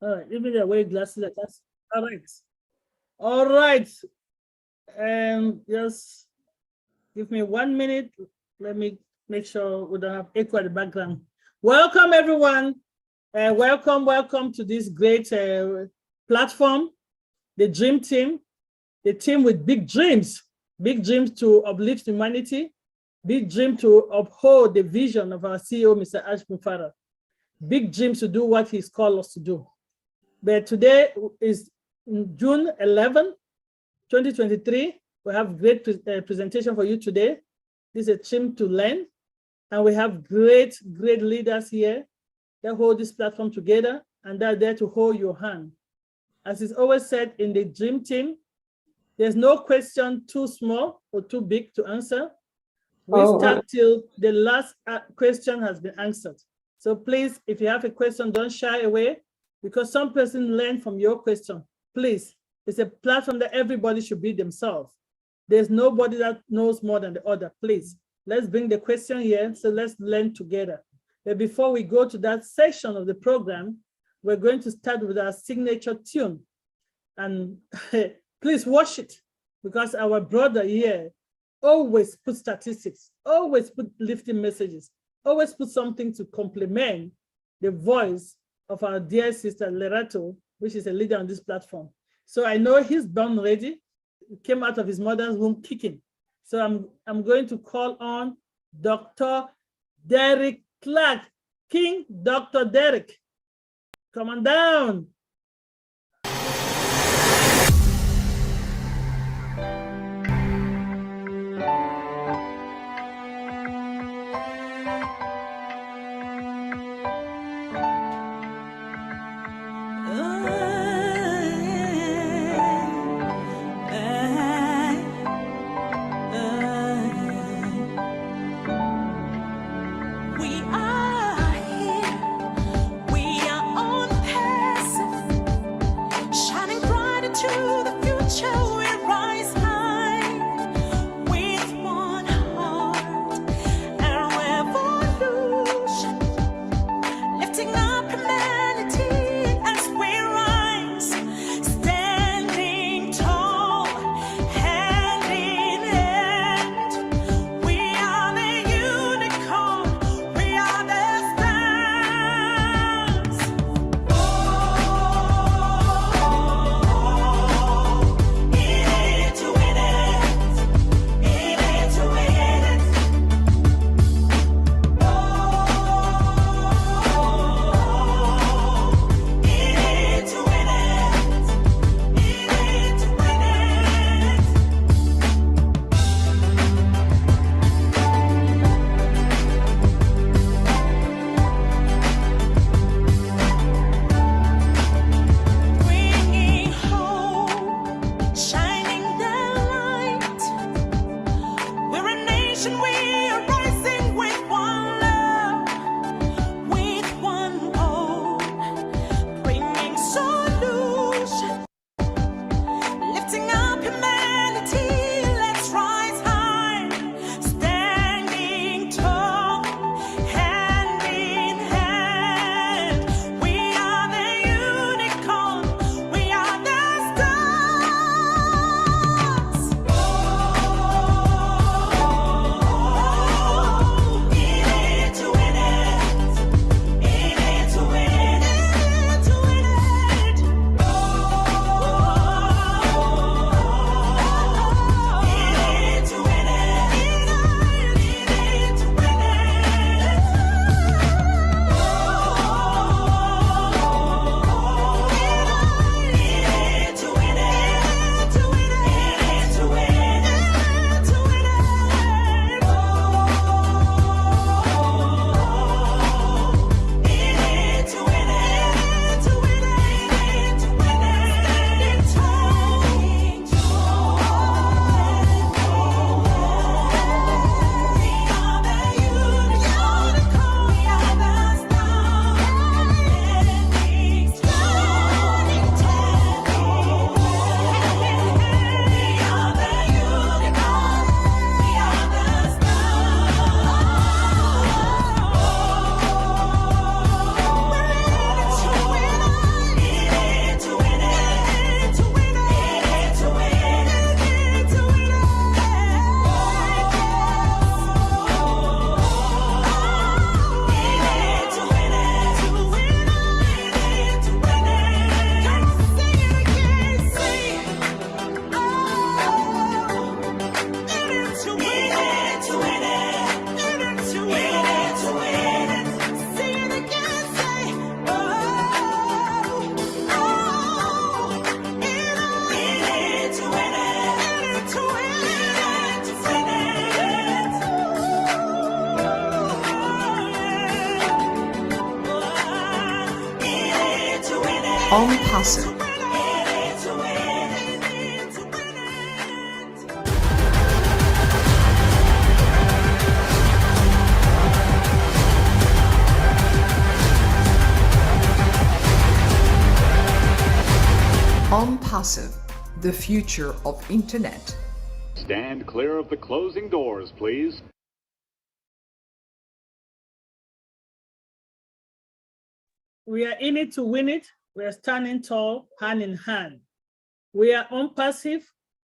All right, even the way glasses, that's all right. All right. Just give me 1 minute. Let me make sure we don't have echo at the background. Welcome, everyone. Welcome to this great platform, the Dream Team, the team with big dreams to uplift humanity, big dream to uphold the vision of our CEO, Mr. Ashwin Farah, big dreams to do what he's called us to do. But today is June 11, 2023. We have great presentation for you today. This is a team to learn, and we have great leaders here that hold this platform together, and they're there to hold your hand. As is always said in the Dream Team, there's no question too small or too big to answer. We start till the last question has been answered. So please, if you have a question, don't shy away, because some person learn from your question. Please, it's a platform that everybody should be themselves. There's nobody that knows more than the other. Please, let's bring the question here, so let's learn together. But before we go to that section of the program, we're going to start with our signature tune. And please watch it, because our brother here always put statistics, always put lifting messages, always put something to complement the voice of our dear sister Lerato, which is a leader on this platform. So I know he's born ready. He came out of his mother's womb kicking. So I'm going to call on Dr. Derek Clark, King Dr. Derek. Come on down. ONPASSIVE. ONPASSIVE, the future of internet. Stand clear of the closing doors, please. We are in it to win it. We are standing tall, hand in hand. We are ONPASSIVE.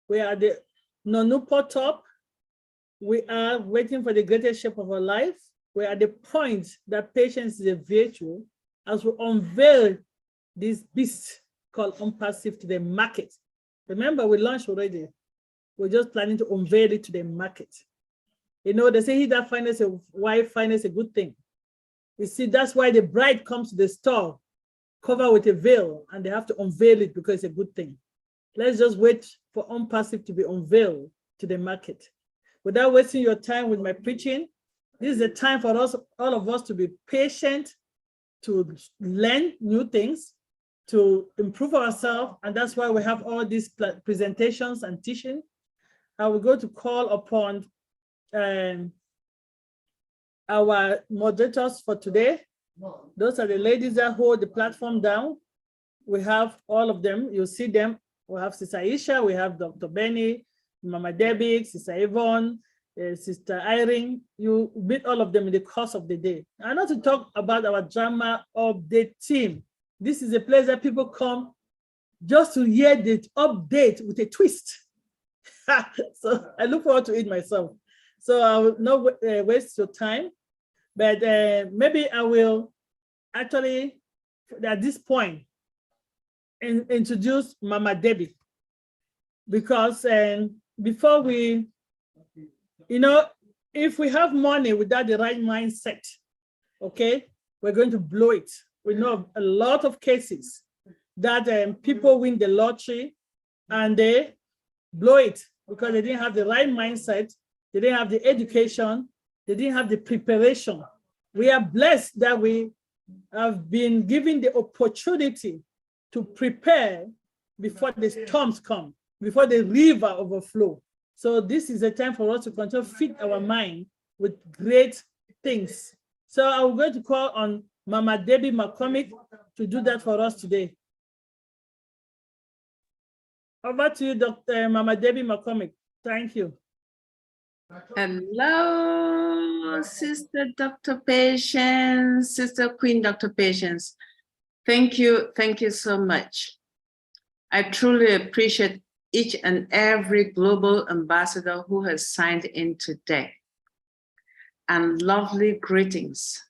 We are the Nonupo top. We are waiting for the greatest shape of our life. We are at the point that patience is a virtue as we unveil this beast called ONPASSIVE to the market. Remember, we launched already. We're just planning to unveil it to the market. You know, they say he that findeth a wife findeth a good thing. You see, that's why the bride comes to the store covered with a veil, and they have to unveil it because it's a good thing. Let's just wait for ONPASSIVE to be unveiled to the market. Without wasting your time with my preaching, this is the time for us, all of us, to be patient, to learn new things, to improve ourselves, and that's why we have all these presentations and teaching. I will go to call upon our moderators for today. Those are the ladies that hold the platform down. We have all of them. You'll see them. We have Sister Aisha, we have Dr. Benny, Mama Debbie, Sister Yvonne, Sister Irene. You meet all of them in the course of the day. I want to talk about our drama update team. This is a place that people come just to hear the update with a twist. So I look forward to it myself. So I will not waste your time, but maybe I will actually, at this point, introduce Mama Debbie, because before we, you know, if we have money without the right mindset, okay, we're going to blow it. We know of a lot of cases that people win the lottery and they blow it because they didn't have the right mindset, they didn't have the education, they didn't have the preparation. We are blessed that we have been given the opportunity to prepare before the storms come, before the river overflow. So this is a time for us to continue to feed our mind with great things. So I'm going to call on Mama Debbie McCormick to do that for us today. Over to you, Dr. Mama Debbie McCormick. Thank you. Hello, Sister Dr. Patience, Sister Queen Dr. Patience. Thank you so much. I truly appreciate each and every global ambassador who has signed in today. And lovely greetings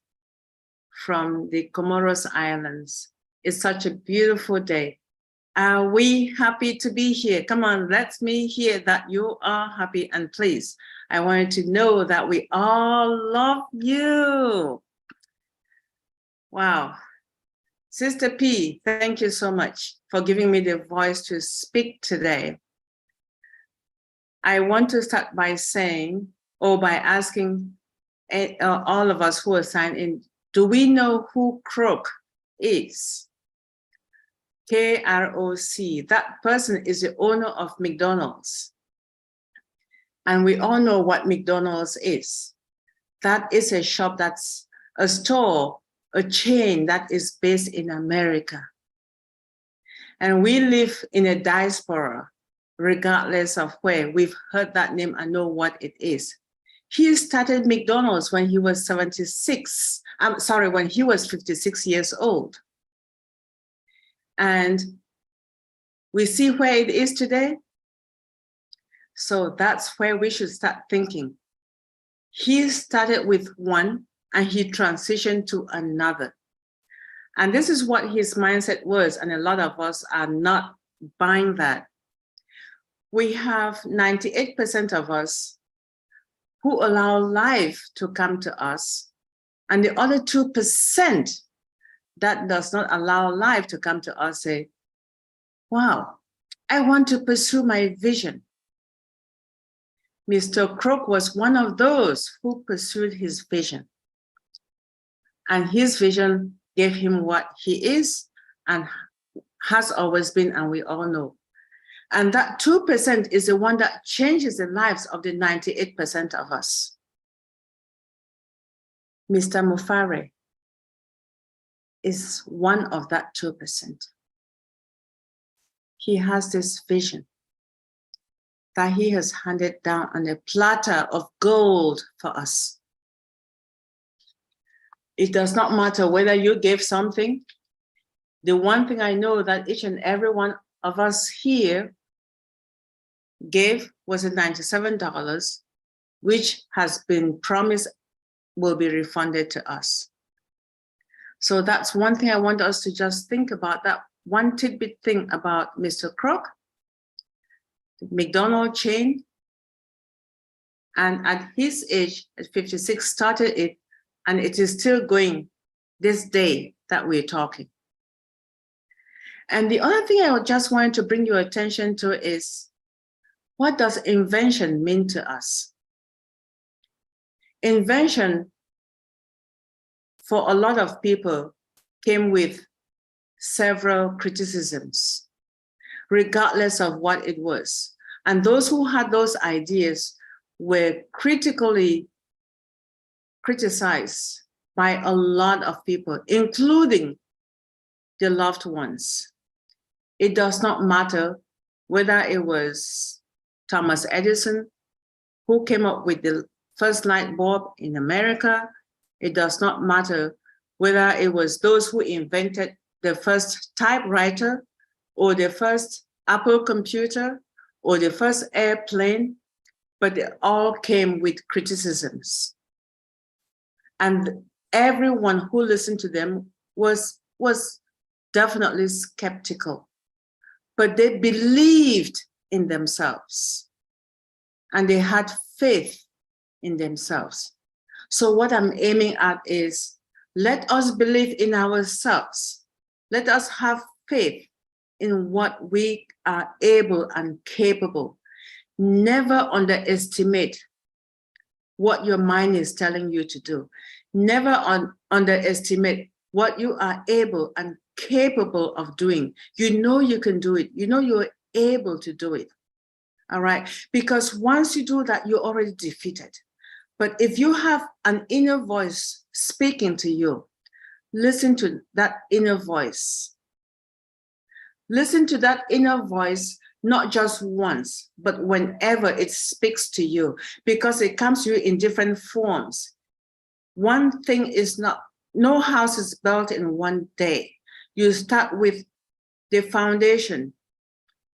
from the Comoros Islands. It's such a beautiful day. Are we happy to be here? Come on, let me hear that you are happy, and please, I want you to know that we all love you. Wow. Sister P, thank you so much for giving me the voice to speak today. I want to start by saying, or by asking all of us who are signed in, do we know who Kroc is? K-R-O-C, that person is the owner of McDonald's. And we all know what McDonald's is. That is a shop, that's a store, a chain that is based in America. And we live in a diaspora, regardless of where. We've heard that name and know what it is. He started McDonald's when he was 56. I'm sorry, when he was 56 years old. And we see where it is today. So that's where we should start thinking. He started with one and he transitioned to another. And this is what his mindset was. And a lot of us are not buying that. We have 98% of us who allow life to come to us. And the other 2% that does not allow life to come to us say, wow, I want to pursue my vision. Mr. Kroc was one of those who pursued his vision. And his vision gave him what he is and has always been, and we all know. And that 2% is the one that changes the lives of the 98% of us. Mr. Mufare is one of that 2%. He has this vision that he has handed down on a platter of gold for us. It does not matter whether you gave something. The one thing I know that each and every one of us here gave was a $97, which has been promised will be refunded to us. So that's one thing I want us to just think about, that one tidbit thing about Mr. Kroc, the McDonald's chain, and at his age, at 56, started it, and it is still going this day that we're talking. And the other thing I just wanted to bring your attention to is, what does invention mean to us? Invention, for a lot of people, came with several criticisms, regardless of what it was. And those who had those ideas were critically criticized by a lot of people, including the loved ones. It does not matter whether it was Thomas Edison, who came up with the first light bulb in America. It does not matter whether it was those who invented the first typewriter, or the first Apple computer, or the first airplane, but they all came with criticisms. And everyone who listened to them was definitely skeptical, but they believed in themselves, and they had faith in themselves. So what I'm aiming at is, let us believe in ourselves. Let us have faith in what we are able and capable. Never underestimate what your mind is telling you to do. Never underestimate what you are able and capable of doing. You know you can do it. You know you're able to do it. All right? Because once you do that, you're already defeated. But if you have an inner voice speaking to you, listen to that inner voice. Listen to that inner voice, not just once, but whenever it speaks to you, because it comes to you in different forms. One thing is not, no house is built in one day. You start with the foundation.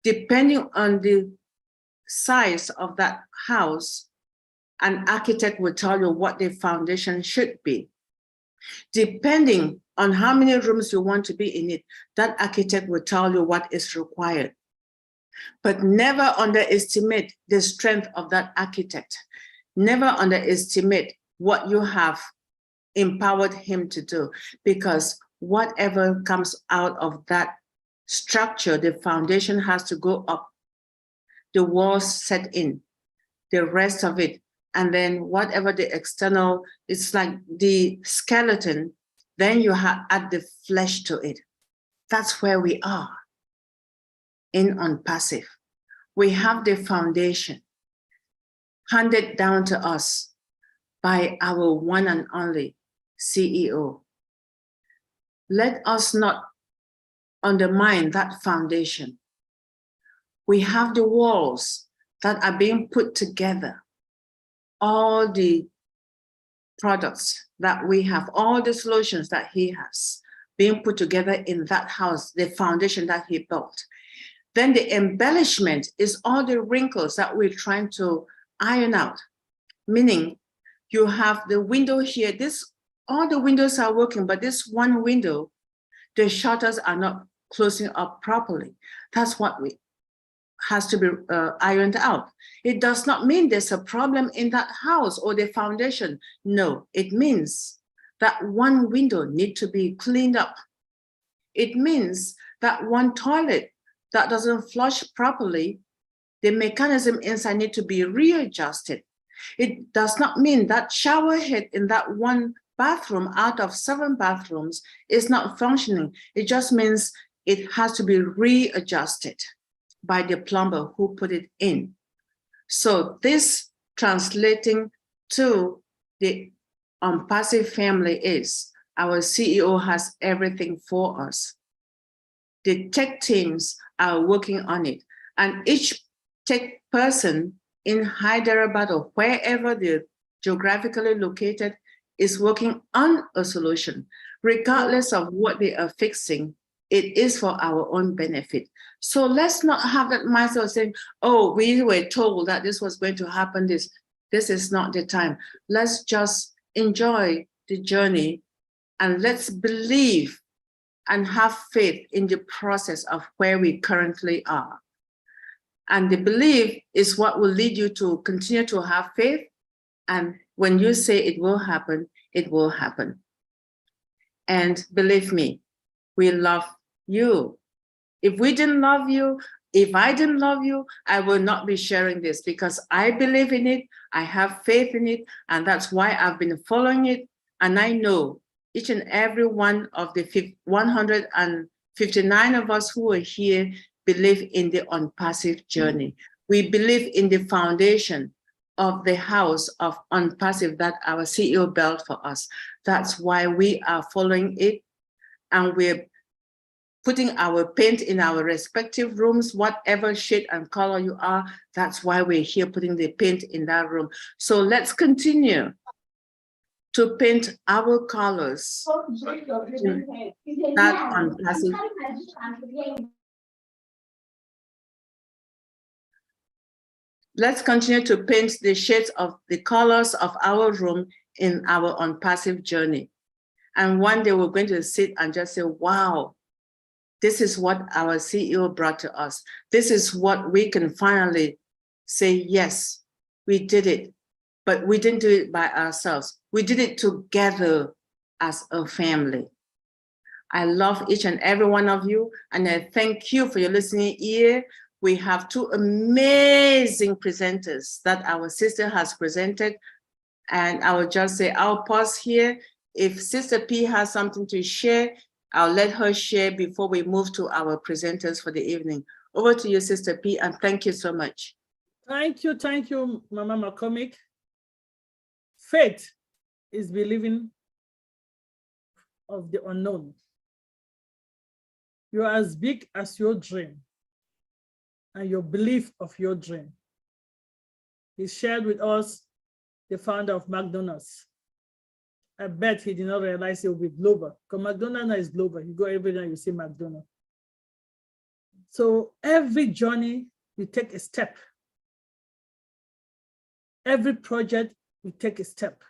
Depending on the size of that house, an architect will tell you what the foundation should be. Depending on how many rooms you want to be in it, that architect will tell you what is required. But never underestimate the strength of that architect. Never underestimate what you have empowered him to do, because whatever comes out of that structure, the foundation has to go up, the walls set in, the rest of it, and then whatever the external, it's like the skeleton, then you add the flesh to it. That's where we are in ONPASSIVE. We have the foundation handed down to us by our one and only CEO. Let us not undermine that foundation. We have the walls that are being put together. All the products that we have, all the solutions that he has being put together in that house, the foundation that he built. Then the embellishment is all the wrinkles that we're trying to iron out, meaning you have the window here, all the windows are working, but this one window, the shutters are not closing up properly. That's what has to be ironed out. It does not mean there's a problem in that house or the foundation. No, it means that one window needs to be cleaned up. It means that one toilet that doesn't flush properly, the mechanism inside needs to be readjusted. It does not mean that shower head in that one bathroom out of 7 bathrooms is not functioning. It just means it has to be readjusted by the plumber who put it in. So this translating to the ONPASSIVE family is our CEO has everything for us. The tech teams are working on it, and each tech person in Hyderabad or wherever they're geographically located is working on a solution. Regardless of what they are fixing, it is for our own benefit. So let's not have that mindset of saying, oh, we were told that this was going to happen. This is not the time. Let's just enjoy the journey and let's believe and have faith in the process of where we currently are. And the belief is what will lead you to continue to have faith. And when you say it will happen, it will happen. And believe me, we love you. If we didn't love you, if I didn't love you, I will not be sharing this because I believe in it, I have faith in it, and that's why I've been following it. And I know each and every one of the 159 of us who are here believe in the ONPASSIVE journey. We believe in the foundation of the house of ONPASSIVE that our CEO built for us. That's why we are following it, and we're putting our paint in our respective rooms, whatever shade and color you are. That's why we're here putting the paint in that room. So let's continue to paint our colors. That ONPASSIVE. Let's continue to paint the shades of the colors of our room in our ONPASSIVE journey. And one day we're going to sit and just say, wow, this is what our CEO brought to us. This is what we can finally say, yes, we did it, but we didn't do it by ourselves. We did it together as a family. I love each and every one of you, and I thank you for your listening ear. We have two amazing presenters that our sister has presented, and I will just say, I'll pause here. If Sister P has something to share, I'll let her share before we move to our presenters for the evening. Over to you, Sister P, and thank you so much. Thank you, Mama McCormick. Faith is believing of the unknown. You are as big as your dream and your belief of your dream. He shared with us the founder of McDonald's. I bet he did not realize it would be global, because McDonald's is global. You go everywhere, you see McDonald's. So every journey, you take a step. Every project, you take a step.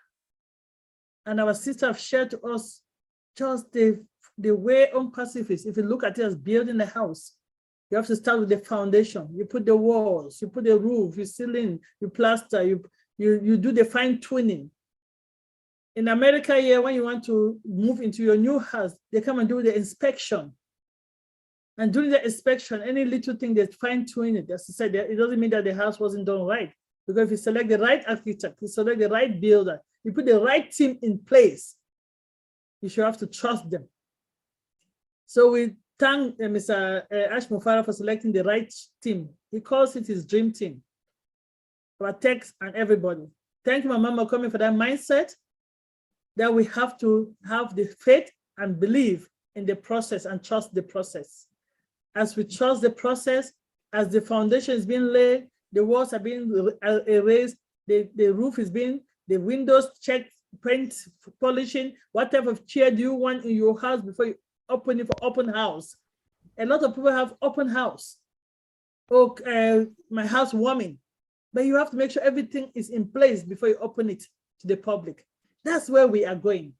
And our sister have shared to us just the way ONPASSIVE is. If you look at it as building a house, you have to start with the foundation. You put the walls, you put the roof, you ceiling, you plaster, you do the fine tuning. In America here, when you want to move into your new house, they come and do the inspection. And during the inspection, any little thing they fine tune it. As I said, it doesn't mean that the house wasn't done right. Because if you select the right architect, you select the right builder, you put the right team in place, you should have to trust them. So we thank Mr. Ash Mufara for selecting the right team. He calls it his dream team. For tech and everybody. Thank you, Mama, for coming for that mindset that we have to have the faith and believe in the process and trust the process. As we trust the process, as the foundation is being laid, the walls are being erased, the roof is being, the windows checked, paint, polishing, what type of chair do you want in your house before you open it for open house? A lot of people have open house. Oh, my house warming. But you have to make sure everything is in place before you open it to the public. That's where we are going.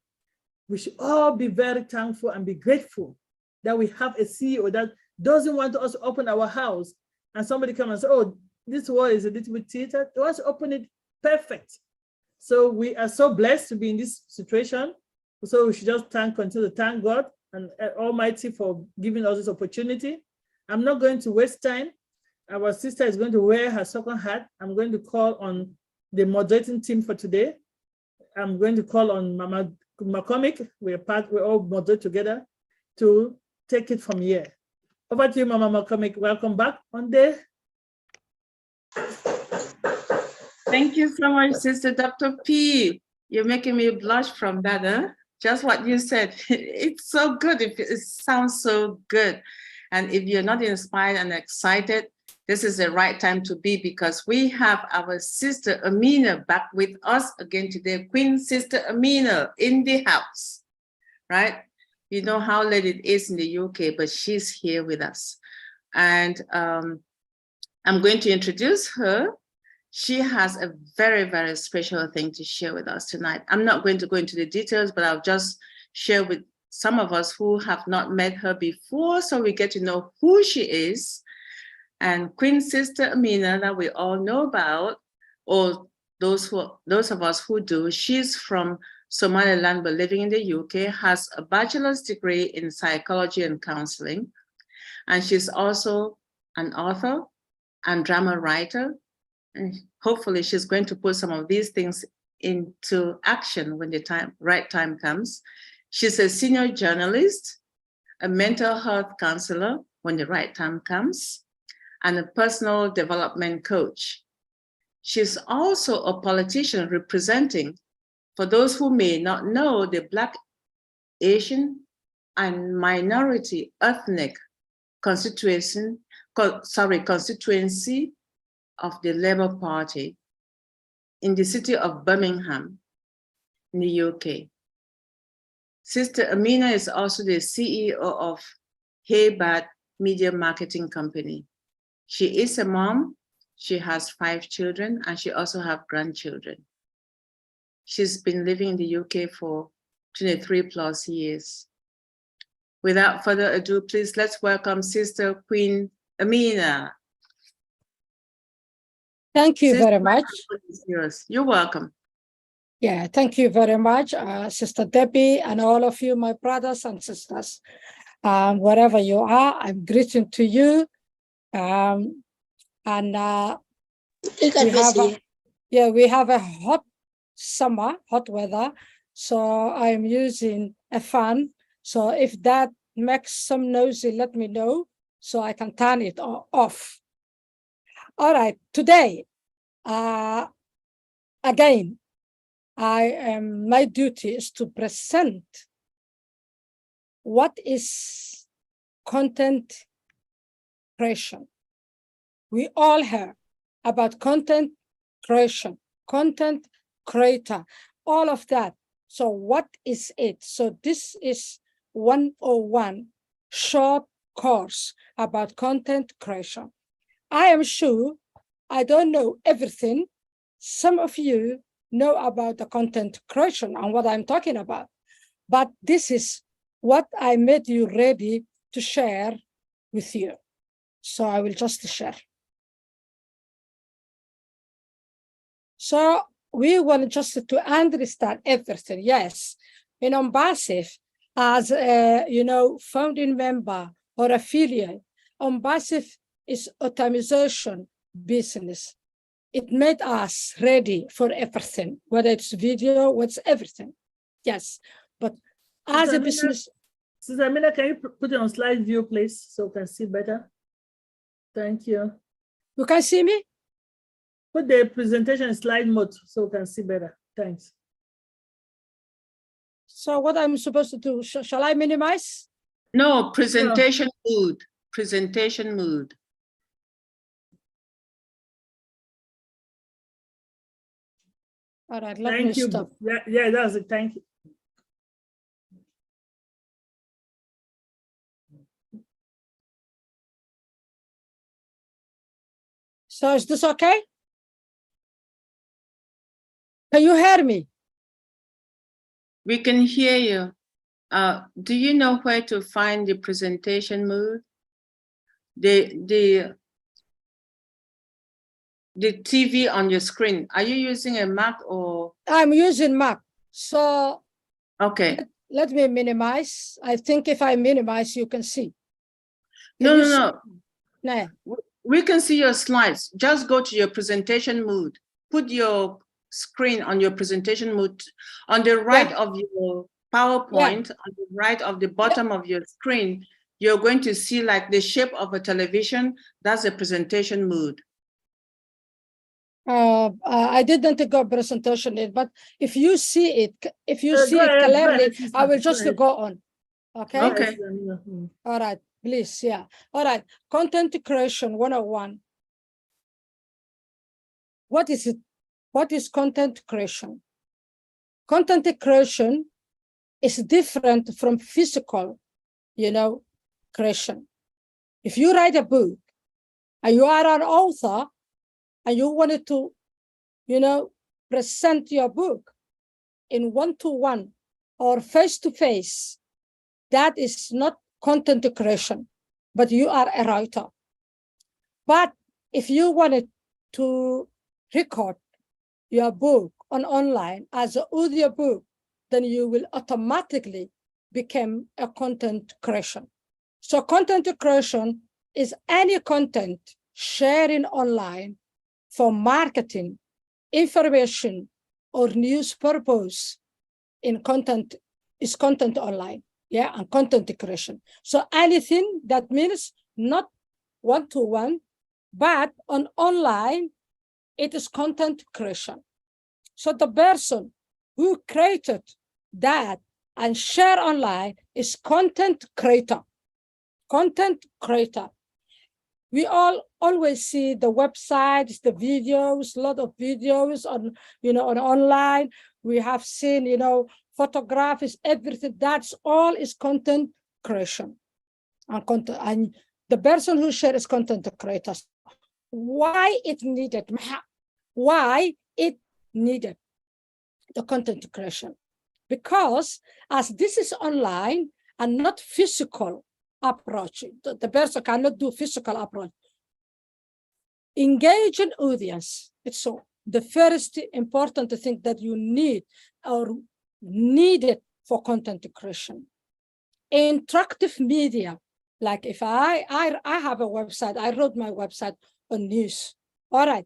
We should all be very thankful and be grateful that we have a CEO that doesn't want us to open our house and somebody come and say, oh, this wall is a little bit tilted. They want to open it perfect. So we are so blessed to be in this situation. So we should just continue to thank God and Almighty for giving us this opportunity. I'm not going to waste time. Our sister is going to wear her second hat. I'm going to call on the moderating team for today. I'm going to call on Mama McCormick. We all moderate together to take it from here. Over to you, Mama McCormick. Welcome back on there. Thank you so much, Sister Dr. P. You're making me blush from that, huh? Just what you said. It's so good. It sounds so good. And if you're not inspired and excited, this is the right time to be, because we have our Sister Amina back with us again today. Queen Sister Amina in the house, right? You know how late it is in the UK, but she's here with us. And I'm going to introduce her. She has a very, very special thing to share with us tonight. I'm not going to go into the details, but I'll just share with some of us who have not met her before, so we get to know who she is. And Queen Sister Amina, that we all know about, or those of us who do, she's from Somaliland but living in the UK, has a bachelor's degree in psychology and counseling. And she's also an author and drama writer. And hopefully she's going to put some of these things into action when the right time comes. She's a senior journalist, a mental health counselor when the right time comes, and a personal development coach. She's also a politician representing, for those who may not know, the Black, Asian, and minority ethnic constituency of the Labour Party in the city of Birmingham in the UK. Sister Amina is also the CEO of Heybad Media Marketing Company. She is a mom, she has 5 children, and she also has grandchildren. She's been living in the UK for 23 plus years. Without further ado, please let's welcome Sister Queen Amina. Thank you very much. You're welcome. Yeah, thank you very much, Sister Debbie, and all of you, my brothers and sisters. Wherever you are, I'm greeting to you. And we have a hot summer, hot weather. So I'm using a fan. So if that makes some noisy, let me know so I can turn it off. All right, today, again, my duty is to present what is content creation. We all hear about content creation, content creator, all of that. So what is it? So this is 101 short course about content creation. I am sure I don't know everything. Some of you know about the content creation and what I'm talking about, but this is what I made you ready to share with you. So I will just share. So we want just to understand everything. Yes, in ONPASSIVE, as a founding member or affiliate, ONPASSIVE is automation business. It made us ready for everything, whether it's video, what's everything. Yes, but as a business. Sister Amina, can you put it on slide view, please, so we can see better? Thank you. You can see me? Put the presentation in slide mode so we can see better. Thanks. So what I'm supposed to do, shall I minimize? No, presentation mood. Presentation mood. All right, let me stop. Yeah, that's it. Thank you. So is this okay? Can you hear me? We can hear you. Do you know where to find the presentation mood? The TV on your screen. Are you using a Mac or? I'm using Mac. So okay. Let me minimize. I think if I minimize, you can see. No. No. We can see your slides. Just go to your presentation mode. Put your screen on your presentation mode. On the right of your PowerPoint, on the right of the bottom of your screen, you're going to see like the shape of a television. That's the presentation mode. I didn't go presentation it, but if you see it, clearly, I will just go on. Okay. Okay. All right, please. Yeah. All right. Content creation 101. What is it? What is content creation? Content creation is different from physical, creation. If you write a book and you are an author and you wanted to, present your book in one-to-one or face-to-face, that is not content creation, but you are a writer. But if you wanted to record your book online as an audio book, then you will automatically become a content creation. So content creation is any content sharing online for marketing, information, or news purpose in content is content online, and content creation. So anything that means not one-to-one, but on online, it is content creation. So the person who created that and share online is content creator. Content creator. We always see the websites, the videos, a lot of videos on, on online. We have seen, photographs, everything. That's all is content creation. And the person who shares content creators. Why it needed? Why it needed the content creation? Because as this is online and not physical approach, the person cannot do physical approach. Engage an audience. It's so the first important thing that you need or needed for content creation. Interactive media, like if I have a website, I wrote my website on news. All right.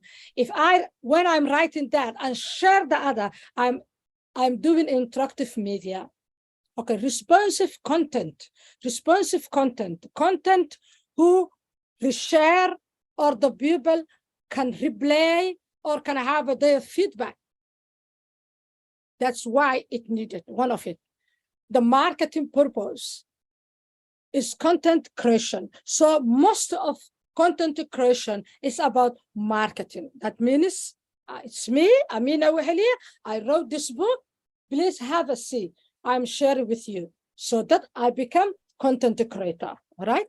When I'm writing that and share the other, I'm doing interactive media. Okay, responsive content who reshare or the people can replay or can have their feedback. That's why it needed one of it. The marketing purpose is content creation. So most of content creation is about marketing. That means it's me, Amina Wahali. I wrote this book. Please have a see. I'm sharing with you so that I become content creator. All right.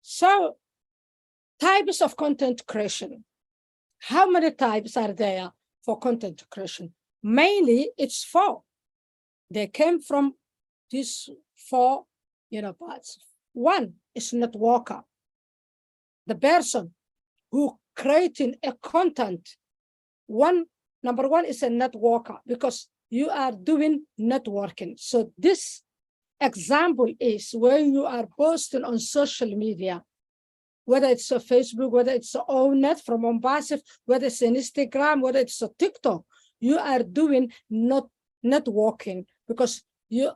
So types of content creation. How many types are there for content creation? Mainly it's 4. They came from these 4, parts. One is networker. The person who creating a content. Number one is a networker because you are doing networking. So this example is where you are posting on social media, whether it's a Facebook, whether it's a ONET from ONPASSIVE, whether it's an Instagram, whether it's a TikTok, you are doing networking because you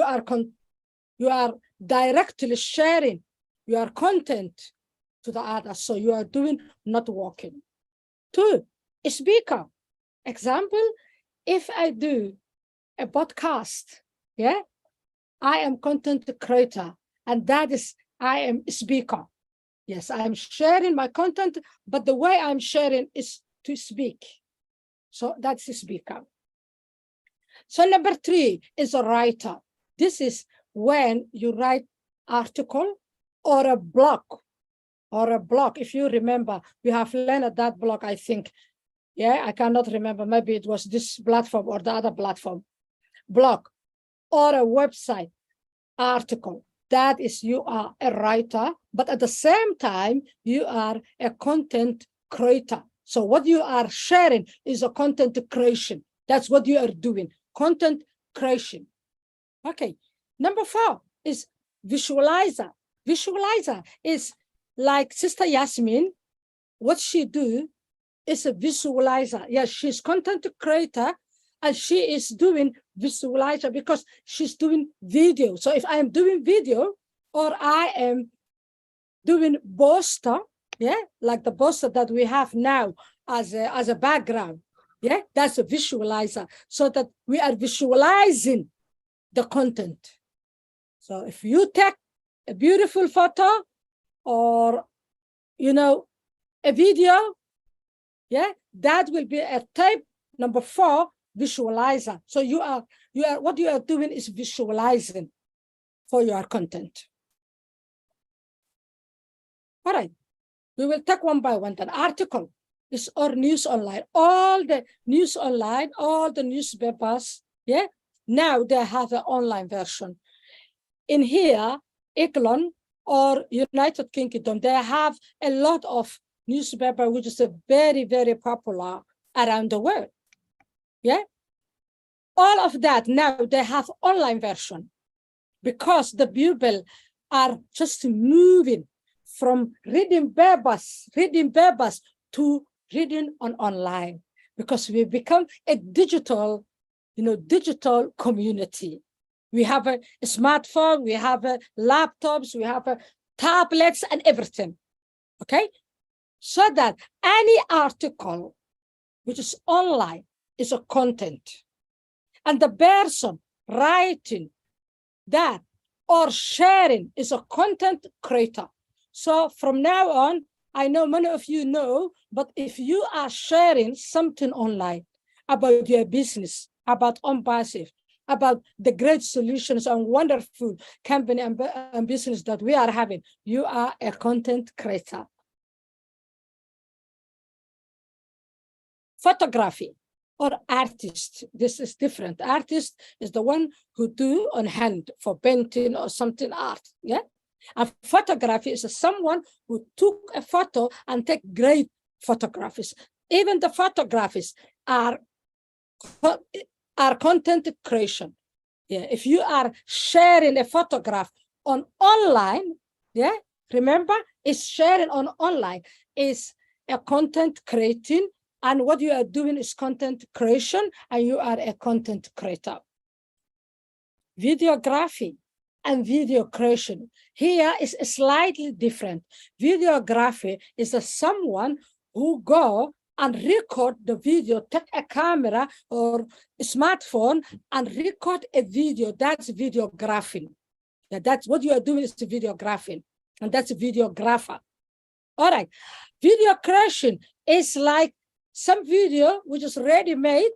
are directly sharing your content to the others. So you are doing networking. 2, a speaker. Example, if I do a podcast, I am content creator, and that is, I am a speaker. Yes, I am sharing my content, but the way I'm sharing is to speak. So that's a speaker. So number 3 is a writer. This is when you write article or a blog. If you remember, we have learned that blog, I think. I cannot remember. Maybe it was this platform or the other platform. Blog or a website article. That is, you are a writer, but at the same time, you are a content creator. So what you are sharing is a content creation. That's what you are doing, content creation. Okay. Number 4 is visualizer. Visualizer is like Sister Yasmin. What she do is a visualizer. Yes, she's content creator and she is doing visualizer because she's doing video. So if I am doing video or I am doing poster, yeah, like the poster that we have now as a background, yeah, that's a visualizer, so that we are visualizing the content. So if you take a beautiful photo or, you know, a video, yeah, that will be a type number 4 visualizer. So you are what you are doing is visualizing for your content. All right, we will take one by one. An article is or news online. All the news online, all the newspapers, yeah, now they have an online version. In here, England or United Kingdom, they have a lot of newspaper, which is very, very popular around the world. Yeah. All of that now they have online version because the people are just moving from reading papers to reading on online, because we become a digital, digital community. We have a smartphone, we have laptops, we have tablets and everything, okay? So that any article which is online is a content. And the person writing that or sharing is a content creator. So from now on, I know many of you know, but if you are sharing something online about your business, about ONPASSIVE, about the great solutions and wonderful company and business that we are having, you are a content creator. Photography or artist, this is different. Artist is the one who do on hand for painting or something art, yeah? And photography is someone who took a photo and take great photographs. Even the photographs are content creation. Yeah, if you are sharing a photograph on online, yeah, remember, it's sharing on online is a content creating, and what you are doing is content creation, and you are a content creator. Videography and video creation here is slightly different. Videography is someone who go and record the video, take a camera or a smartphone and record a video. That's videographing. Yeah, that's what you are doing is videographing, and that's a videographer. All right, video creation is like some video which is ready-made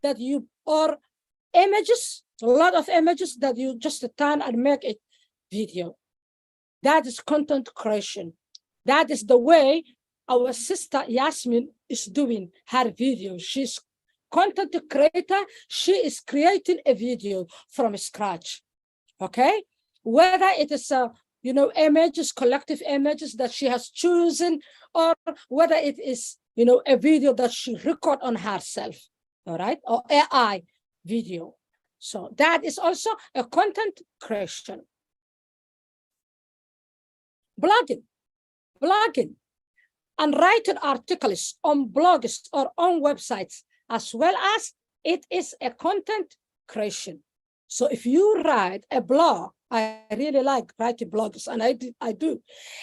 that you, or images, a lot of images that you just turn and make it video. That is content creation. That is the way our sister Yasmin is doing her video. She's content creator. She is creating a video from scratch. Okay, whether it is images, collective images that she has chosen, or whether it is a video that she record on herself. All right, or AI video. So that is also a content creation. Blogging and writing articles on blogs or on websites, as well as it is a content creation. So if you write a blog, I really like writing blogs, and I do.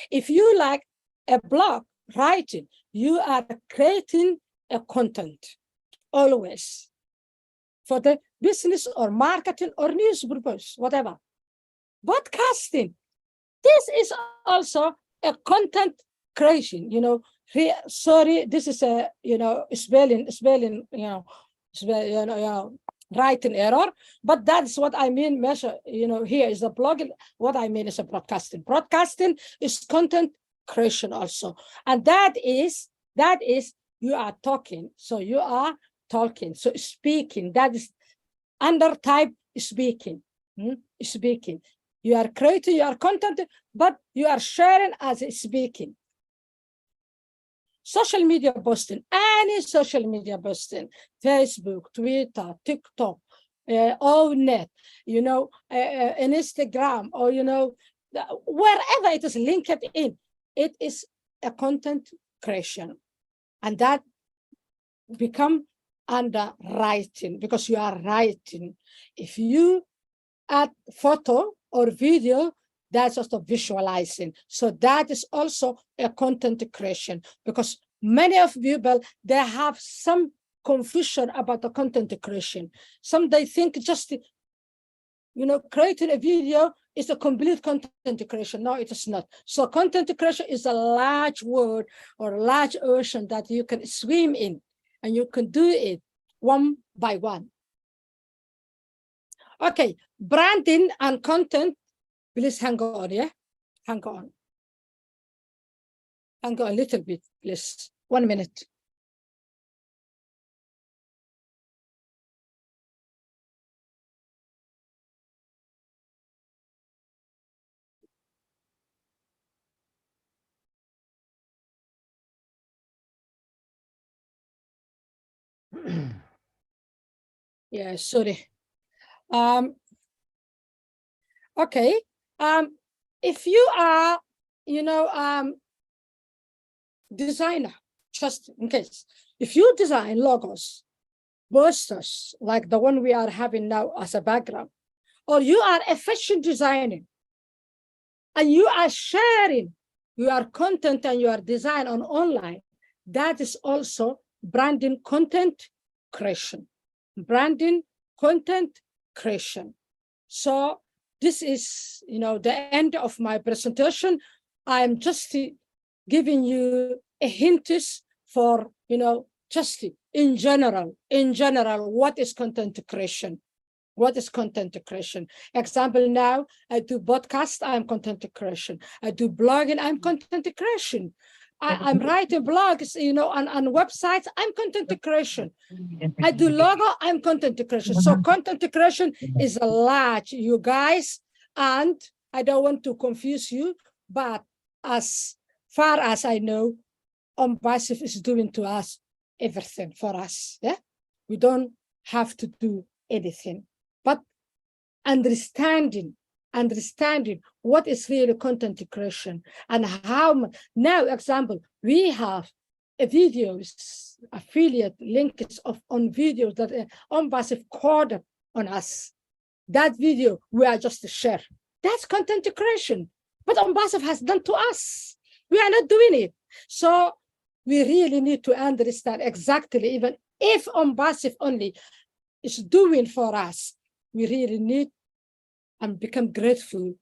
If you like a blog writing, you are creating a content always for the business or marketing or news purpose, whatever. Podcasting, this is also a content creation. Sorry, this is a spelling, writing error, but that's what I mean. Measure, here is a blogging. What I mean is a broadcasting. Broadcasting is content creation also, and that is you are talking. So you are talking. So speaking, that is under type speaking. Speaking. You are creating your content, but you are sharing as speaking. Social media posting, any social media posting, Facebook, Twitter, TikTok, ONET, Instagram, or wherever it is linked in, it is a content creation, and that become under writing, because you are writing. If you add photo or video, that's also visualizing. So that is also a content creation, because many of people, they have some confusion about the content creation. Some they think just, creating a video is a complete content creation. No, it is not. So content creation is a large word or a large ocean that you can swim in, and you can do it one by one. Okay, branding and content. Please hang on, yeah? Hang on. Hang on a little bit, please. 1 minute. Yeah, sorry. Okay. If you are, designer, just in case, if you design logos, posters like the one we are having now as a background, or you are a fashion designer and you are sharing your content and your design on online, that is also branding content creation. Branding content creation. So this is, the end of my presentation. I'm just giving you a hint for, just in general, what is content creation? What is content creation? Example now, I do podcast, I'm content creation. I do blogging, I'm content creation. I'm writing blogs, on websites, I'm content creation. I do logo, I'm content creation. So content creation is a large, you guys, and I don't want to confuse you, but as far as I know, ONPASSIVE is doing to us everything for us. Yeah, we don't have to do anything, but understanding what is really content creation and how. Now, example, we have a videos affiliate links on videos that ONPASSIVE coded on us. That video we are just to share. That's content creation. But ONPASSIVE has done to us. We are not doing it. So we really need to understand exactly, even if ONPASSIVE only is doing for us, we really need and become grateful.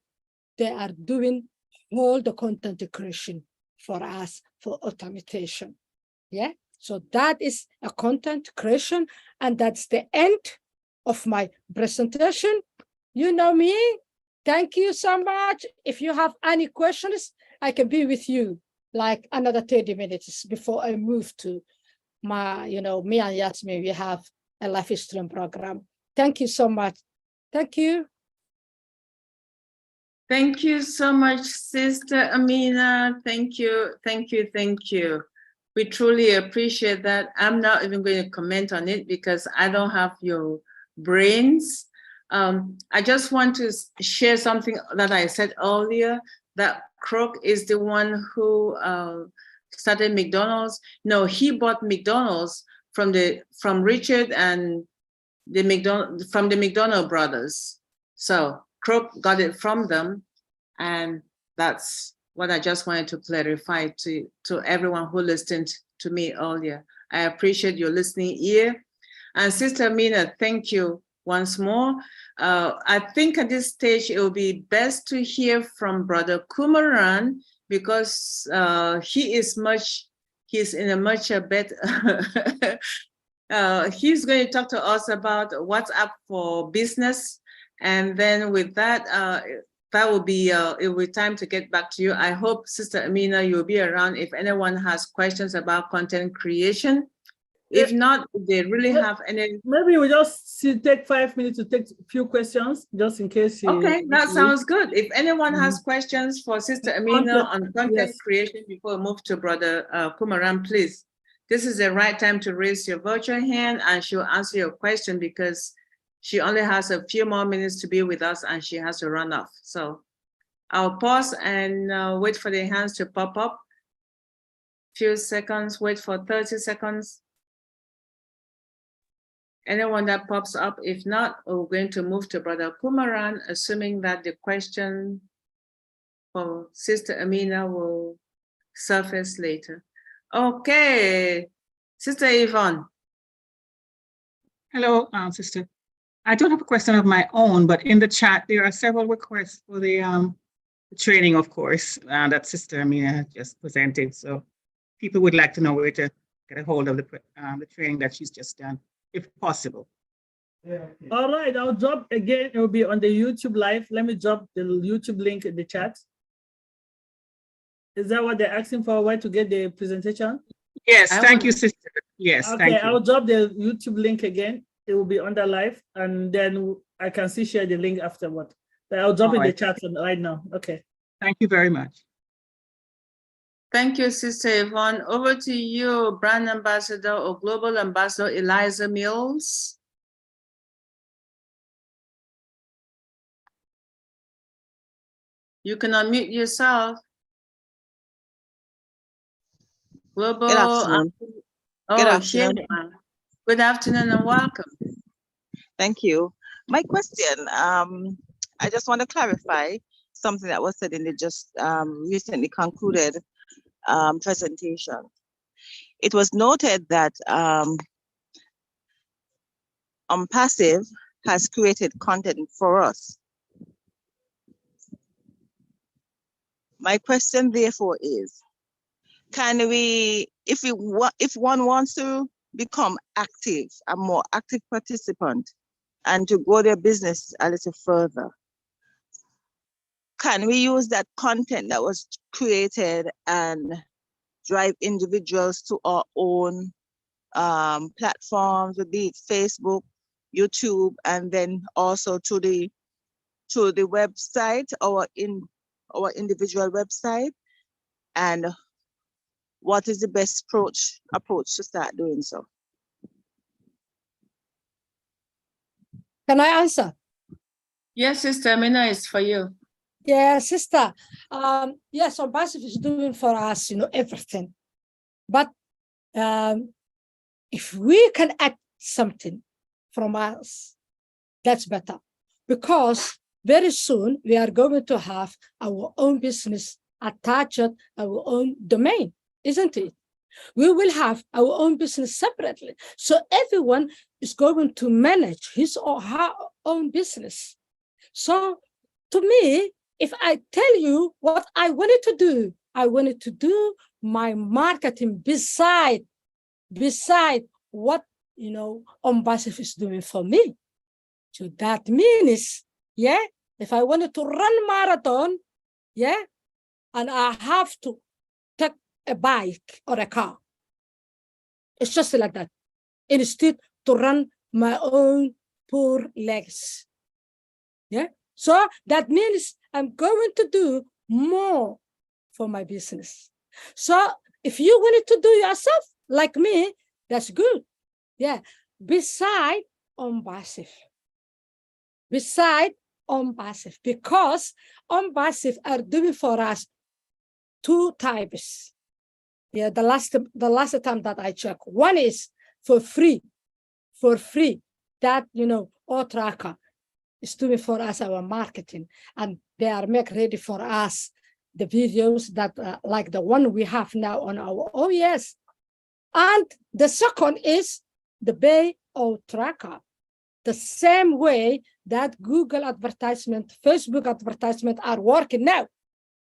They are doing all the content creation for us for automation. Yeah. So that is a content creation. And that's the end of my presentation. You know me. Thank you so much. If you have any questions, I can be with you like another 30 minutes before I move to my, me and Yasmin, we have a live stream program. Thank you so much. Thank you. Thank you so much, Sister Amina. Thank you. We truly appreciate that. I'm not even going to comment on it because I don't have your brains. I just want to share something that I said earlier, that Krook is the one who started McDonald's. No, he bought McDonald's from Richard and the McDonald brothers. So Krook got it from them, and that's what I just wanted to clarify to everyone who listened to me earlier. I appreciate your listening ear. And Sister Amina, thank you once more. I think at this stage, it will be best to hear from Brother Kumaran, because he's in a much better, he's going to talk to us about WhatsApp for business. And then with that, it will be time to get back to you. I hope, Sister Amina, you'll be around if anyone has questions about content creation. If not, if they really have any. Maybe we just take 5 minutes to take a few questions, just in case. Okay, that sounds good. If anyone has questions for Sister Amina on content creation before we move to Brother Kumaran, please. This is the right time to raise your virtual hand, and she'll answer your question because she only has a few more minutes to be with us and she has to run off. So I'll pause and wait for the hands to pop up. Few seconds, wait for 30 seconds. Anyone that pops up? If not, we're going to move to Brother Kumaran, assuming that the question for Sister Amina will surface later. Okay, Sister Yvonne. Hello, sister. I don't have a question of my own, but in the chat, there are several requests for the training, of course, that Sister Amina just presented. So people would like to know where to get a hold of the training that she's just done, if possible. All right, I'll drop again. It will be on the YouTube live. Let me drop the YouTube link in the chat. Is that what they're asking for? Where to get the presentation? Yes, thank you, sister. Yes, okay, thank you. I'll drop the YouTube link again. It will be on the live, and then I can still share the link afterward. But I'll drop in the chat right now. Okay. Thank you very much. Thank you, Sister Yvonne. Over to you, Brand Ambassador or Global Ambassador Eliza Mills. You can unmute yourself. Global. Good afternoon. Oh, Good afternoon. Good afternoon and welcome. Thank you. My question, I just want to clarify something that was said in the just recently concluded presentation. It was noted that ONPASSIVE has created content for us. My question therefore is, can we, if one wants to become active, a more active participant, and to grow their business a little further, can we use that content that was created and drive individuals to our own platforms, be it Facebook, YouTube, and then also to the website, our individual website? And what is the best approach to start doing so? Can I answer? Yes, Sister Amina, it's for you. Yeah, sister. Yes, ONPASSIVE is doing for us, everything. But if we can add something from us, that's better. Because very soon we are going to have our own business attached, our own domain, isn't it? We will have our own business separately. So everyone is going to manage his or her own business. So to me, if I tell you what I wanted to do my marketing beside what ONPASSIVE is doing for me. So that means, if I wanted to run marathon, and I have to take a bike or a car, it's just like that. Instead to run my own poor legs. So that means I'm going to do more for my business. So if you wanted to do yourself like me, that's good. Beside ONPASSIVE. Because ONPASSIVE are doing for us two types. The last time that I checked, one is for free. That all tracker is doing for us our marketing, and they are make ready for us the videos that like the one we have now on our OES. And the second is the pay or tracker, the same way that Google advertisement, Facebook advertisement are working now.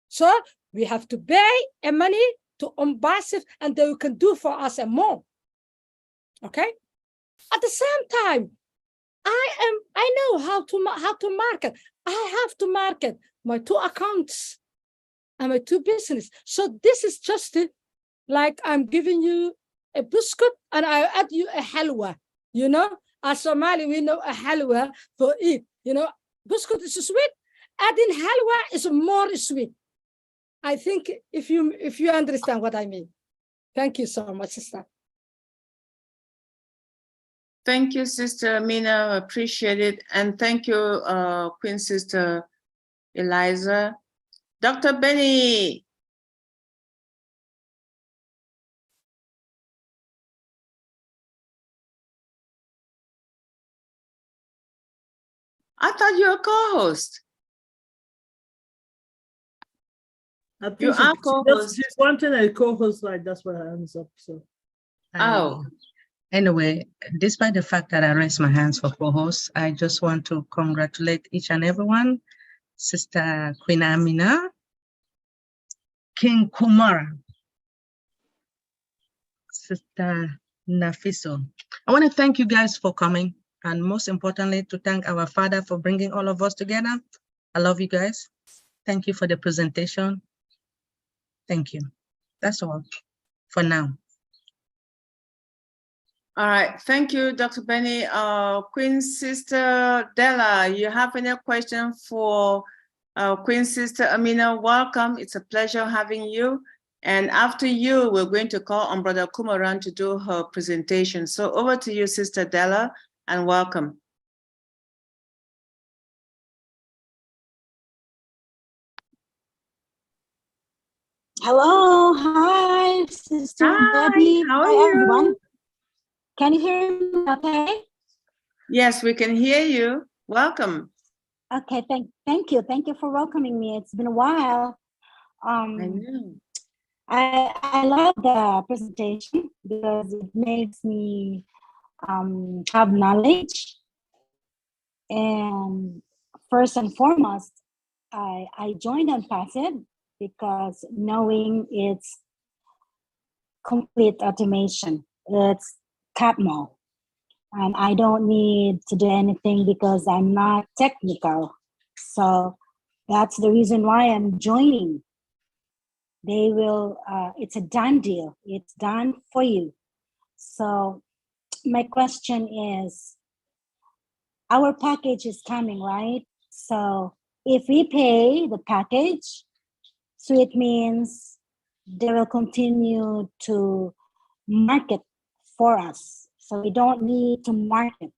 So we have to pay a money to ONPASSIVE, and they can do for us and more. Okay. At the same time, I know how to market. I have to market my two accounts and my two business. So this is just like I'm giving you a biscuit and I add you a halwa. As Somali, we know a halwa for it. Biscuit is sweet. Adding halwa is more sweet. I think if you understand what I mean. Thank you so much, sister. Thank you, Sister Amina. Appreciate it. And thank you, Queen Sister Eliza. Dr. Benny. I thought you were a co-host. I think You are co-host. she's wanting a co-host, right? That's why her hands up. So. Oh. Anyway, despite the fact that I raised my hands for co-host, I just want to congratulate each and everyone, Sister Queen Amina, King Kumara, Sister Nafiso. I want to thank you guys for coming, and most importantly, to thank our Father for bringing all of us together. I love you guys. Thank you for the presentation. Thank you. That's all for now. All right, thank you, Dr. Benny. Queen Sister Della, you have any question for Queen Sister Amina? Welcome, it's a pleasure having you. And after you, we're going to call on Brother Kumaran to do her presentation. So over to you, Sister Della, and welcome. Hello, hi, Sister Hi, Debbie. how are Hi, you? everyone. Can you hear me okay? Yes, we can hear you. Welcome. Okay, thank you. Thank you for welcoming me. It's been a while. I know. I love the presentation because it makes me have knowledge. And first and foremost, I joined ONPASSIVE because knowing it's complete automation. It's CAPMO. And I don't need to do anything because I'm not technical. So that's the reason why I'm joining. They will, it's a done deal. It's done for you. So my question is, our package is coming, right? So if we pay the package, so it means they will continue to market for us. So we don't need to market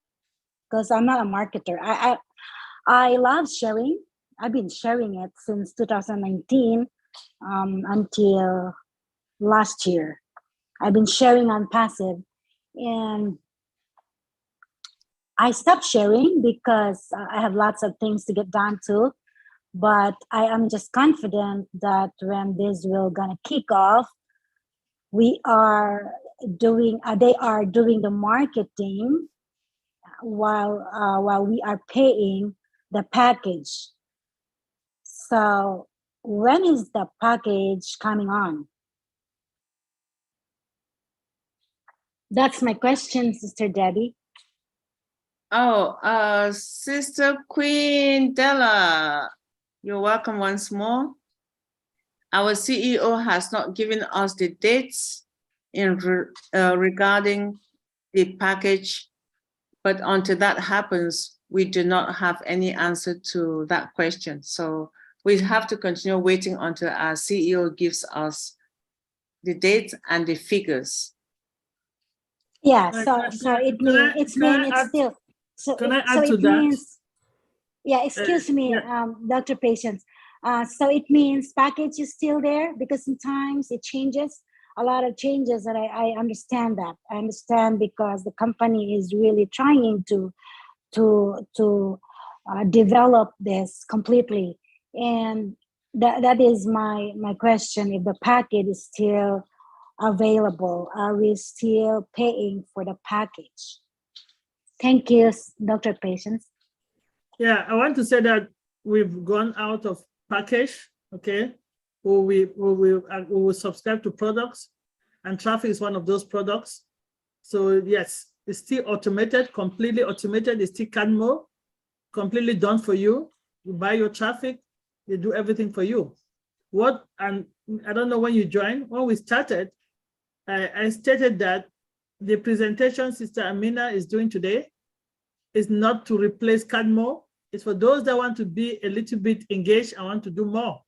because I'm not a marketer. I love sharing. I've been sharing it since 2019 until last year. I've been sharing ONPASSIVE, and I stopped sharing because I have lots of things to get done too. But I am just confident that when this will gonna kick off, we are doing. They are doing the marketing while we are paying the package. So when is the package coming on? That's my question, Sister Debbie. Oh, Sister Queen Della, you're welcome once more. Our CEO has not given us the dates regarding the package, but until that happens, we do not have any answer to that question. So we have to continue waiting until our CEO gives us the dates and the figures. Yeah, so it means it's still. So can I add to that? Means, yeah, excuse me, Dr. Patience. So it means package is still there because sometimes it changes, a lot of changes, and I understand that. I understand because the company is really trying to develop this completely, and that is my question. If the package is still available, are we still paying for the package? Thank you, Dr. Patience. Yeah, I want to say that we've gone out of package, okay? We will subscribe to products, and traffic is one of those products. So yes, it's still automated, completely automated. It's still CADMO, completely done for you. You buy your traffic, they do everything for you. And I don't know when you joined, when we started, I stated that the presentation Sister Amina is doing today is not to replace CADMO. It's for those that want to be a little bit engaged and want to do more.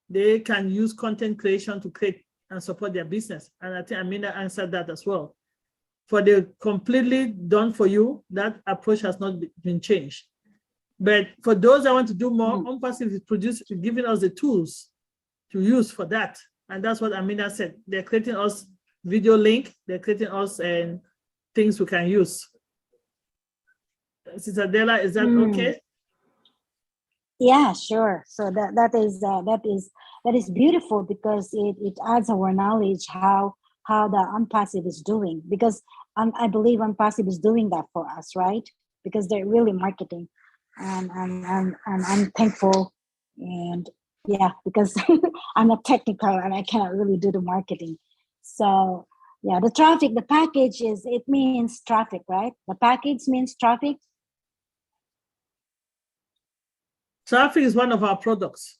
They can use content creation to create and support their business. And I think Amina answered that as well. For the completely done for you, that approach has not been changed. But for those that want to do more, ONPASSIVE is giving us the tools to use for that. And that's what Amina said. They're creating us video link. They're creating us things we can use. Sister Della, is that okay? Yeah, sure. So that is beautiful because it adds our knowledge how the ONPASSIVE is doing, because I believe ONPASSIVE is doing that for us, right? Because they're really marketing, and I'm thankful, and yeah, because I'm not technical and I cannot really do the marketing. So yeah, the traffic, the package it means traffic, right? The package means traffic. Traffic is one of our products,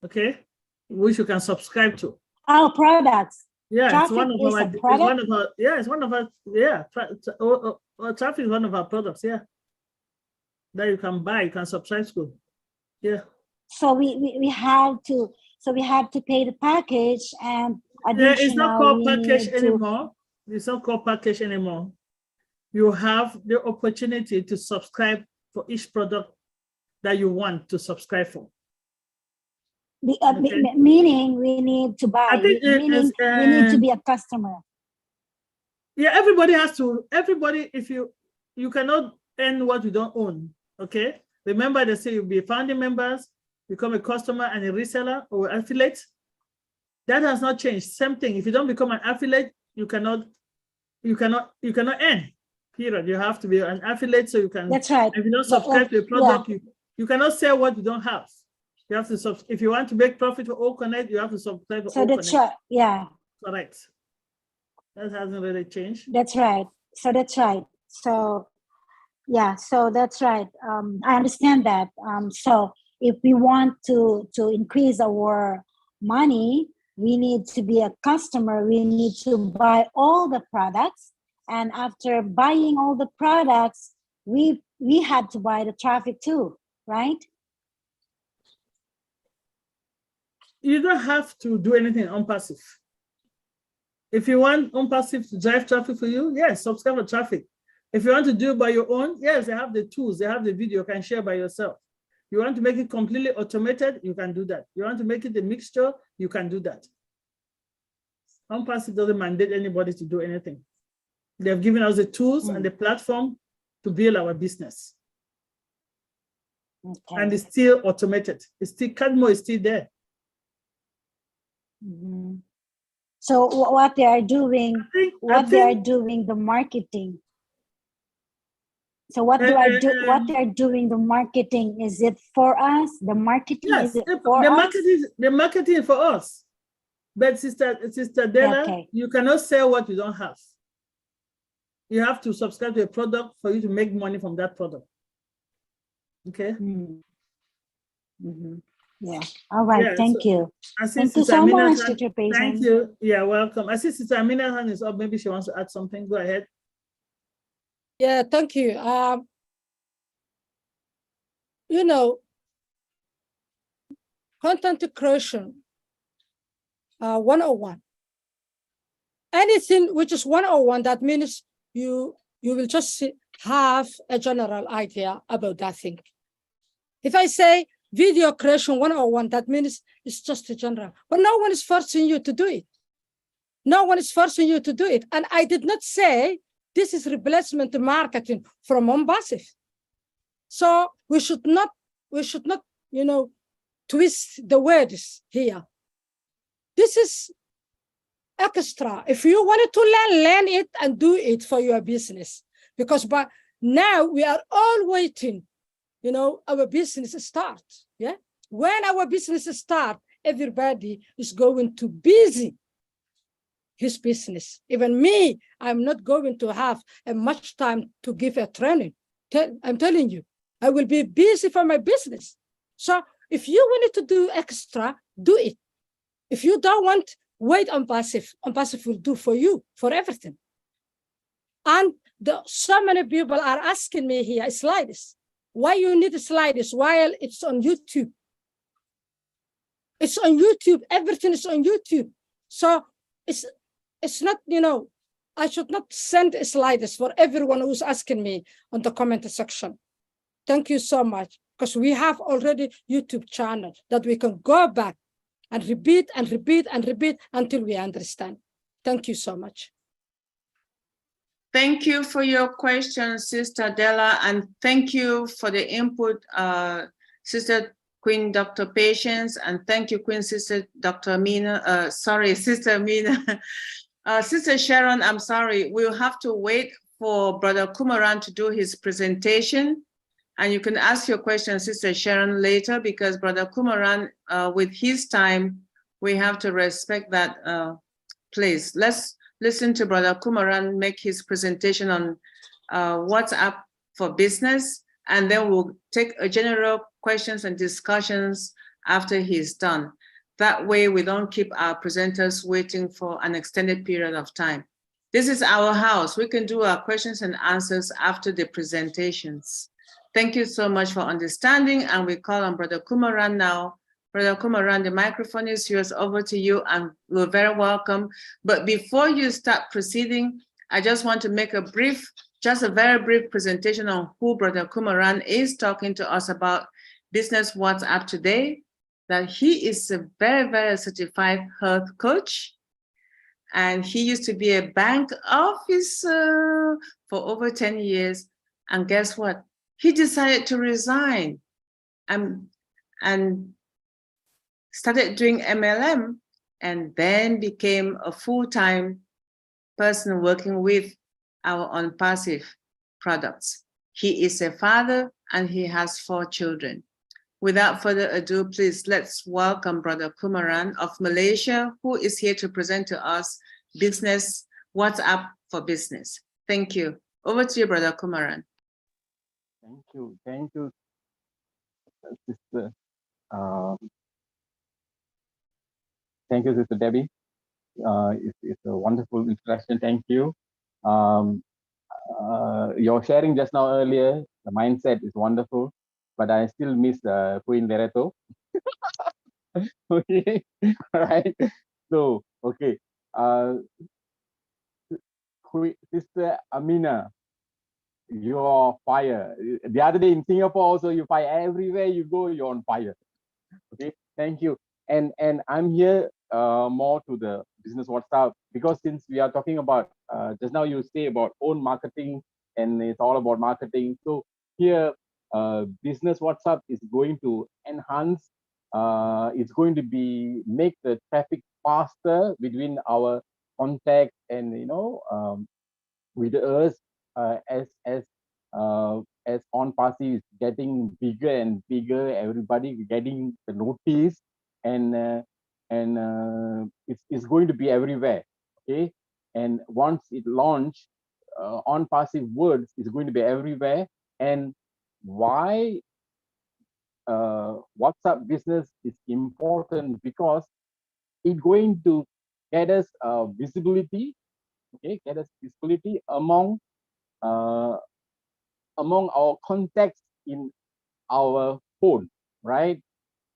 okay, which you can subscribe to. Oh, products. Yeah, Traffic it's one of is our. a It's product? one of our. Yeah, it's one of our. Yeah, traffic is one of our products. Yeah, that you can buy. You can subscribe to. Yeah. So we have to pay the package, and Yeah, it's not additional called we package need to. anymore. It's not called package anymore. You have the opportunity to subscribe for each product that you want to subscribe for. Okay. Meaning we need to buy. I think Meaning we need to be a customer. Yeah, everybody has to. Everybody, if you cannot earn what you don't own. Okay. Remember, they say you'll be founding members, become a customer and a reseller or affiliate. That has not changed. Same thing. If you don't become an affiliate, you cannot earn. Period. You have to be an affiliate so you can. That's right. If you don't subscribe to a product, yeah. you cannot sell what you don't have. You have to if you want to make profit for All Connect, you have to subscribe to So All that's Connect. right. Yeah. Correct. That hasn't really changed. That's right. So that's right. So yeah. So that's right. I understand that. So if we want to increase our money, we need to be a customer. We need to buy all the products, and after buying all the products, we had to buy the traffic too, right? You don't have to do anything on passive. If you want ONPASSIVE to drive traffic for you, yes, subscribe for traffic. If you want to do it by your own, yes, they have the tools, they have the video you can share by yourself. You want to make it completely automated, you can do that. You want to make it a mixture, you can do that. ONPASSIVE doesn't mandate anybody to do anything. They have given us the tools and the platform to build our business. Okay. And it's still automated. It's still, Cadmo is still there. Mm-hmm. So what they are doing, they are doing the marketing. So what they are doing the marketing, is it for us? The marketing, yes, is it for us? The marketing for us. But Sister Della, okay. You cannot sell what you don't have. You have to subscribe to a product for you to make money from that product. Okay. Mm-hmm. Yeah. All right. Yeah, thank you. Thank you so much, Teacher Patience. Thank you. Yeah, welcome. I see Sister Amina hand is up. Maybe she wants to add something. Go ahead. Yeah, thank you. You know, content creation 101. Anything which is 101, that means you will just have a general idea about that thing. If I say video creation 101, that means it's just a general, but no one is forcing you to do it. No one is forcing you to do it. And I did not say this is replacement marketing from ONPASSIVE. So we should not, you know, twist the words here. This is extra. If you wanted to learn it and do it for your business. Because but now we are all waiting, you know, our business start. Yeah. When our business start, everybody is going to busy his business. Even me, I'm not going to have much time to give a training. I'm telling you, I will be busy for my business. So if you wanted to do extra, do it. If you don't want, wait on ONPASSIVE. ONPASSIVE will do for you, for everything. And so many people are asking me here, slides. Why you need slides while it's on YouTube? It's on YouTube. Everything is on YouTube. So it's not, you know, I should not send slides for everyone who's asking me on the comment section. Thank you so much, because we have already YouTube channel that we can go back and repeat and repeat and repeat until we understand. Thank you so much. Thank you for your question, Sister Della, and thank you for the input, Sister Queen Dr. Patience, and thank you, Queen Sister Dr. Amina. Sister Amina. Sister Sharon, I'm sorry, we'll have to wait for Brother Kumaran to do his presentation. And you can ask your question, Sister Sharon, later, because Brother Kumaran, with his time, we have to respect that place. Let's listen to Brother Kumaran make his presentation on WhatsApp for business, and then we'll take a general questions and discussions after he's done. That way we don't keep our presenters waiting for an extended period of time. This is our house. We can do our questions and answers after the presentations. Thank you so much for understanding, and we call on Brother Kumaran now. Brother Kumaran, the microphone is yours. Over to you, and we're very welcome. But before you start proceeding, I just want to make a very brief presentation on who Brother Kumaran is, talking to us about Business WhatsApp today, that he is a very, very certified health coach. And he used to be a bank officer for over 10 years. And guess what? He decided to resign and started doing MLM, and then became a full-time person working with our ONPASSIVE products. He is a father and he has 4 children. Without further ado, please let's welcome Brother Kumaran of Malaysia, who is here to present to us Business WhatsApp for Business. Thank you. Over to you, Brother Kumaran. Thank you, Sister. Thank you, Sister Debbie. It's a wonderful introduction. Thank you. Your sharing just now earlier, the mindset is wonderful, but I still miss Queen Loreto. Okay, right? So, okay. Sister Amina, you're fire. The other day in Singapore also, you fire. Everywhere you go, you're on fire. Okay, thank you. And I'm here more to the Business WhatsApp, because since we are talking about, just now you say about own marketing, and it's all about marketing. So here, Business WhatsApp is going to enhance, it's going to make the traffic faster between our contacts and, with us, as ONPASSIVE is getting bigger and bigger, everybody getting the notice, and it's going to be everywhere. Okay, and once it launched, ONPASSIVE words is going to be everywhere. And why WhatsApp business is important? Because it's going to get us visibility. Okay, get us visibility among our contacts in our phone, right?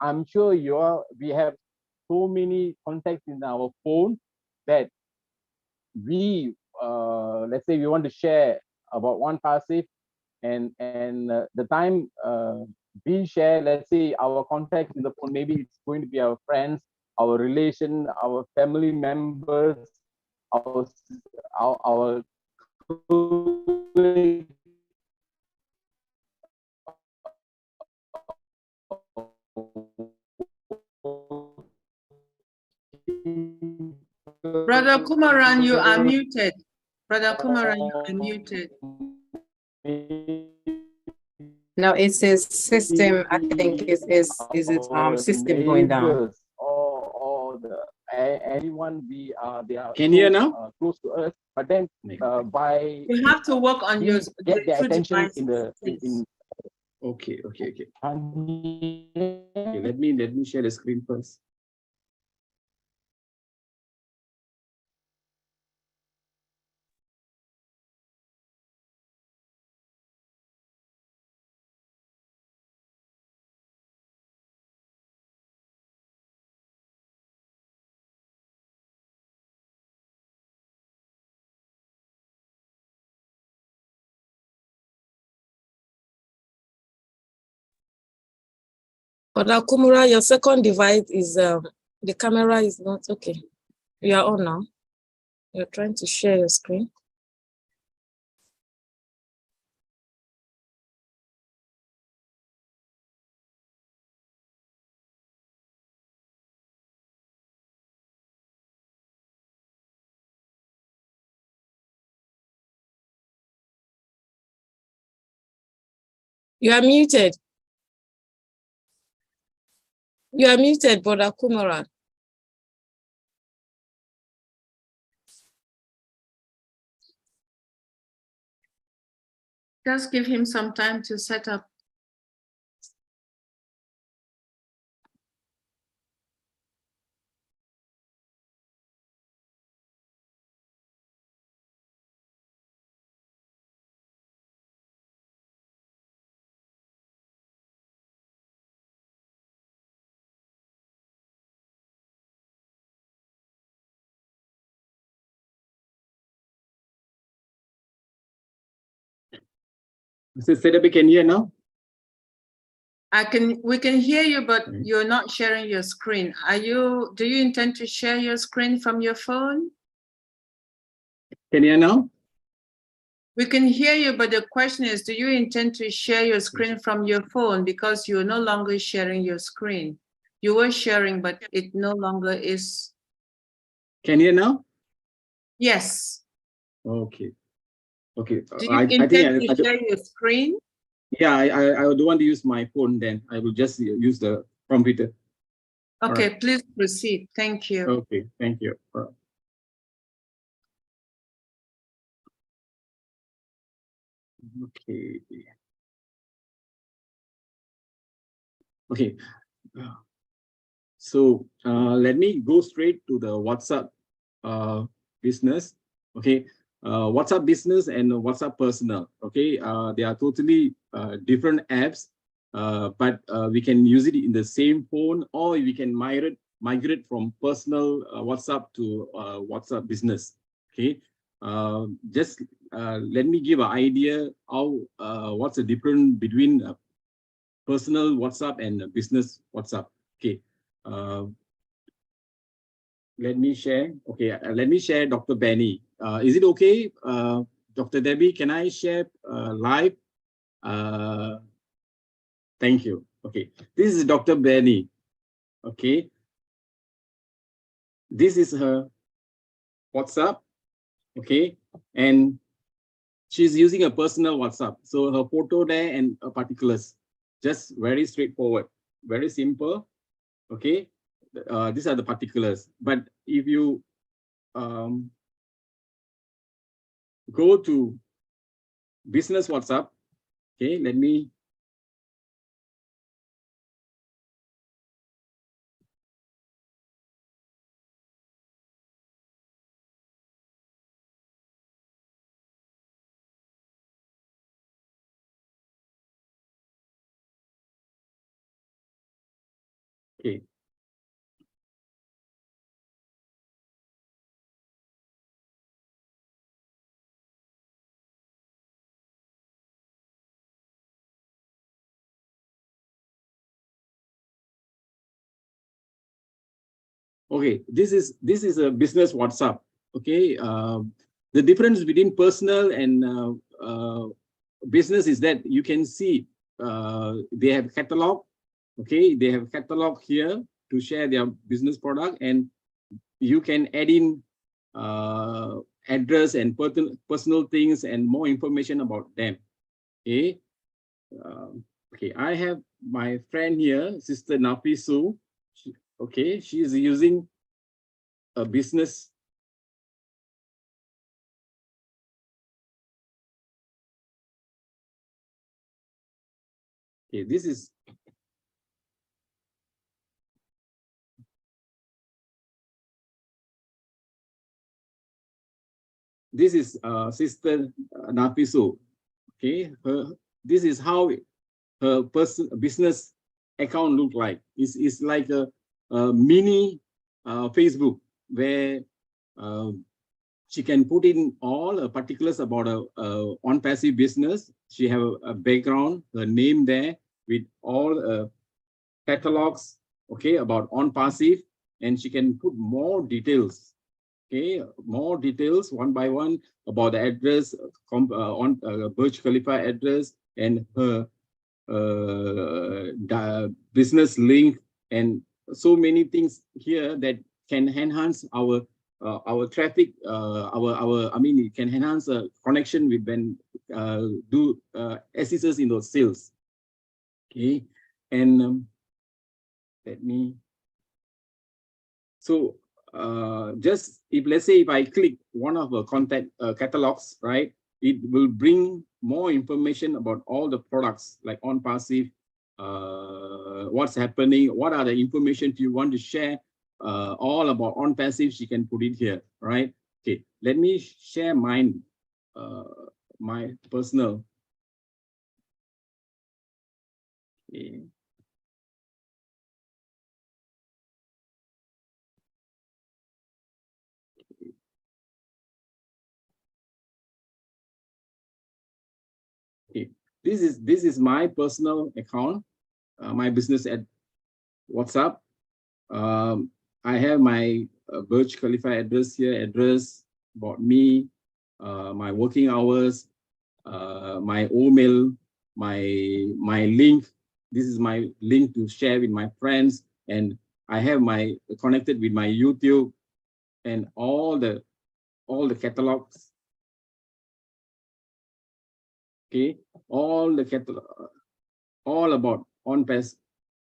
I'm sure we have so many contacts in our phone that we, let's say we want to share about ONPASSIVE, and the time we share, let's say our contacts in the phone, maybe it's going to be our friends, our relation, our family members, our Brother Kumaran, you are muted. Brother Kumaran, you are muted. No, it's his system. I think is its system going down. Or anyone they are Can you hear now? close to us, but then by You have to work on your get their attention in Okay. Let me share the screen first. But now, Kumura, your second device is the camera is not okay. You are on now. You're trying to share your screen. You are muted. You are muted, Brother Kumaran. Just give him some time to set up. Mr. Sedabi, can you hear now? We can hear you, but you're not sharing your screen. Do you intend to share your screen from your phone? Can you hear now? We can hear you, but the question is, do you intend to share your screen from your phone? Because you're no longer sharing your screen. You were sharing, but it no longer is. Can you hear now? Yes. Okay. Okay. Do you intend to share your screen? Yeah, I don't want to use my phone then. I will just use the computer. Okay, right. Please proceed. Thank you. Okay, thank you. Okay. Okay. So let me go straight to the WhatsApp business. Okay. WhatsApp business and WhatsApp personal. Okay. They are totally different apps, but we can use it in the same phone, or we can migrate from personal WhatsApp to WhatsApp business. Okay. Just let me give an idea how what's the difference between personal WhatsApp and business WhatsApp. Okay. Let me share. Okay, let me share Dr. Benny. Is it okay, Dr. Debbie? Can I share live? Thank you. Okay, this is Dr. Benny. Okay, this is her WhatsApp. Okay, and she's using a personal WhatsApp. So her photo there and particulars, just very straightforward, very simple. Okay, these are the particulars. But if you go to business WhatsApp, okay, let me. Okay. Okay, this is a business WhatsApp. Okay, the difference between personal and business is that you can see they have catalog. Okay, they have catalog here to share their business product, and you can add in address and personal things and more information about them. Okay, okay, I have my friend here, Sister Nafisu. Okay, she is using a business. Okay, this is Sister Nafisu. Okay, this is how her business account look like. It's like a mini Facebook where she can put in all particulars about a ONPASSIVE business. She have a background, her name there with all catalogs, okay, about ONPASSIVE, and she can put more details. Okay, more details one by one about the address, on Burj Khalifa address, and her business link, and so many things here that can enhance our traffic, I mean, it can enhance a connection with when assist us in those sales. Okay, and let me. So just if let's say if I click one of the contact catalogs, right, it will bring more information about all the products like ONPASSIVE, what's happening, what are the information you want to share, all about ONPASSIVE. She can put it here, right? Okay, let me share mine, my personal. Okay. Okay, this is my personal account, my business at WhatsApp. I have my Burj Khalifa address here, address about me, my working hours, my email, my link. This is my link to share with my friends, and I have my connected with my YouTube and all the catalogs. Okay, all the catalog, all about ONPASS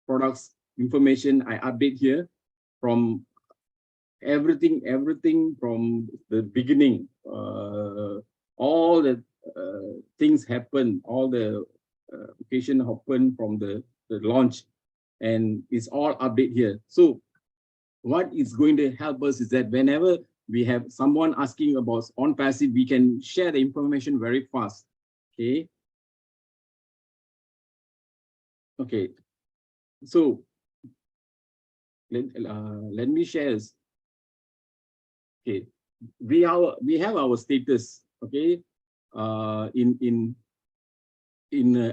products information I update here from everything from the beginning. All the things happen, all the occasion happen from the launch, and it's all update here. So what is going to help us is that whenever we have someone asking about ONPASSIVE, we can share the information very fast. Okay. Okay. So let me share this. Okay, we have our status, okay, in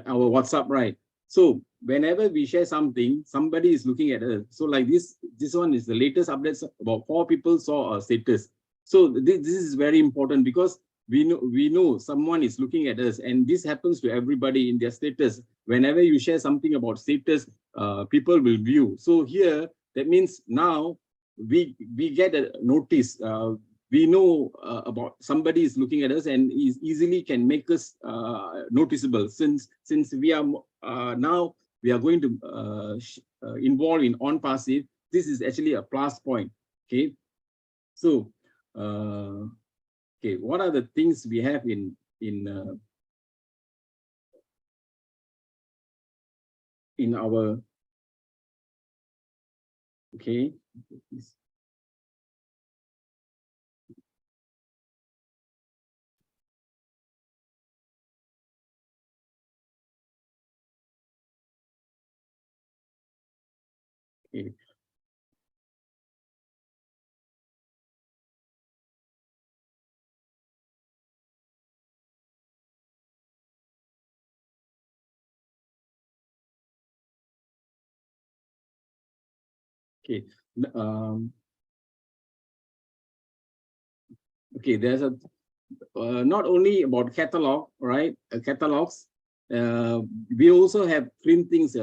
our WhatsApp, right? So whenever we share something, somebody is looking at us. So like this one is the latest updates. About 4 people saw our status. So this is very important because we know someone is looking at us, and this happens to everybody in their status. Whenever you share something about status, people will view. So here that means now we get a notice. We know about somebody is looking at us, and is easily can make us noticeable. Since we are now we are going to involve in ONPASSIVE, this is actually a plus point. Okay, so okay, what are the things we have in our, okay. Okay. Okay. Okay, there's a not only about catalog, right? Catalogs. We also have printings.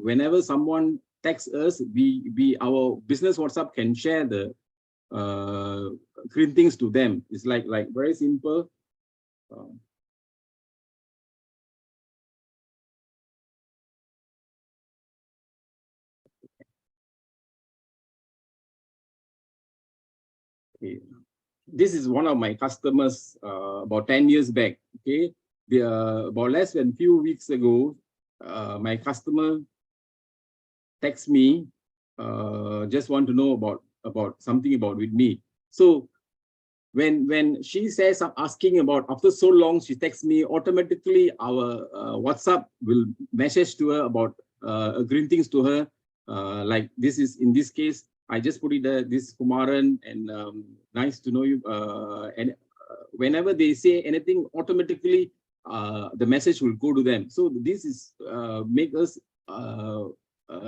Whenever someone texts us, our business WhatsApp can share the printings to them. It's like very simple. Okay. This is one of my customers about 10 years back. Okay, about less than few weeks ago, my customer text me, just want to know about something about with me. So when she says asking about, after so long she texts me, automatically our WhatsApp will message to her about greetings to her, like this is, in this case I just put it this Kumaran, and nice to know you, and whenever they say anything, automatically the message will go to them. So this is make us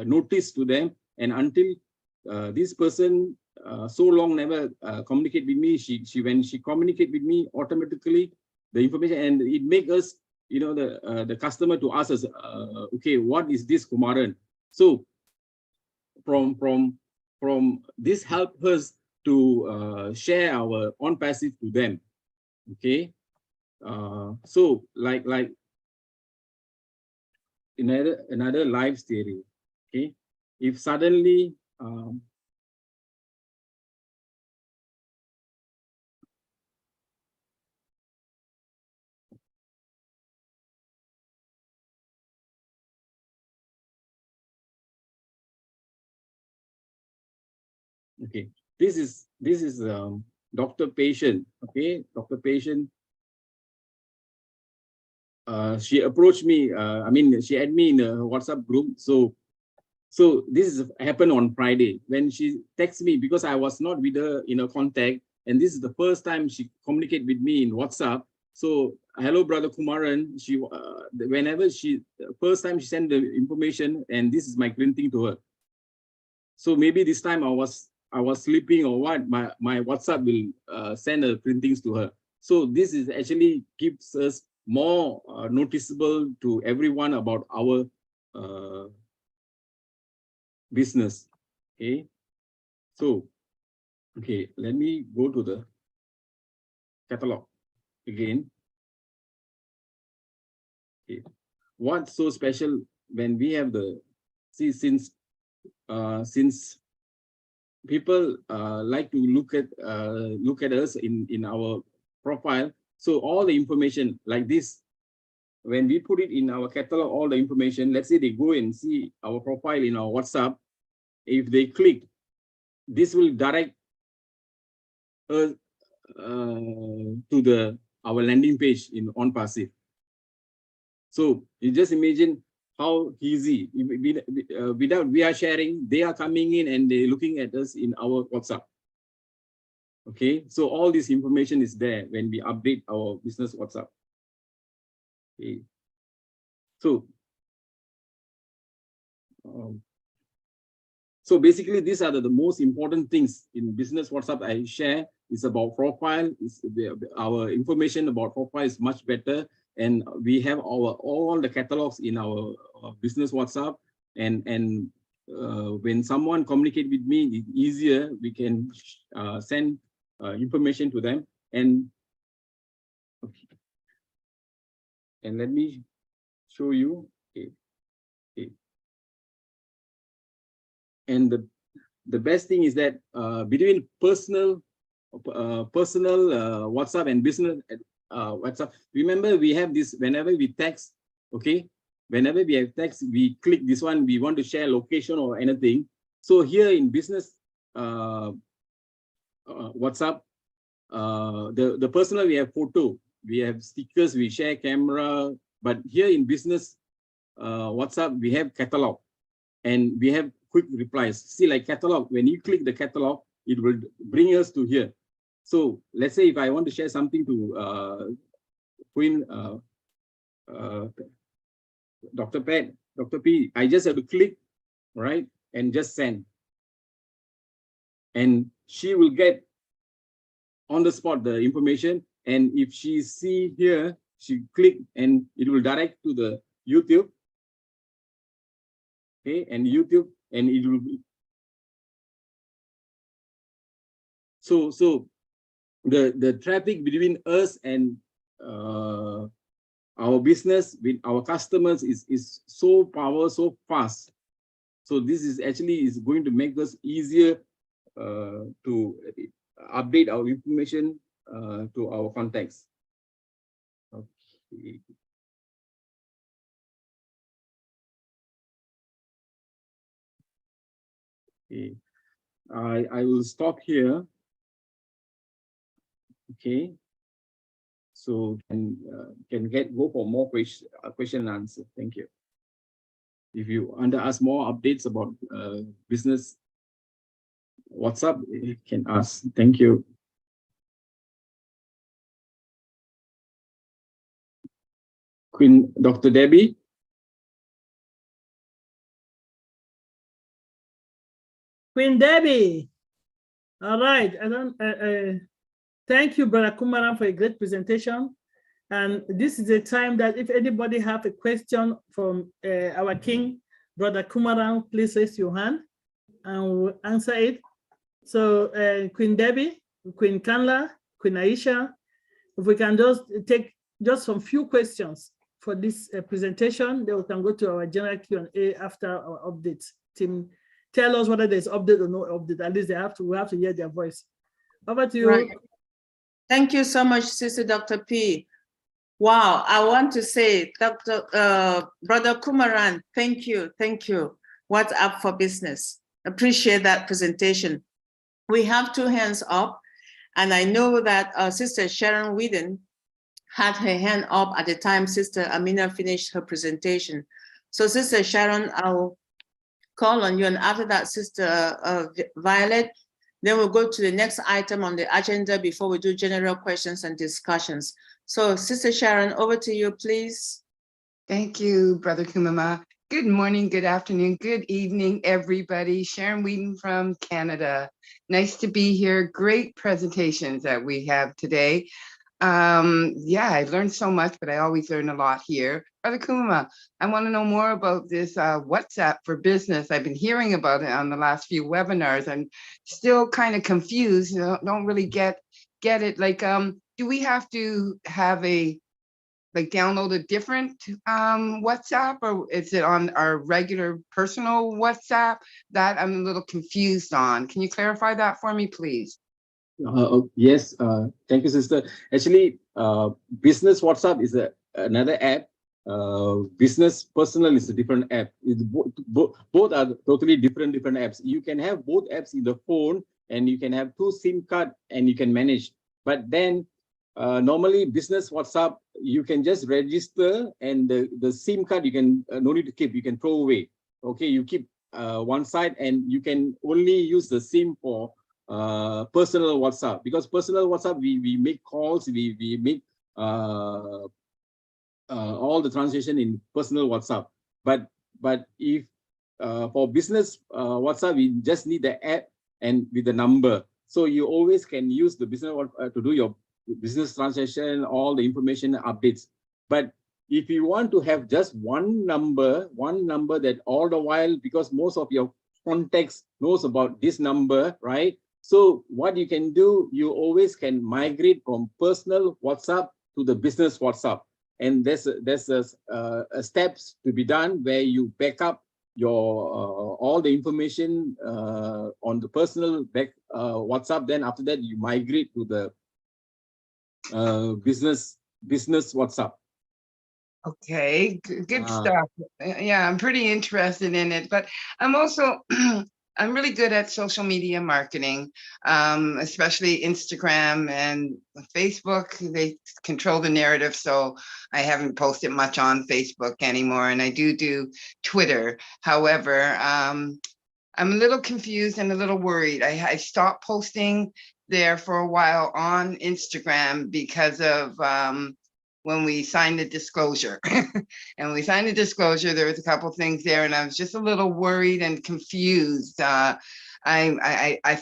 notice to them, and until this person so long never communicate with me, when she communicate with me, automatically the information, and it make us, you know, the customer to ask us, okay, what is this Kumaran? So from this help us to share our ONPASSIVE to them. Okay, so like another live stereo. Okay, if suddenly okay, this is doctor patient. Okay, doctor patient. She approached me. I mean, she had me in a WhatsApp group. So this is happened on Friday when she texted me because I was not with her in a contact, and this is the first time she communicated with me in WhatsApp. So hello, brother Kumaran. She whenever first time she sent the information, and this is my printing to her. So maybe this time I was sleeping or what, my WhatsApp will send the printings to her. So this is actually gives us more noticeable to everyone about our business. Okay. So, okay, let me go to the catalog again. Okay. What's so special when we have the, see, since people like to look at us in our profile, so all the information like this, when we put it in our catalog, all the information, let's say they go and see our profile in our WhatsApp, if they click, this will direct us to our landing page in ONPASSIVE. So you just imagine how easy, without we are sharing, they are coming in and they're looking at us in our WhatsApp. Okay, so all this information is there when we update our business WhatsApp. Okay, so so basically these are the most important things in business WhatsApp I share. Is about profile. Our information about profile is much better, and we have all the catalogs in our business WhatsApp. And when someone communicate with me, it's easier. We can send information to them. And okay, and let me show you. Okay. Okay. And the best thing is that between personal WhatsApp and business WhatsApp, remember we have this whenever we text. Okay, whenever we have text, we click this one, we want to share location or anything. So here in business WhatsApp, the personal, we have photo, we have stickers, we share camera. But here in business WhatsApp, we have catalog and we have quick replies. See, like catalog, when you click the catalog, it will bring us to here. So let's say if I want to share something to Queen Dr. P, I just have to click, right, and just send. And she will get on the spot the information. And if she see here, she click and it will direct to the YouTube. Okay, and YouTube, and it will be so the traffic between us and our business with our customers is so so fast. So this is actually going to make us easier to update our information to our contacts. Okay. Okay. I will stop here. Okay. So can go for more question and answer. Thank you. If you want to ask more updates about business WhatsApp, you can ask. Thank you. Queen Dr. Debbie. Queen Debbie. All right. Thank you, Brother Kumaran, for a great presentation. And this is a time that if anybody have a question from our king, Brother Kumaran, please raise your hand and we'll answer it. So Queen Debbie, Queen Kanla, Queen Aisha, if we can just take just some few questions for this presentation. Then we can go to our general Q&A after our updates. Tim, tell us whether there's update or no update. At least we have to hear their voice. Over to you. Right. Thank you so much, Sister Dr. P. Wow, I want to say, Brother Kumaran, thank you. What's up for business? Appreciate that presentation. We have 2 hands up, and I know that Sister Sharon Whedon had her hand up at the time Sister Amina finished her presentation. So Sister Sharon, I'll call on you, and after that, Sister Violet, then we'll go to the next item on the agenda before we do general questions and discussions. So Sister Sharon, over to you, please. Thank you, Brother Kumama. Good morning, good afternoon, good evening, everybody. Sharon Whedon from Canada. Nice to be here. Great presentations that we have today. Yeah, I learned so much, but I always learn a lot here. Brother Kumama, I want to know more about this WhatsApp for business. I've been hearing about it on the last few webinars. I'm still kind of confused. Don't really get it. Like, do we have to have download a different WhatsApp, or is it on our regular personal WhatsApp? That I'm a little confused on. Can you clarify that for me, please? Yes, thank you, sister. Actually, business WhatsApp is another app. Business personal is a different app. Both are totally different apps. You can have both apps in the phone, and you can have 2 SIM cards, and you can manage. But then normally business WhatsApp, you can just register, and the SIM card you can no need to keep, you can throw away. Okay, you keep one side, and you can only use the SIM for personal WhatsApp, because personal WhatsApp we make calls, we make all the transaction in personal WhatsApp. But if for business WhatsApp, we just need the app and with the number, so you always can use the business to do your business transaction, all the information updates. But if you want to have just one number that all the while, because most of your contacts knows about this number, right? So what you can do, you always can migrate from personal WhatsApp to the business WhatsApp. And there's a steps to be done where you back up your all the information on the personal WhatsApp. Then after that, you migrate to the business WhatsApp. Okay, good stuff. Yeah, I'm pretty interested in it, but I'm also I'm really good at social media marketing, especially Instagram and Facebook. They control the narrative, so I haven't posted much on Facebook anymore, and I do Twitter. However, I'm a little confused and a little worried. I stopped posting there for a while on Instagram because of when we signed the disclosure. And when we signed the disclosure, there was a couple things there, and I was just a little worried and confused. I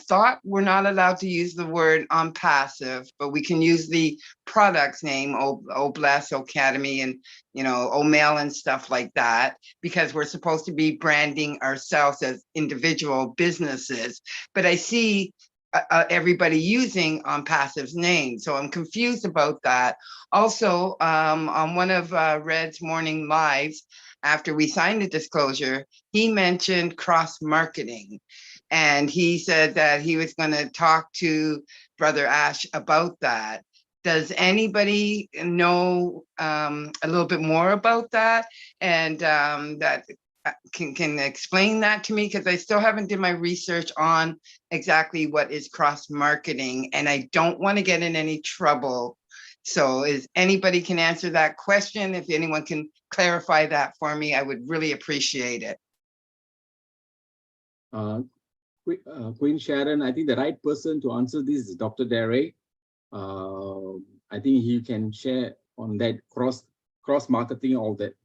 thought we're not allowed to use the word ONPASSIVE, but we can use the product's name, Oblast, Academy, and O'Mail and stuff like that, because we're supposed to be branding ourselves as individual businesses. But I see everybody using ONPASSIVE's name, so I'm confused about that. Also, on one of Red's morning lives, after we signed the disclosure, he mentioned cross-marketing. And he said that he was going to talk to Brother Ash about that. Does anybody know a little bit more about that? And that can explain that to me, because I still haven't did my research on exactly what is cross-marketing, and I don't want to get in any trouble. So if anybody can answer that question, if anyone can clarify that for me, I would really appreciate it. Queen Sharon, I think the right person to answer this is Dr. Derek. I think he can share on that cross marketing, all that.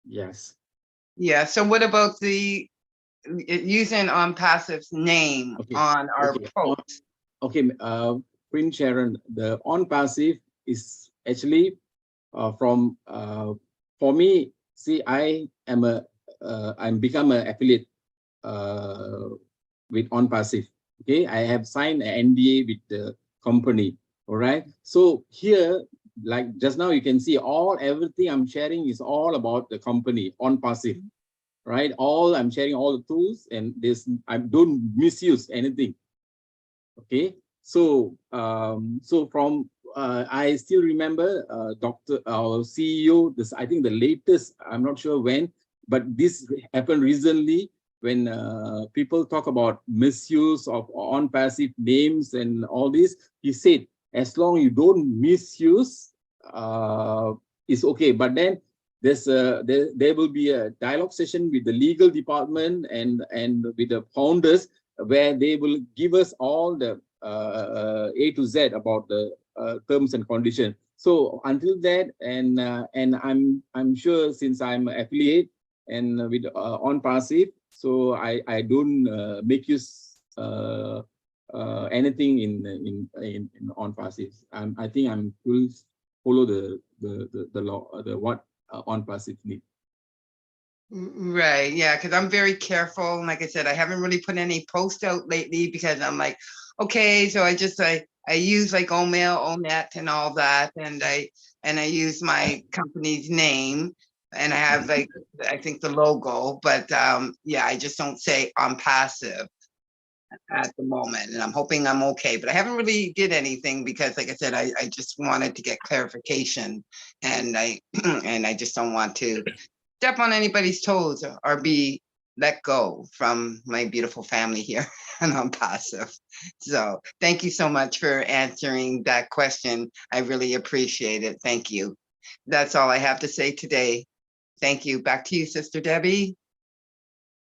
Yes. Yeah. So what about the using ONPASSIVE's name on our post? Okay, Queen Sharon, the ONPASSIVE is actually from for me. See, I'm become an affiliate with ONPASSIVE. Okay, I have signed an NDA with the company. All right. So here like just now you can see everything I'm sharing is all about the company ONPASSIVE, right? I'm sharing all the tools, and I don't misuse anything. Okay, so from I still remember our CEO. I think the latest, I'm not sure when, but this happened recently when people talk about misuse of ONPASSIVE names and all this. He said, as long you don't misuse, it's okay. But then there will be a dialogue session with the legal department and with the founders, where they will give us all the A to Z about the terms and conditions. So until that, and I'm sure, since I'm affiliate and with ONPASSIVE, so I don't make use anything in ONPASSIVE. I think I'm will follow the law, what ONPASSIVE need. Right, yeah, because I'm very careful. And like I said, I haven't really put any posts out lately because I'm like, okay, so I use like OMail, ONET and all that, and I use my company's name, and I have like, I think the logo, but yeah, I just don't say ONPASSIVE at the moment, and I'm hoping I'm okay, but I haven't really did anything because, like I said, I just wanted to get clarification, and I just don't want to step on anybody's toes or be let go from my beautiful family here and ONPASSIVE. So thank you so much for answering that question. I really appreciate it. Thank you. That's all I have to say today. Thank you. Back to you, Sister Debbie.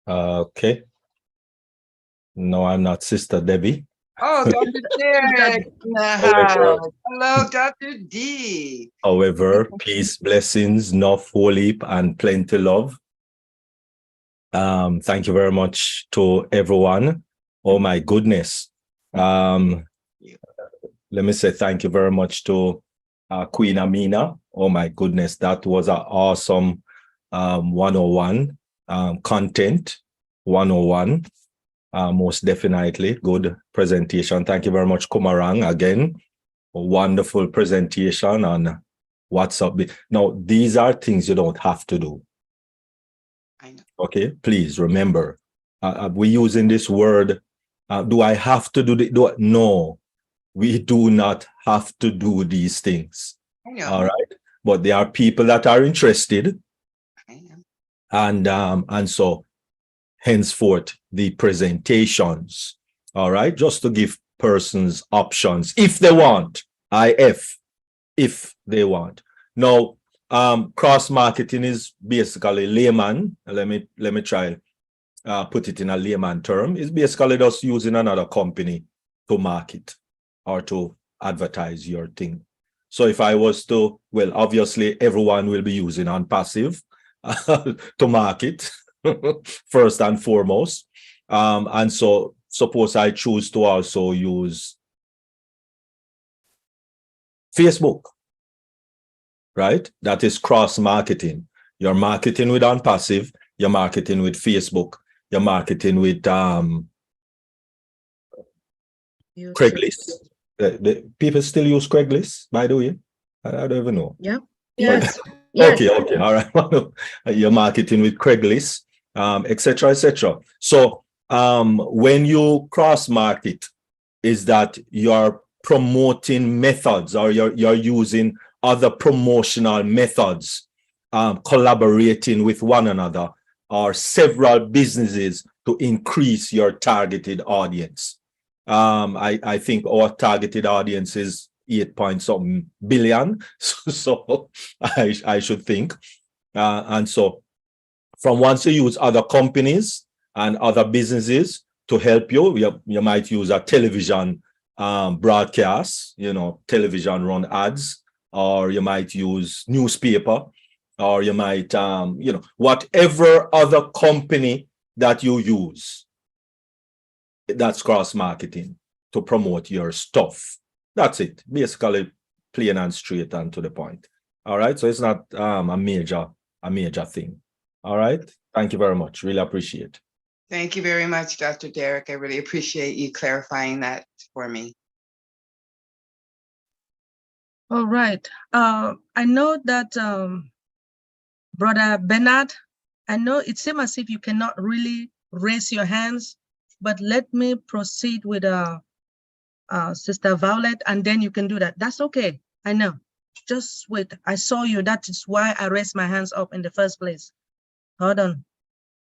Okay. No, I'm not Sister Debbie. Oh, Dr. Derek. Hello, Dr. D. However, peace, blessings, enough, holy, and plenty love. Thank you very much to everyone. Oh my goodness. Let me say thank you very much to Queen Amina. Oh my goodness, that was an awesome 101 content 101. Most definitely good presentation. Thank you very much, Kumarang, again. A wonderful presentation on WhatsApp. Now, these are things you don't have to do. I know. Okay, please remember, we're using this word. Do I have to do it? No, we do not have to do these things. I know. All right, but there are people that are interested, I know. and so henceforth the presentations. All right, just to give persons options if they want. If they want. Now, cross marketing is basically layman. Let me try put it in a layman term. It's basically just using another company to market or to advertise your thing. So if I was to, well, obviously everyone will be using ONPASSIVE to market first and foremost. And so suppose I choose to also use Facebook, right? That is cross marketing. You're marketing with ONPASSIVE, you're marketing with Facebook, you're marketing with Craigslist. The people still use Craigslist, by the way. I don't even know. Yeah. Yes. Yes. Okay, all right. You're marketing with Craigslist, etc., etc. So when you cross market, is that you're promoting methods, or you're using other promotional methods, collaborating with one another or several businesses to increase your targeted audience. I think our targeted audience is 8-point-something billion. So I should think. And so from once you use other companies and other businesses to help you, you might use a television broadcast, television run ads, or you might use newspaper, or you might, whatever other company that you use, that's cross marketing to promote your stuff. That's it. Basically, plain and straight and to the point. All right. So it's not a major thing. All right. Thank you very much. Really appreciate. Thank you very much, Dr. Derek. I really appreciate you clarifying that for me. All right. I know that Brother Bernard, I know it seems as if you cannot really raise your hands, but let me proceed with Sister Violet, and then you can do that. That's okay. I know. Just wait. I saw you. That is why I raised my hands up in the first place. Hold on.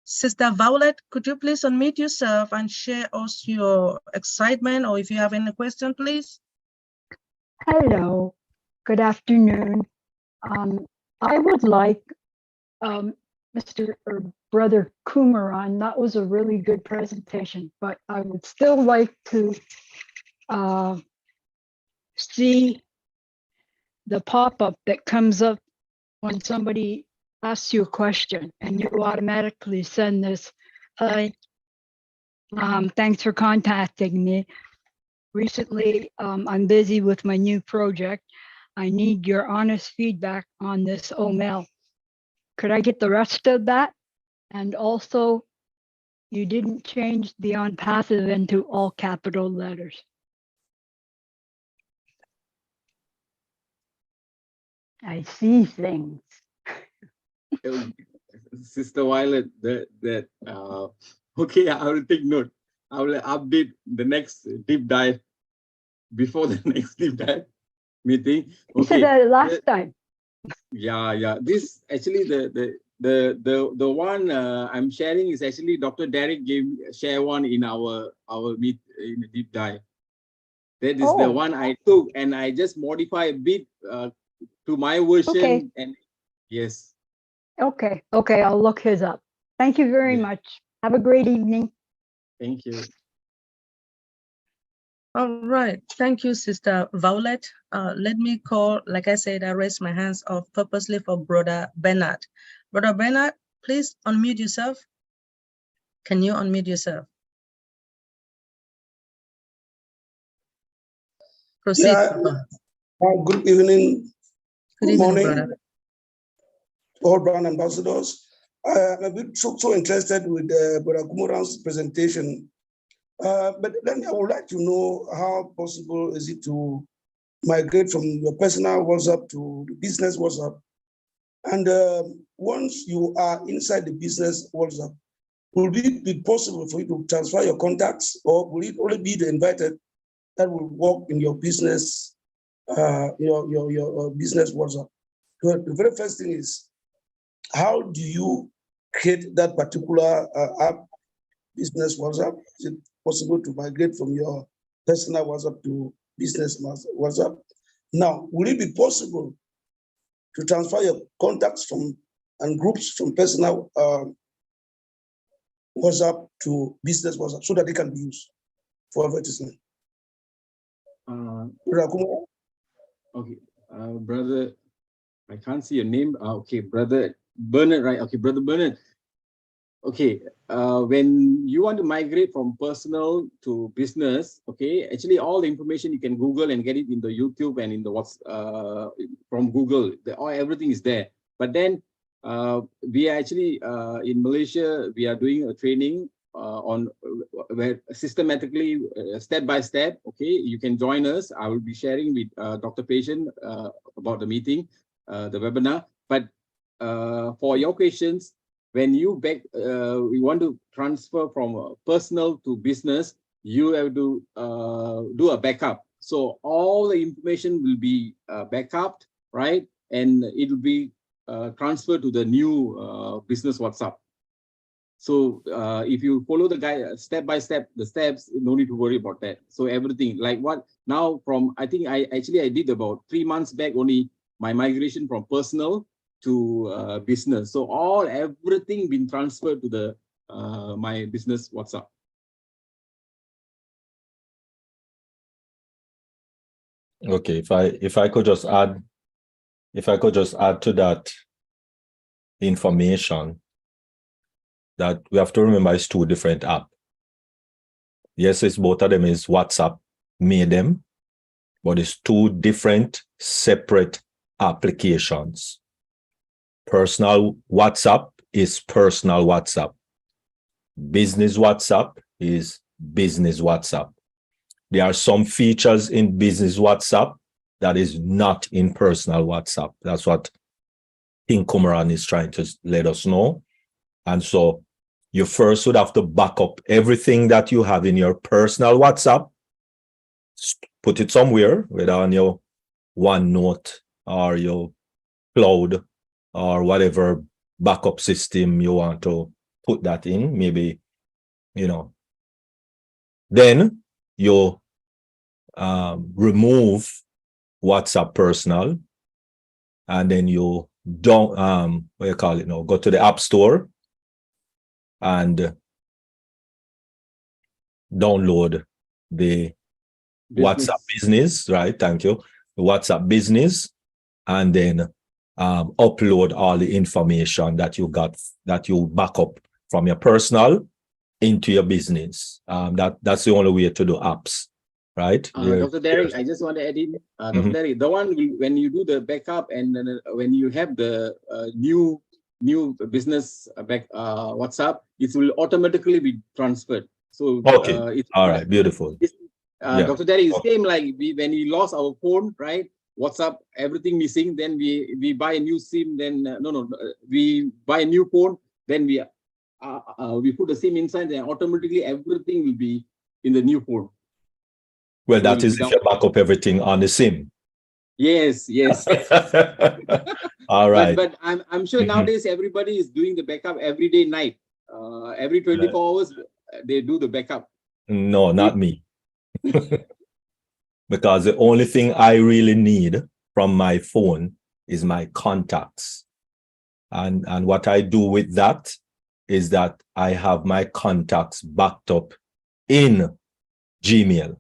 Sister Violet, could you please unmute yourself and share us your excitement, or if you have any question, please? Hello, good afternoon. I would like Mr. or Brother Kumaran, that was a really good presentation, but I would still like to see the pop-up that comes up when somebody asks you a question and you automatically send this, hi, thanks for contacting me. Recently, I'm busy with my new project. I need your honest feedback on this OML. Could I get the rest of that? And also, you didn't change the ONPASSIVE into all capital letters. I see things. Sister Violet, okay, I will take note. I will update the next deep dive before the next deep dive meeting. You said that last time. Yeah. This actually the one I'm sharing is actually Dr. Derek share one in our meet in the deep dive. That is the one I took, and I just modify a bit to my version. Okay. And yes. Okay, I'll look his up. Thank you very much. Have a great evening. Thank you. All right. Thank you, Sister Violet. Let me call, like I said, I raised my hands off purposely for Brother Bernard. Brother Bernard, please unmute yourself. Can you unmute yourself? Proceed. Good evening. Good morning, brother. All brand ambassadors. I'm a bit so interested with Brother Kumuran's presentation. But then I would like to know how possible is it to migrate from your personal WhatsApp to the business WhatsApp? And once you are inside the business WhatsApp, will it be possible for you to transfer your contacts, or will it only be the invited that will work in your business, your business WhatsApp? So the very first thing is, how do you create that particular app, business WhatsApp? Is it possible to migrate from your personal WhatsApp to business WhatsApp? Now, will it be possible to transfer your contacts and groups from personal WhatsApp to business WhatsApp so that they can be used for advertisement? Okay, brother, I can't see your name. Okay, Brother Bernard, right? Okay, Brother Bernard. Okay, when you want to migrate from personal to business, okay, actually all the information you can Google and get it in the YouTube and in the from Google. Everything is there. But then we are actually in Malaysia, we are doing a training on where systematically, step by step. Okay, you can join us. I will be sharing with Dr. Patient about the meeting, the webinar. But for your questions, when you we want to transfer from personal to business, you have to do a backup. So all the information will be backed, right? And it will be transferred to the new business WhatsApp. So if you follow the guide step by step, the steps, no need to worry about that. So everything like what now from, I think I did about 3 months back only my migration from personal to business. So everything been transferred to the my business WhatsApp. Okay, if I could just add to that information, that we have to remember it's 2 different apps. Yes, it's both of them is WhatsApp made them, but it's 2 different separate applications. Personal WhatsApp is personal WhatsApp. Business WhatsApp is business WhatsApp. There are some features in business WhatsApp that is not in personal WhatsApp. That's what King Kumaran is trying to let us know. And so you first would have to back up everything that you have in your personal WhatsApp, put it somewhere, whether on your OneNote or your cloud or whatever backup system you want to put that in, maybe, you know. Then you remove WhatsApp personal, and then you don't what do you call it now, go to the App Store and download the WhatsApp business, right? Thank you. The WhatsApp business, and then upload all the information that you got, that you back up from your personal into your business. That's the only way to do apps, right? Dr. Derek, I just want to add in, Dr. Derek, the one when you do the backup and then when you have the new business WhatsApp, it will automatically be transferred. So okay, all right, beautiful. Dr. Derek, it's same like when we lost our phone, right? WhatsApp, everything missing. Then we buy a new SIM. Then we buy a new phone. Then we put the SIM inside, and automatically everything will be in the new phone. Well, that is if you back up everything on the SIM. Yes, yes. All right. But I'm sure nowadays everybody is doing the backup every day, night. Every 24 hours they do the backup. No, not me. Because the only thing I really need from my phone is my contacts. And what I do with that is that I have my contacts backed up in Gmail.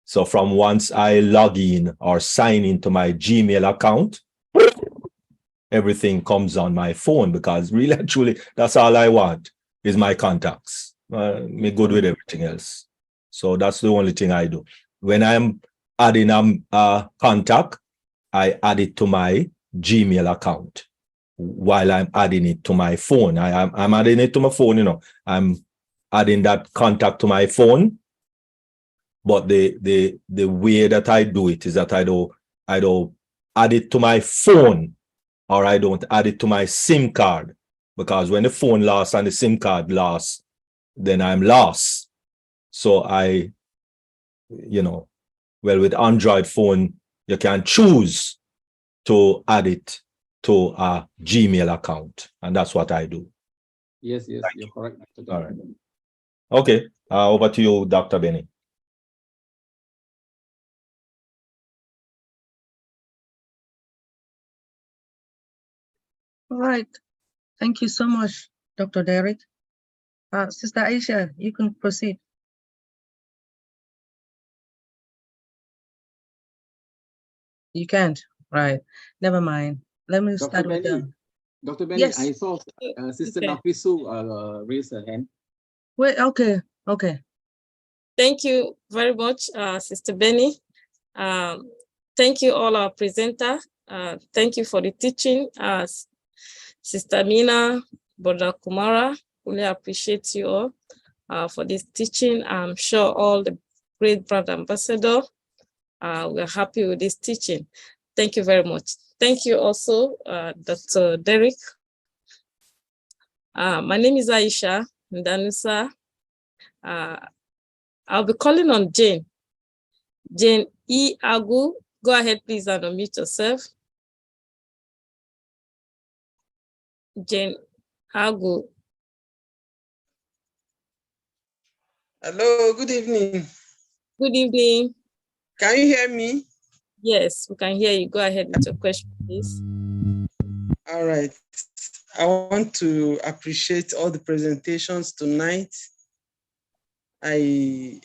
So from once I log in or sign into my Gmail account, everything comes on my phone, because really, actually, that's all I want is my contacts. Me good with everything else. So that's the only thing I do. When I'm adding a contact, I add it to my Gmail account while I'm adding it to my phone. I'm adding it to my phone, you know. I'm adding that contact to my phone. But the way that I do it is that I don't add it to my phone, or I don't add it to my SIM card, because when the phone lost and the SIM card lost, then I'm lost. So well, with Android phone, you can choose to add it to a Gmail account, and that's what I do. Yes, you're correct. All right. Okay, over to you, Dr. Benny. All right. Thank you so much, Dr. Derek. Sister Aisha, you can proceed. You can't, right? Never mind. Let me start with them. Dr. Benny, Yes. I saw Sister Nafisu raise her hand. Wait, okay. Thank you very much, Sister Benny. Thank you all our presenter. Thank you for the teaching. Sister Mina, Brother Kumara, really appreciate you all for this teaching. I'm sure all the great brother ambassador, we're happy with this teaching. Thank you very much. Thank you also, Dr. Derek. My name is Aisha Ndanusa. I'll be calling on Jane. Jane E. Agu, go ahead, please, and unmute yourself. Jane Agu. Hello, good evening. Good evening. Can you hear me? Yes, we can hear you. Go ahead with your question, please. All right. I want to appreciate all the presentations tonight. I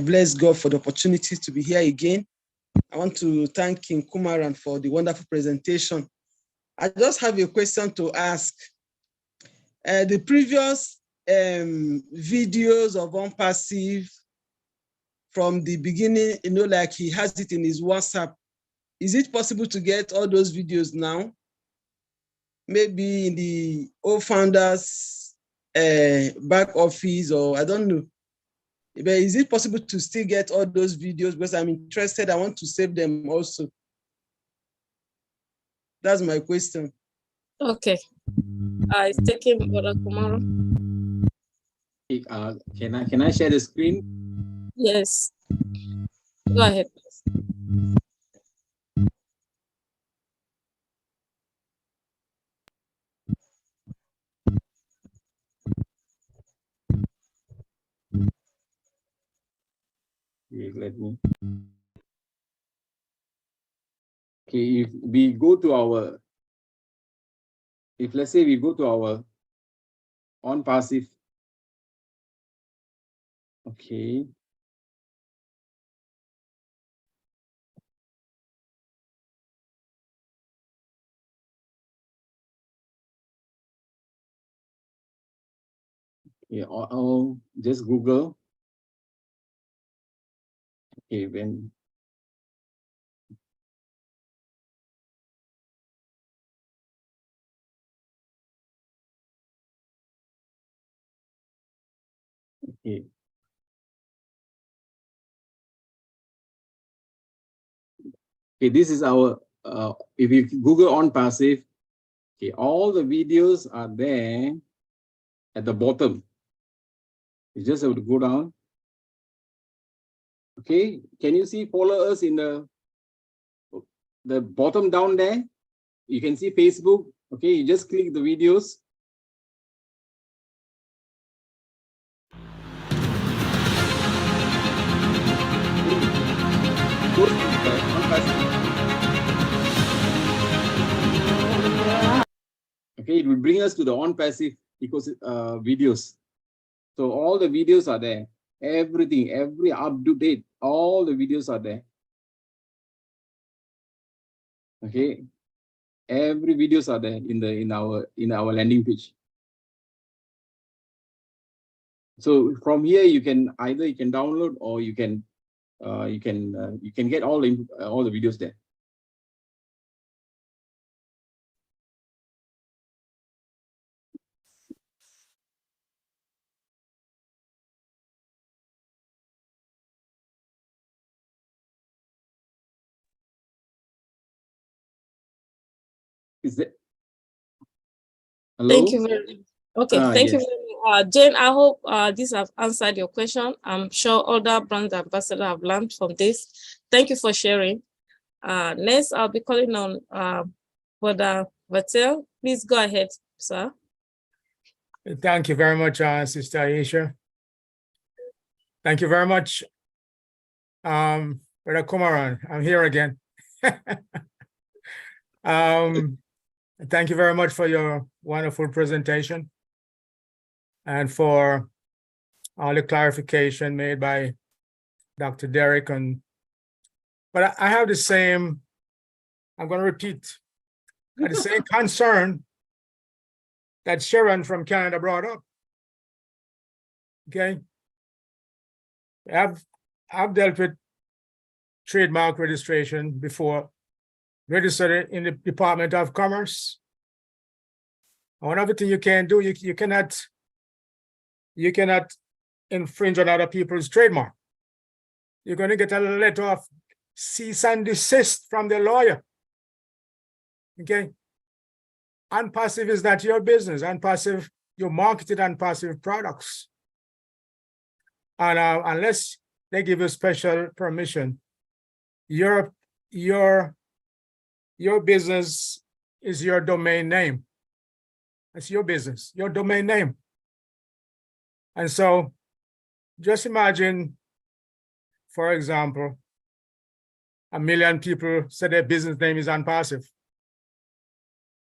bless God for the opportunity to be here again. I want to thank King Kumaran for the wonderful presentation. I just have a question to ask. The previous videos of ONPASSIVE from the beginning, like he has it in his WhatsApp. Is it possible to get all those videos now? Maybe in the old founders back office, or I don't know. But is it possible to still get all those videos? Because I'm interested, I want to save them also. That's my question. Okay. It's taking Brother Kumaro. Can I share the screen? Yes. Go ahead. Let me. Okay, if we go to our, if let's say we go to our ONPASSIVE. Okay. Yeah, I'll just Google. Okay, when okay. Okay, this is our if you Google ONPASSIVE, okay, all the videos are there at the bottom. You just have to go down. Okay, can you see follow us in the bottom down there? You can see Facebook. Okay, you just click the videos. Okay, it will bring us to the ONPASSIVE videos. So all the videos are there. Everything, every up-to-date, all the videos are there. Okay, every videos are there in our landing page. So from here you can either download or you can get all the videos there. Is that? Hello? Thank you very much. Okay, thank you Yes. very much. Jane, I hope this has answered your question. I'm sure other brand ambassadors have learned from this. Thank you for sharing. Next, I'll be calling on Brother Vatel. Please go ahead, sir. Thank you very much, Sister Aisha. Thank you very much, Brother Kumaran. I'm here again. Thank you very much for your wonderful presentation and for all the clarification made by Dr. Derek. But I have the same, I'm going to repeat, the same concern that Sharon from Canada brought up. Okay. I've dealt with trademark registration before, registered in the Department of Commerce. One other thing you can do, you cannot infringe on other people's trademark. You're going to get a letter of cease and desist from the lawyer. Okay. ONPASSIVE is not your business. ONPASSIVE, you marketed ONPASSIVE products. And unless they give you special permission, your business is your domain name. It's your business, your domain name. And so just imagine, for example, 1 million people say their business name is ONPASSIVE.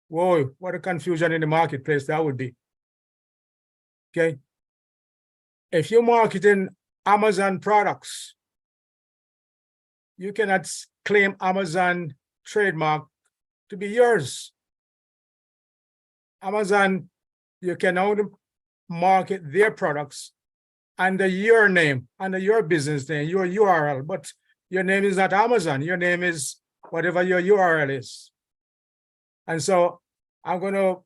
Whoa, what a confusion in the marketplace that would be. Okay. If you're marketing Amazon products, you cannot claim Amazon trademark to be yours. Amazon, you can only market their products under your name, under your business name, your URL, but your name is not Amazon. Your name is whatever your URL is. And so I'm going to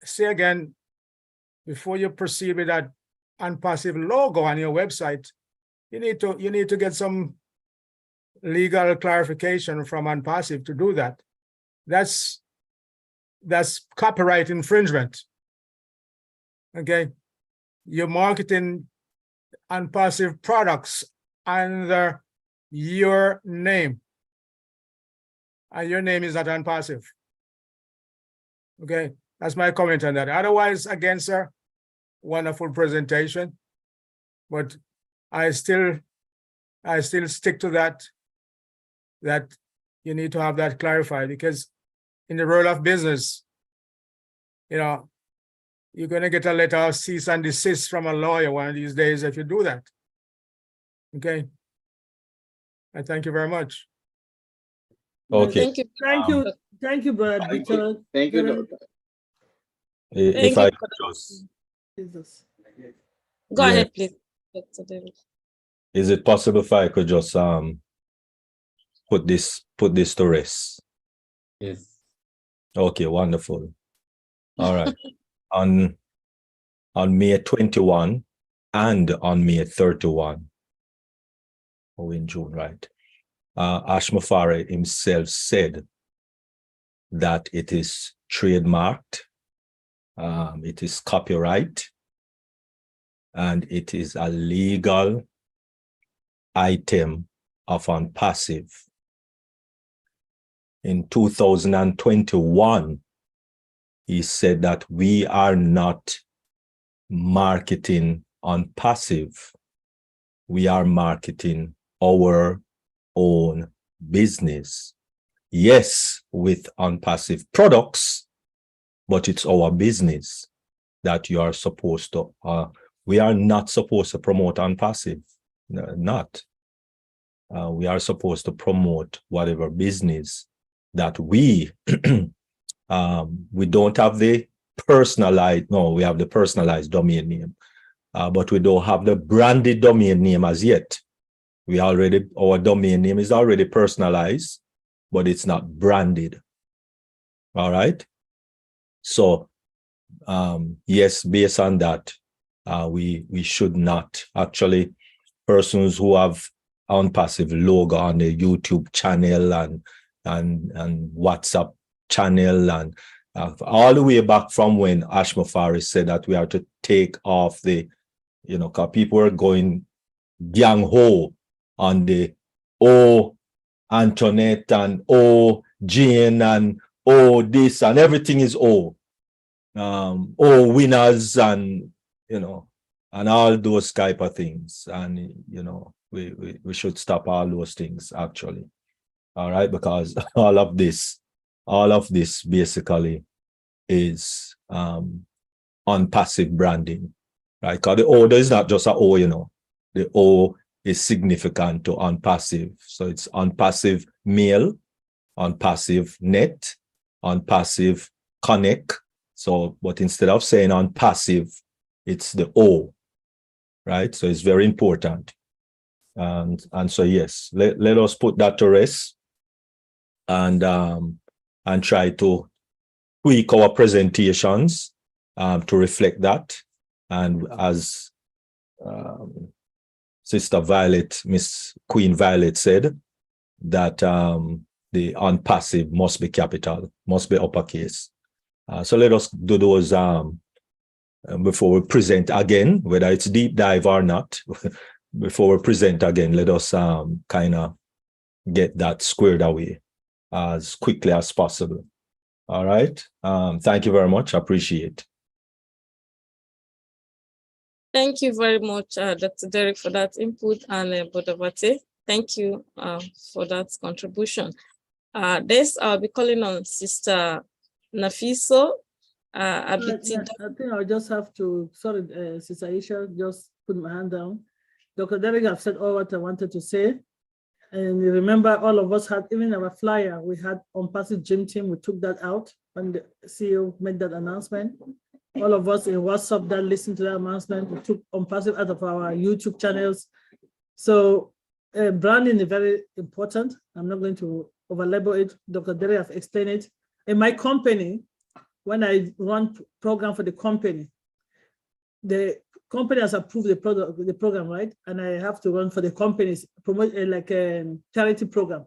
say again, before you proceed with that ONPASSIVE logo on your website, you need to get some legal clarification from ONPASSIVE to do that. That's copyright infringement. Okay, you're marketing ONPASSIVE products under your name, and your name is not ONPASSIVE. Okay, that's my comment on that. Otherwise, again, sir, wonderful presentation, but I still stick to that you need to have that clarified, because in the world of business, you know, you're going to get a letter of cease and desist from a lawyer one of these days if you do that. Okay. I thank you very much. Okay. Thank you, Brad. Thank you, Doctor. If I could just, Go Yeah. ahead, please, Dr. David. is it possible if I could just put this to rest? Yes. Okay, wonderful. All right. on May 21 and on May 31. Oh, in June, right? Ashmafari himself said that it is trademarked, it is copyright, and it is a legal item of ONPASSIVE. In 2021, he said that we are not marketing ONPASSIVE. We are marketing our own business. Yes, with ONPASSIVE products, but it's our business that you are supposed to, we are not supposed to promote ONPASSIVE, not. We are supposed to promote whatever business that we don't have the personalized, no, we have the personalized domain name, but we don't have the branded domain name as yet. Our domain name is already personalized, but it's not branded. All right. So, yes, based on that, we should not actually, persons who have ONPASSIVE logo on the YouTube channel and WhatsApp channel and all the way back from when Ashmafari said that we are to take off the, you know, because people were going gang-ho on the Antoinette and Jane and this and everything is winners and, you know, and all those type of things. And, you know, we should stop all those things actually. All right, because all of this basically is ONPASSIVE branding, right? Because the O is not just a O, you know, the O is significant to ONPASSIVE. So it's ONPASSIVE mail, ONPASSIVE net, ONPASSIVE connect. So, but instead of saying ONPASSIVE, it's the O, right? So it's very important. And so, yes, let us put that to rest and try to tweak our presentations to reflect that. And as Sister Violet, Miss Queen Violet said, that the ONPASSIVE must be capital, must be uppercase. So let us do those before we present again, whether it's deep dive or not. Before we present again, let us kind of get that squared away as quickly as possible. All right. Thank you very much. I appreciate. Thank you very much, Dr. Derek, for that input, and Bodavate. Thank you for that contribution. This I'll be calling on Sister Nafiso. I think I'll just have to, sorry, Sister Aisha, just put my hand down. Dr. Derek have said all what I wanted to say. And you remember all of us had, even our flyer, we had ONPASSIVE Gym Team, we took that out when the CEO made that announcement. All of us in WhatsApp that listened to that announcement, we took ONPASSIVE out of our YouTube channels. So branding is very important. I'm not going to overlabel it. Dr. Derek have explained it. In my company, when I run program for the company company has approved the product, the program, right? And I have to run for the company's promote like a charity program.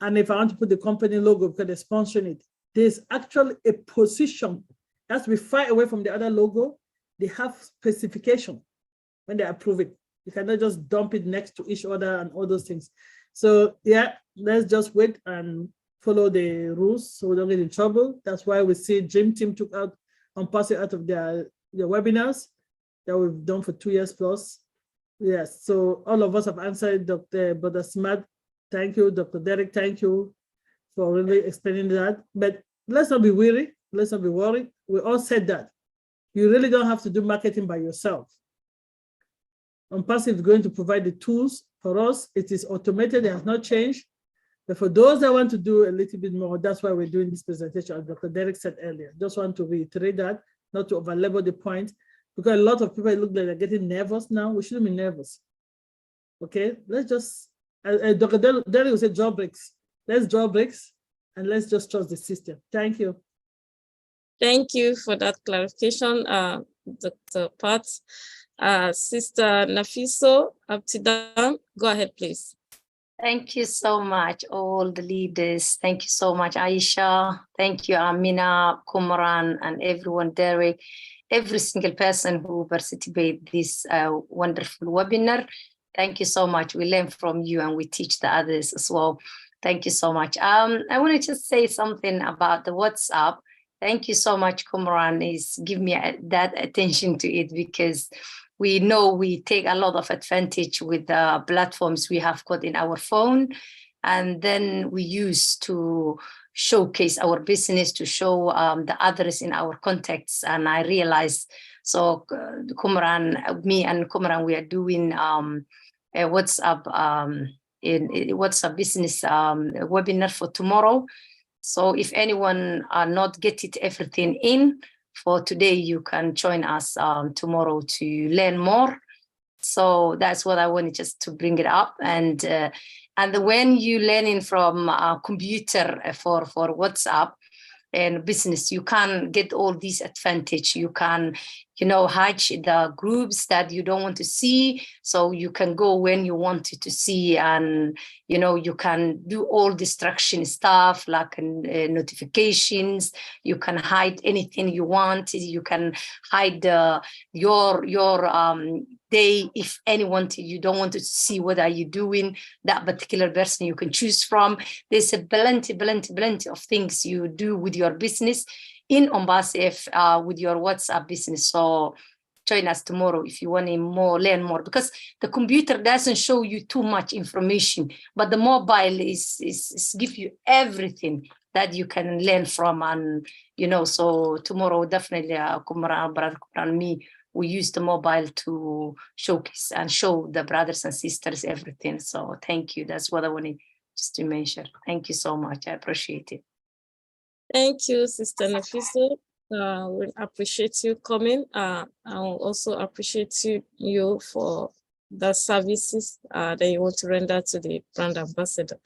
And if I want to put the company logo because they're sponsoring it, there's actually a position that has to be far away from the other logo. They have specification when they approve it. You cannot just dump it next to each other and all those things. So yeah, let's just wait and follow the rules so we don't get in trouble. That's why we see Dream Team took out ONPASSIVE out of their webinars that we've done for 2 years plus. Yes, so all of us have answered. Dr. Brother Smart, thank you. Dr. Derek, thank you for really explaining that. But let's not be weary. Let's not be worried. We all said that. You really don't have to do marketing by yourself. ONPASSIVE is going to provide the tools for us. It is automated. It has not changed. But for those that want to do a little bit more, that's why we're doing this presentation, as Dr. Derek said earlier. Just want to reiterate that, not to overlabor the point, because a lot of people look like they're getting nervous now. We shouldn't be nervous. Okay, let's just, Dr. Derek will say draw breaks. Let's draw breaks and let's just trust the system. Thank you. Thank you for that clarification, Dr. Pat. Sister Nafiso Abtidan, go ahead, please. Thank you so much, all the leaders. Thank you so much, Aisha. Thank you, Amina, Kumran, and everyone, Derek, every single person who participated this wonderful webinar. Thank you so much. We learn from you and we teach the others as well. Thank you so much. I want to just say something about the WhatsApp. Thank you so much, Kumran, is give me that attention to it, because we know we take a lot of advantage with the platforms we have got in our phone, and then we use to showcase our business, to show the others in our contacts. And I realized, so Kumran, me and Kumran, we are doing a WhatsApp WhatsApp business webinar for tomorrow. So if anyone are not get it everything in for today, you can join us tomorrow to learn more. So that's what I wanted just to bring it up. And when you learning from a computer for WhatsApp and business, you can get all these advantage. You can, hide the groups that you don't want to see. So you can go when you wanted to see, and, you can do all distraction stuff like notifications. You can hide anything you want. You can hide your day. If anyone you don't want to see what are you doing, that particular person you can choose from. There's a plenty of things you do with your business in ONPASSIVE with your WhatsApp business. So join us tomorrow if you want to learn more, because the computer doesn't show you too much information, but the mobile is give you everything that you can learn from. And so tomorrow definitely Kumran, Brother Kumran, me, we use the mobile to showcase and show the brothers and sisters everything. So thank you. That's what I wanted just to mention. Thank you so much. I appreciate it. Thank you, Sister Nafiso. We appreciate you coming. I will also appreciate you for the services that you want to render to the brand ambassador.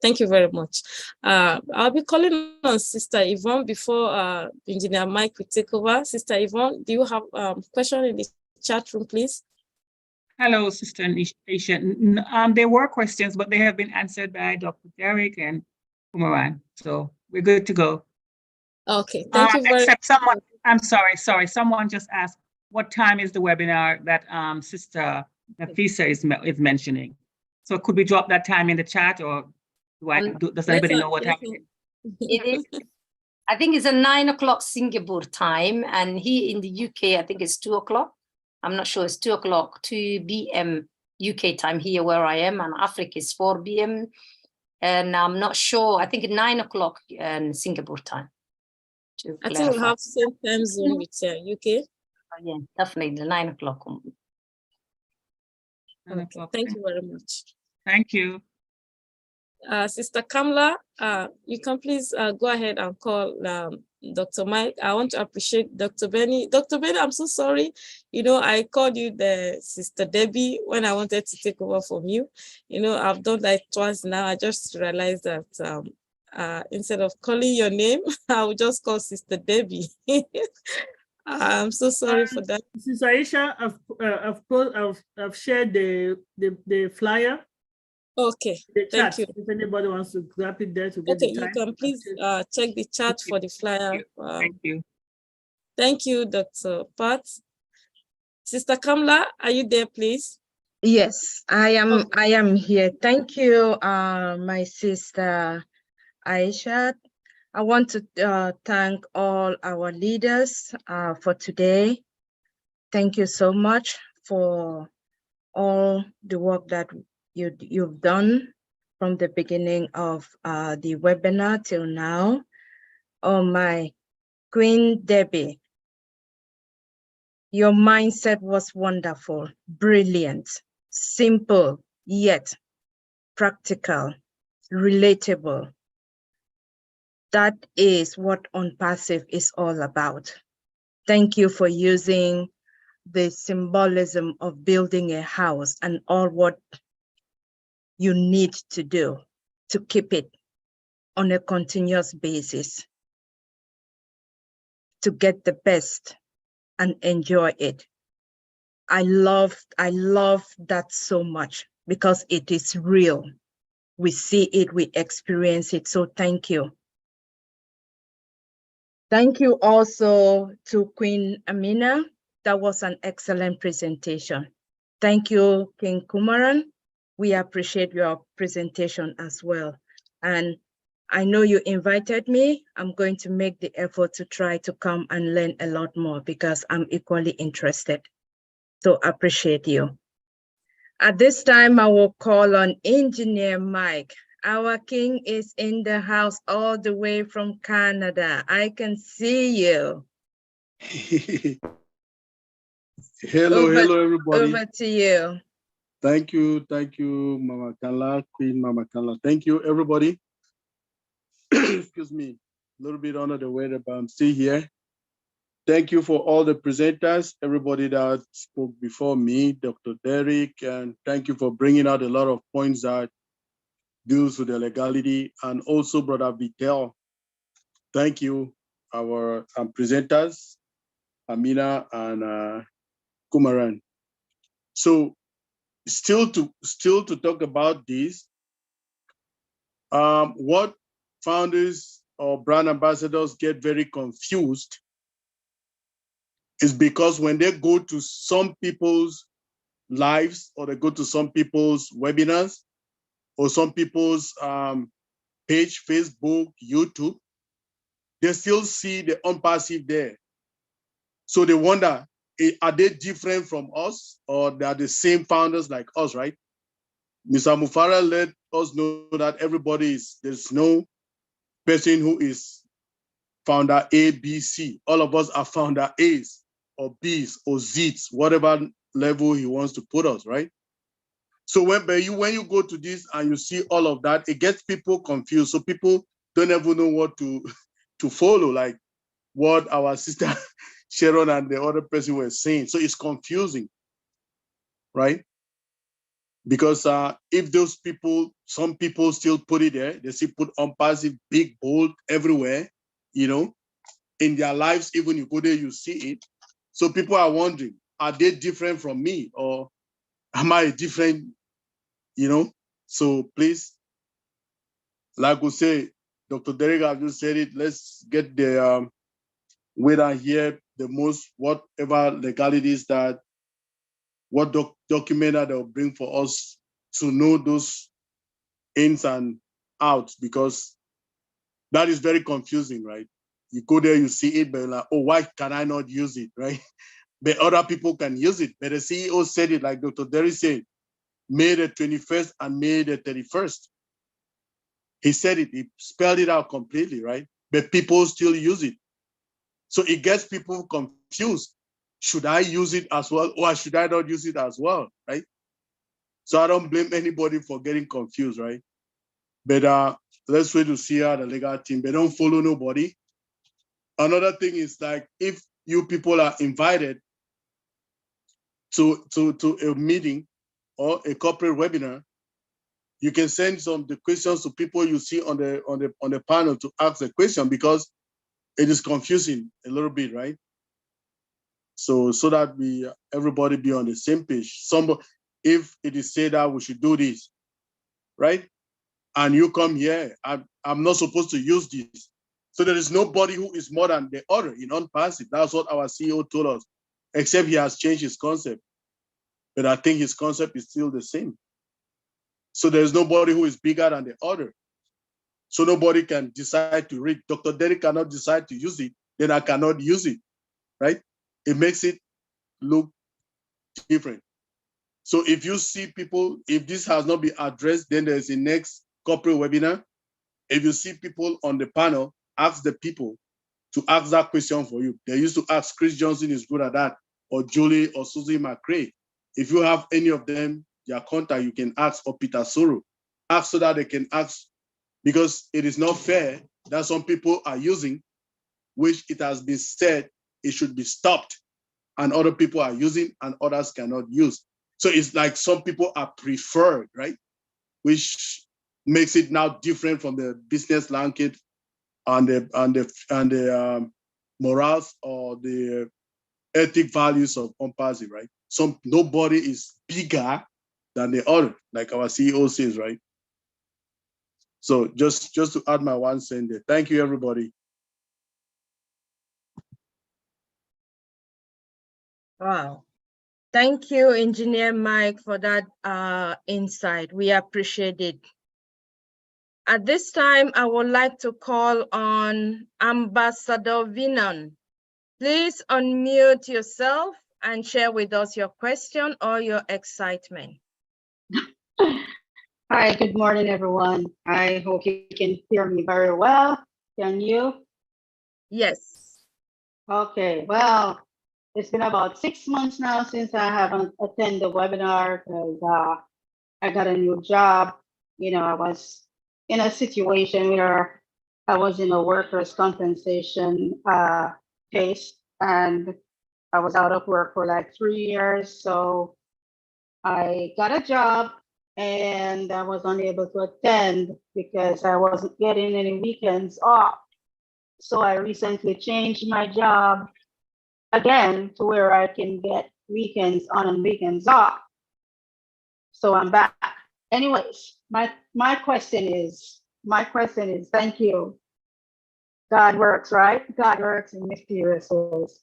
Thank you very much. I'll be calling on Sister Yvonne before Engineer Mike will take over. Sister Yvonne, do you have a question in the chat room, please? Hello, Sister Aisha. There were questions, but they have been answered by Dr. Derek and Kumran. So we're good to go. Okay, thank you very much. Except someone, I'm sorry, someone just asked, what time is the webinar that Sister Nafisa is mentioning? So could we drop that time in the chat, or does anybody know what happened? It is, I think it's a 9 o'clock Singapore time, and here in the UK, I think it's 2 o'clock. I'm not sure, it's 2 o'clock, 2 p.m. UK time here where I am, and Africa is 4 p.m. And I'm not sure, I think 9 o'clock Singapore time. I think we have same time zone with UK. Oh, yeah, definitely 9 o'clock. Okay, thank you very much. Thank you. Sister Kamla, you can please go ahead and call Dr. Mike. I want to appreciate Dr. Benny. Dr. Benny, I'm so sorry. I called you the Sister Debbie when I wanted to take over from you. I've done that twice now. I just realized that instead of calling your name, I will just call Sister Debbie. I'm so sorry for that. Mrs. Aisha, I've shared the flyer. Okay, The thank chat. you. If anybody wants to grab it there to get Okay, the you time. can please check the chat for the flyer. Thank you. Thank you, Dr. Pat. Sister Kamla, are you there, please? Yes, I am here. Thank you, my sister Aisha. I want to thank all our leaders for today. Thank you so much for all the work that you've done from the beginning of the webinar till now. Oh, my Queen Debbie, your mindset was wonderful, brilliant, simple, yet practical, relatable. That is what ONPASSIVE is all about. Thank you for using the symbolism of building a house and all what you need to do to keep it on a continuous basis, to get the best and enjoy it. I love that so much because it is real. We see it, we experience it. So thank you. Thank you also to Queen Amina. That was an excellent presentation. Thank you, King Kumaran. We appreciate your presentation as well. And I know you invited me. I'm going to make the effort to try to come and learn a lot more because I'm equally interested. So appreciate you. At this time, I will call on Engineer Mike. Our king is in the house all the way from Canada. I can see you. Hello, everybody. Over to you. Thank you, Mama Kanla, Queen Mama Kanla. Thank you, everybody. Excuse me, a little bit under the weather, but I'm still here. Thank you for all the presenters, everybody that spoke before me, Dr. Derek, and thank you for bringing out a lot of points that deals with the legality, and also Brother Vitel. Thank you, our presenters, Amina and Kumaran. So still to talk about this, what founders or brand ambassadors get very confused is because when they go to some people's lives or they go to some people's webinars or some people's page, Facebook, YouTube, they still see the ONPASSIVE there. So they wonder, are they different from us or they are the same founders like us, right? Mr. Mufara let us know that there's no person who is founder A, B, C. All of us are founder A's or B's or Z's, whatever level he wants to put us, right? So when you go to this and you see all of that, it gets people confused. So people don't even know what to follow, like what our sister Sharon and the other person were saying. So it's confusing, right? Because if those people, some people still put it there, they still put ONPASSIVE, big, bold, everywhere, in their lives, even you go there, you see it. So people are wondering, are they different from me or am I different, So please, like we say, Dr. Derek, I've just said it, let's get the whether here the most, whatever legalities that, what document that they'll bring for us to know those ins and outs, because that is very confusing, right? You go there, you see it, but you're like, oh, why can I not use it, right? But other people can use it. But the CEO said it, like Dr. Derry said, May the 21st and May the 31st. He said it, he spelled it out completely, right? But people still use it. So it gets people confused. Should I use it as well, or should I not use it as well, right? So I don't blame anybody for getting confused, right? But let's wait to see how the legal team, they don't follow nobody. Another thing is, like, if you people are invited to a meeting or a corporate webinar, you can send the questions to people you see on the panel to ask the question, because it is confusing a little bit, right? So that everybody be on the same page. If it is said that we should do this, right? And you come here, I'm not supposed to use this. So there is nobody who is more than the other in ONPASSIVE. That's what our CEO told us, except he has changed his concept. But I think his concept is still the same. So there's nobody who is bigger than the other. So nobody can decide to read. Dr. Derek cannot decide to use it, then I cannot use it, right? It makes it look different. So if you see people, if this has not been addressed, then there's a next corporate webinar. If you see people on the panel, ask the people to ask that question for you. They used to ask, Chris Johnson is good at that, or Julie or Susie McRae. If you have any of them, their contact, you can ask, or Peter Soro. Ask so that they can ask, because it is not fair that some people are using, which it has been said it should be stopped, and other people are using and others cannot use. So it's like some people are preferred, right? Which makes it now different from the business language and the morals or the ethic values of ONPASSIVE, right? Nobody is bigger than the other, like our CEO says, right? So just to add my 1 cent there. Thank you, everybody. Wow. Thank you, Engineer Mike, for that insight. We appreciate it. At this time, I would like to call on Ambassador Vinon. Please unmute yourself and share with us your question or your excitement. Hi, good morning, everyone. I hope you can hear me very well. Can you? Yes. Okay, well, it's been about 6 months now since I haven't attended the webinar because I got a new job. You know, I was in a situation where I was in a workers' compensation case, and I was out of work for like 3 years. So I got a job and I was unable to attend because I wasn't getting any weekends off. So I recently changed my job again to where I can get weekends on and weekends off. So I'm back. Anyways, my question is, thank you. God works, right? God works in mysterious ways.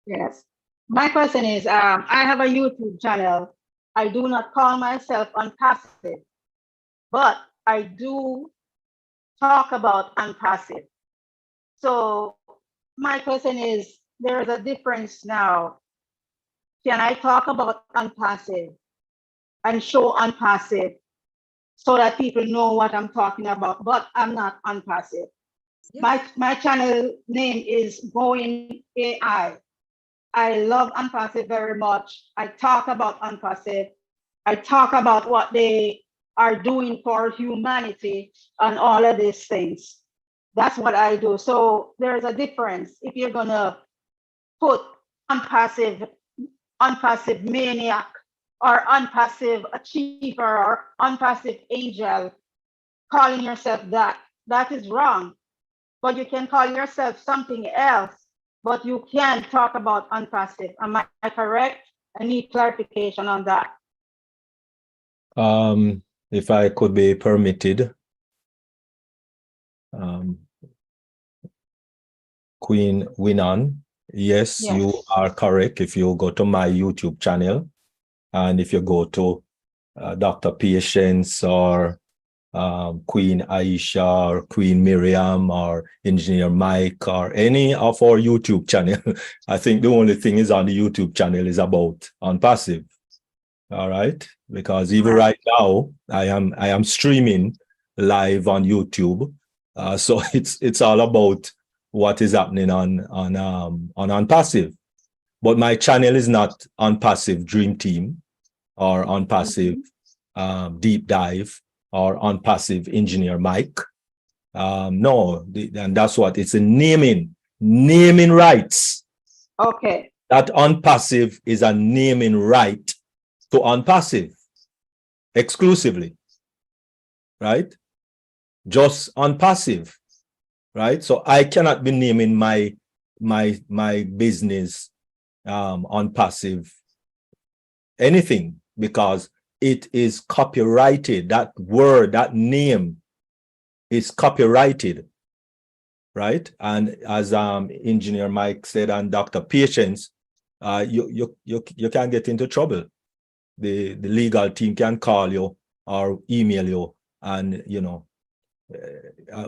Yes. My question is, I have a YouTube channel. I do not call myself ONPASSIVE, but I do talk about ONPASSIVE. So my question is, there is a difference now. Can I talk about ONPASSIVE and show ONPASSIVE so that people know what I'm talking about, but I'm not ONPASSIVE? Yeah. My channel name is Going AI. I love ONPASSIVE very much. I talk about ONPASSIVE. I talk about what they are doing for humanity and all of these things. That's what I do. So there's a difference. If you're gonna put ONPASSIVE maniac, or ONPASSIVE achiever, or ONPASSIVE angel, calling yourself that is wrong. But you can call yourself something else, but you can talk about ONPASSIVE. Am I correct? I need clarification on that. If I could be permitted, Queen Winan, yes, you are correct. If you go to my YouTube channel, and if you go to Dr. Patience or Queen Aisha or Queen Miriam or Engineer Mike or any of our YouTube channel, I think the only thing is on the YouTube channel is about ONPASSIVE. All right, because even right now I am streaming live on YouTube, so it's all about what is happening on ONPASSIVE. But my channel is not ONPASSIVE Dream Team or ONPASSIVE Deep Dive or ONPASSIVE Engineer Mike. No, and that's what it's a naming rights. Okay. That ONPASSIVE is a naming right to ONPASSIVE exclusively, right? Just ONPASSIVE, right? So I cannot be naming my business on passive anything, because it is copyrighted. That word, that name is copyrighted, right? And as Engineer Mike said, and Dr. Patience, you can get into trouble. The legal team can call you or email you and, you know,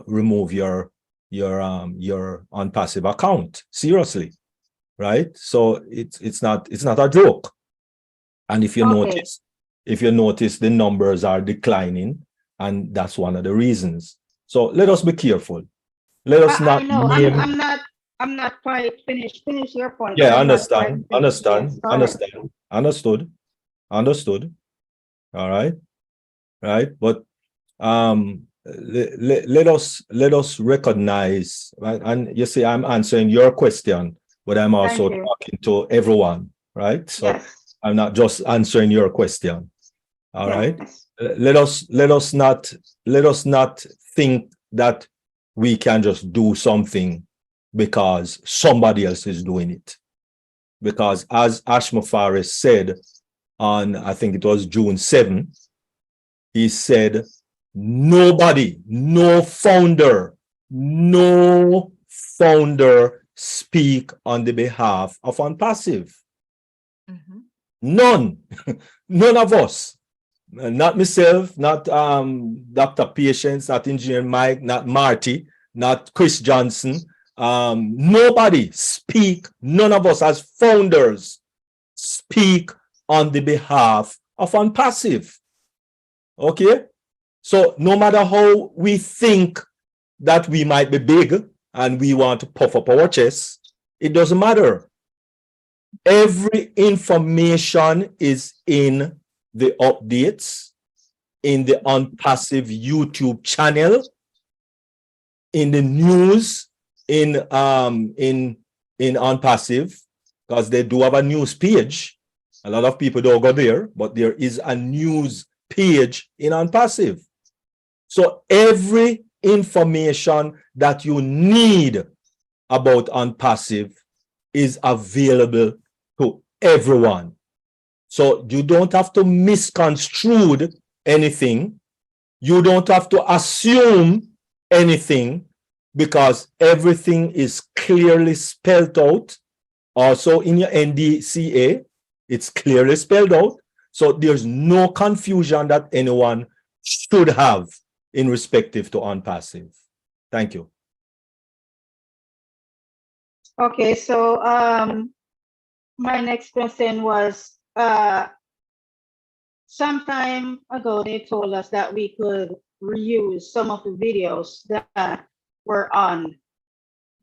remove your ONPASSIVE account. Seriously, right? So it's not a joke. And if you notice the numbers are declining, and that's one of the reasons. So let us be careful. Let us not I know. name. I'm not quite finished. Finish your point. Yeah, I'm not quite finished. understand. Yes, go ahead. Understood. All right. Right. But let us recognize, right? And you see, I'm answering your question, but I'm also Thank you. talking to everyone, right? So Yes. I'm not just answering your question. All right. Yes. Let us not think that we can just do something because somebody else is doing it. Because as Ashma Faris said on, I think it was June 7, he said, nobody, no founder speak on the behalf of ONPASSIVE. None, none of us. Not myself, not Dr. Patience, not Engineer Mike, not Marty, not Chris Johnson. Nobody speak, none of us as founders speak on the behalf of ONPASSIVE. Okay? So no matter how we think that we might be big and we want to puff up our chest, it doesn't matter. Every information is in the updates, in the ONPASSIVE YouTube channel, in the news, in ONPASSIVE, because they do have a news page. A lot of people don't go there, but there is a news page in ONPASSIVE. So every information that you need about ONPASSIVE is available to everyone. So you don't have to misconstrue anything. You don't have to assume anything, because everything is clearly spelled out. Also in your NDCA, it's clearly spelled out. So there's no confusion that anyone should have in respective to ONPASSIVE. Thank you. Okay, so my next question was, sometime ago they told us that we could reuse some of the videos that were on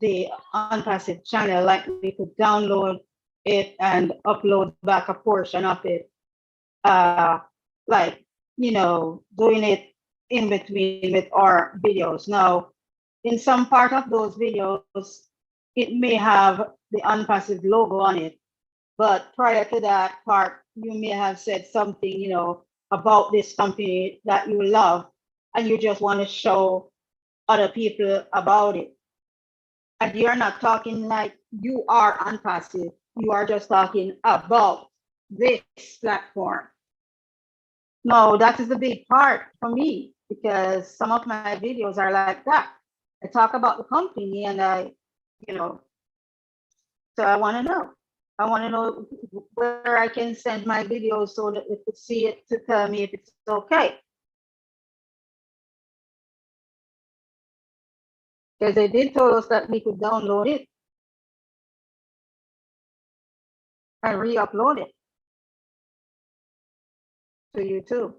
the ONPASSIVE channel, like we could download it and upload back a portion of it, like, you know, doing it in between with our videos. Now, in some part of those videos, it may have the ONPASSIVE logo on it, but prior to that part, you may have said something, you know, about this company that you love, and you just want to show other people about it. And you're not talking like you are ONPASSIVE. You are just talking about this platform. No, that is a big part for me, because some of my videos are like that. I talk about the company and you know, so I want to know. I want to know where I can send my videos so that they could see it to tell me if it's okay. Because they did tell us that we could download it and re-upload it to YouTube.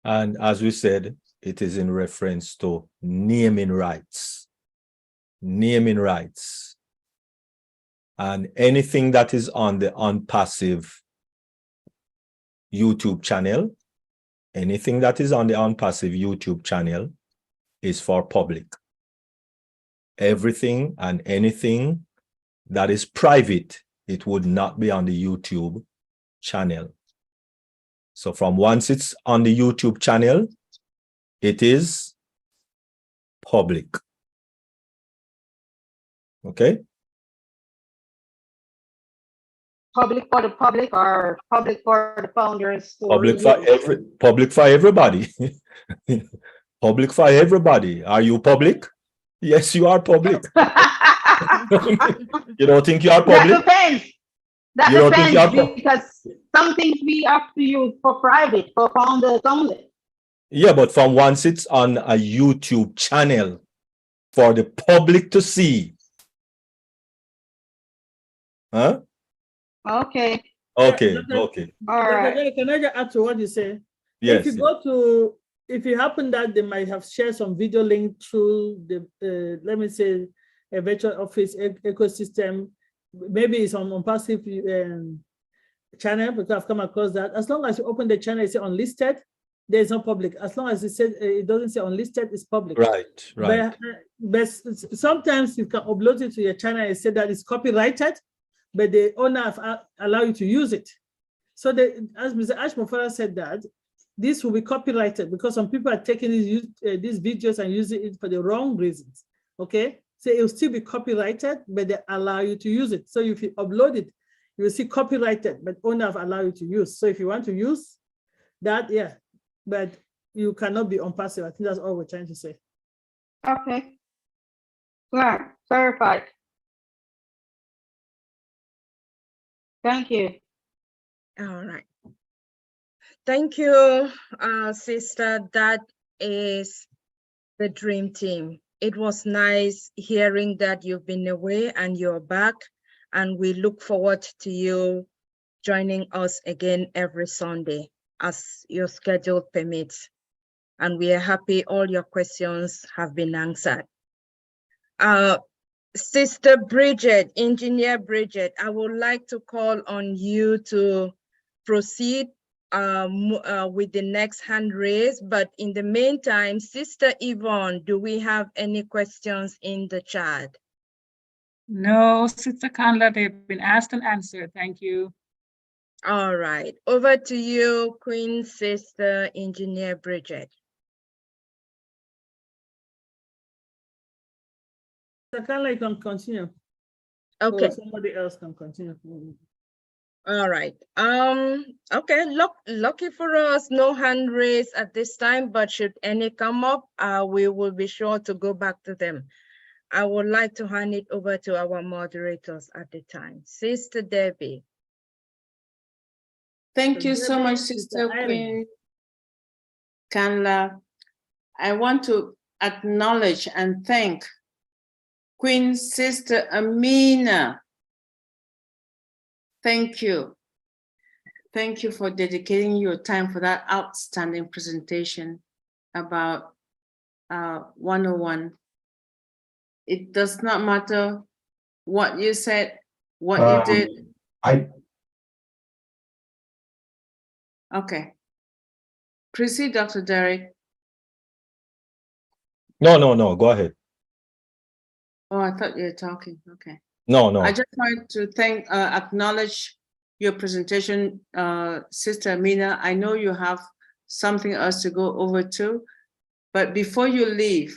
And as we said, it is in reference to naming rights. Naming rights. And anything that is on the ONPASSIVE YouTube channel, anything that is on the ONPASSIVE YouTube channel is for public. Everything and anything that is private, it would not be on the YouTube channel. So from once it's on the YouTube channel, it is public. Okay? public for the public or public for the founders? To Public for review? public for everybody. Public for everybody. Are you public? Yes, you are public. You don't think you are That public? depends. That You don't think you are depends because some things we have to use for private, for founders only. Yeah, but from once it's on a YouTube channel for the public to see. Huh? Okay. Okay, Dr. okay. All right. Dr. Can I just add to what you say? Yes. If you go to, if it happened that they might have shared some video link through the, let me say, a virtual office ecosystem, maybe it's on ONPASSIVE channel, because I've come across that. As long as you open the channel, it's unlisted, there's no public. As long as it says it doesn't say unlisted, it's public. Right, right. But sometimes you can upload it to your channel and say that it's copyrighted, but the owner allow you to use it. So as Mr. Ashmofara said that, this will be copyrighted because some people are taking these videos and using it for the wrong reasons, okay? So it will still be copyrighted, but they allow you to use it. So if you upload it, you will see copyrighted, but owner allow you to use. So if you want to use that, yeah, but you cannot be ONPASSIVE. I think that's all we're trying to say. Okay. Clear. Clarified. Thank you. All right. Thank you, sister. That is the dream team. It was nice hearing that you've been away and you're back, and we look forward to you joining us again every Sunday as your schedule permits. And we are happy all your questions have been answered. Sister Bridget, Engineer Bridget, I would like to call on you to proceed with the next hand raise, but in the meantime, Sister Yvonne, do we have any questions in the chat? No, Sister Kandla, they've been asked and answered. Thank you. All right, over to you, Queen Sister Engineer Bridget. Sakala, you can continue. Okay. Or somebody else can continue. All right. Okay, lucky for us, no hand raised at this time, but should any come up, we will be sure to go back to them. I would like to hand it over to our moderators at the time. Sister Debbie. Thank you so much, Sister Queen Kanla. I want to acknowledge and thank Queen Sister Amina. Thank you. Thank you for dedicating your time for that outstanding presentation about 101. It does not matter what you said, what you did. Okay. Proceed, Dr. Derek. No, go ahead. Oh, I thought you were talking. Okay. No. I just wanted to acknowledge your presentation, Sister Amina. I know you have something else to go over to, but before you leave,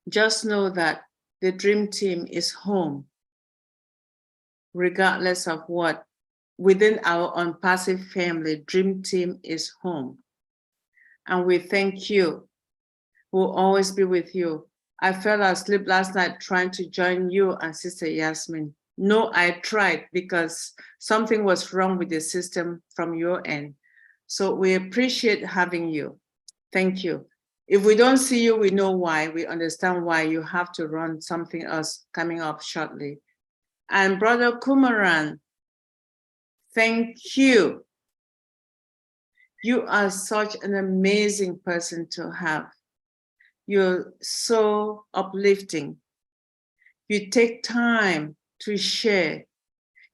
just know that the Dream Team is home, regardless of what. Within our ONPASSIVE family, Dream Team is home. And we thank you. We'll always be with you. I fell asleep last night trying to join you and Sister Yasmin. No, I tried because something was wrong with the system from your end. So we appreciate having you. Thank you. If we don't see you, we know why. We understand why you have to run something else coming up shortly. And Brother Kumaran, thank you. You are such an amazing person to have. You're so uplifting. You take time to share.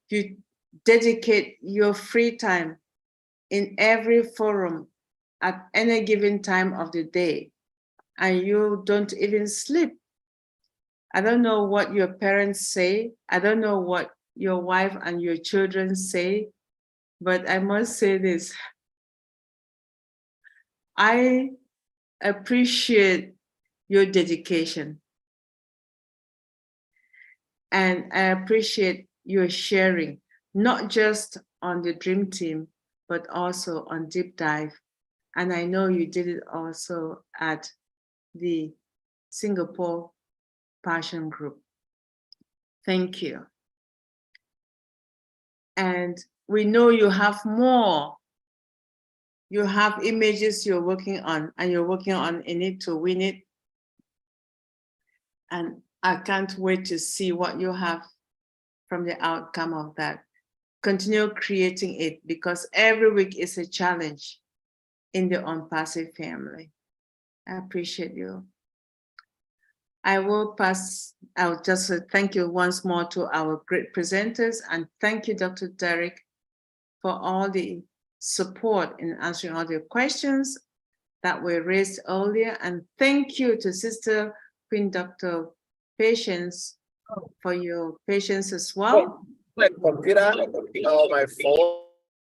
You dedicate your free time in every forum at any given time of the day, and you don't even sleep. I don't know what your parents say. I don't know what your wife and your children say, but I must say this. I appreciate your dedication. And I appreciate your sharing. not just on the Dream Team, but also on Deep Dive. And I know you did it also at the Singapore Passion Group. Thank you. And we know you have more. You have images you're working on, and you're working on in it to win it. And I can't wait to see what you have from the outcome of that. Continue creating it, because every week is a challenge in the ONPASSIVE family. I appreciate you. I'll just thank you once more to our great presenters, and thank you, Dr. Derek, for all the support in answering all the questions that were raised earlier. And thank you to Sister Queen Dr. Patience for your patience as well. My computer, my phone.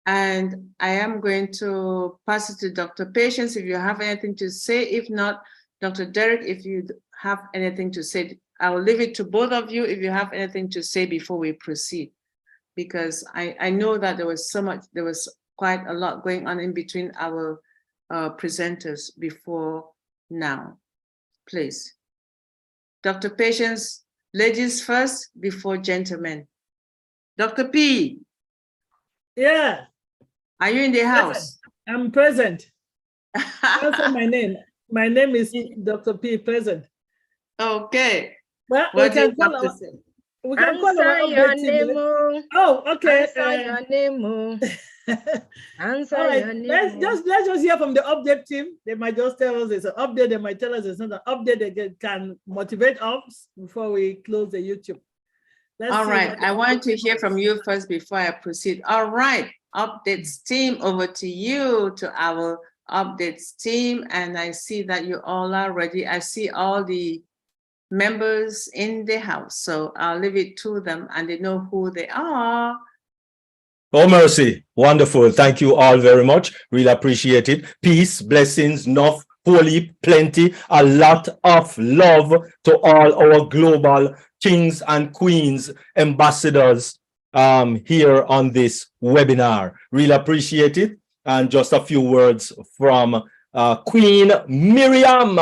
And I am going to pass it to Dr. Patience if you have anything to say. If not, Dr. Derek, if you have anything to say, I'll leave it to both of you if you have anything to say before we proceed. Because I know that there was quite a lot going on in between our presenters before now. Please. Dr. Patience, ladies first before gentlemen. Dr. P. Yeah. Are you in the house? I'm present. Answer my name. My name is Dr. P. Present. Okay. Well, What we do you can call have to our, say? we can call our Answer your update team. name. Oh, okay. Answer your name. Answer All right. your name. Let's just hear from the update team. They might just tell us it's an update. They might tell us it's not an update. They can motivate us before we close the YouTube. All right. I want to hear from you first before I proceed. All right. Updates team, over to you, to our updates team. And I see that you all are ready. I see all the members in the house. So I'll leave it to them, and they know who they are. Oh, mercy. Wonderful. Thank you all very much. Really appreciate it. Peace, blessings, enough, holy, plenty, a lot of love to all our global kings and queens, ambassadors here on this webinar. Really appreciate it. And just a few words from Queen Miriam.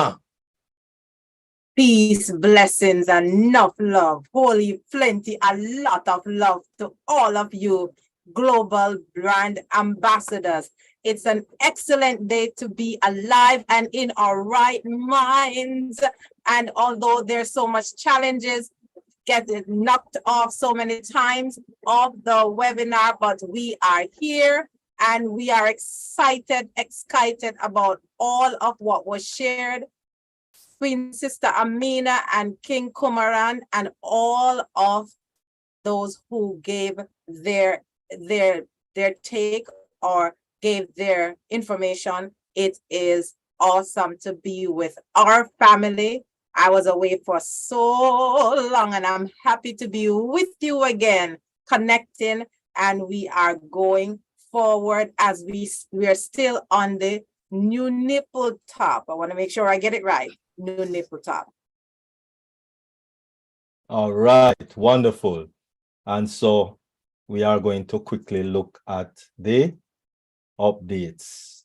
Peace, blessings, and enough love, holy, plenty, a lot of love to all of you global brand ambassadors. It's an excellent day to be alive and in our right minds. And although there's so much challenges, getting knocked off so many times of the webinar, but we are here and we are excited about all of what was shared. Queen Sister Amina and King Kumaran and all of those who gave their take or gave their information. It is awesome to be with our family. I was away for so long and I'm happy to be with you again, connecting, and we are going forward as we are still on the new nipple top. I want to make sure I get it right. New nipple top. All right, wonderful. And so we are going to quickly look at the updates.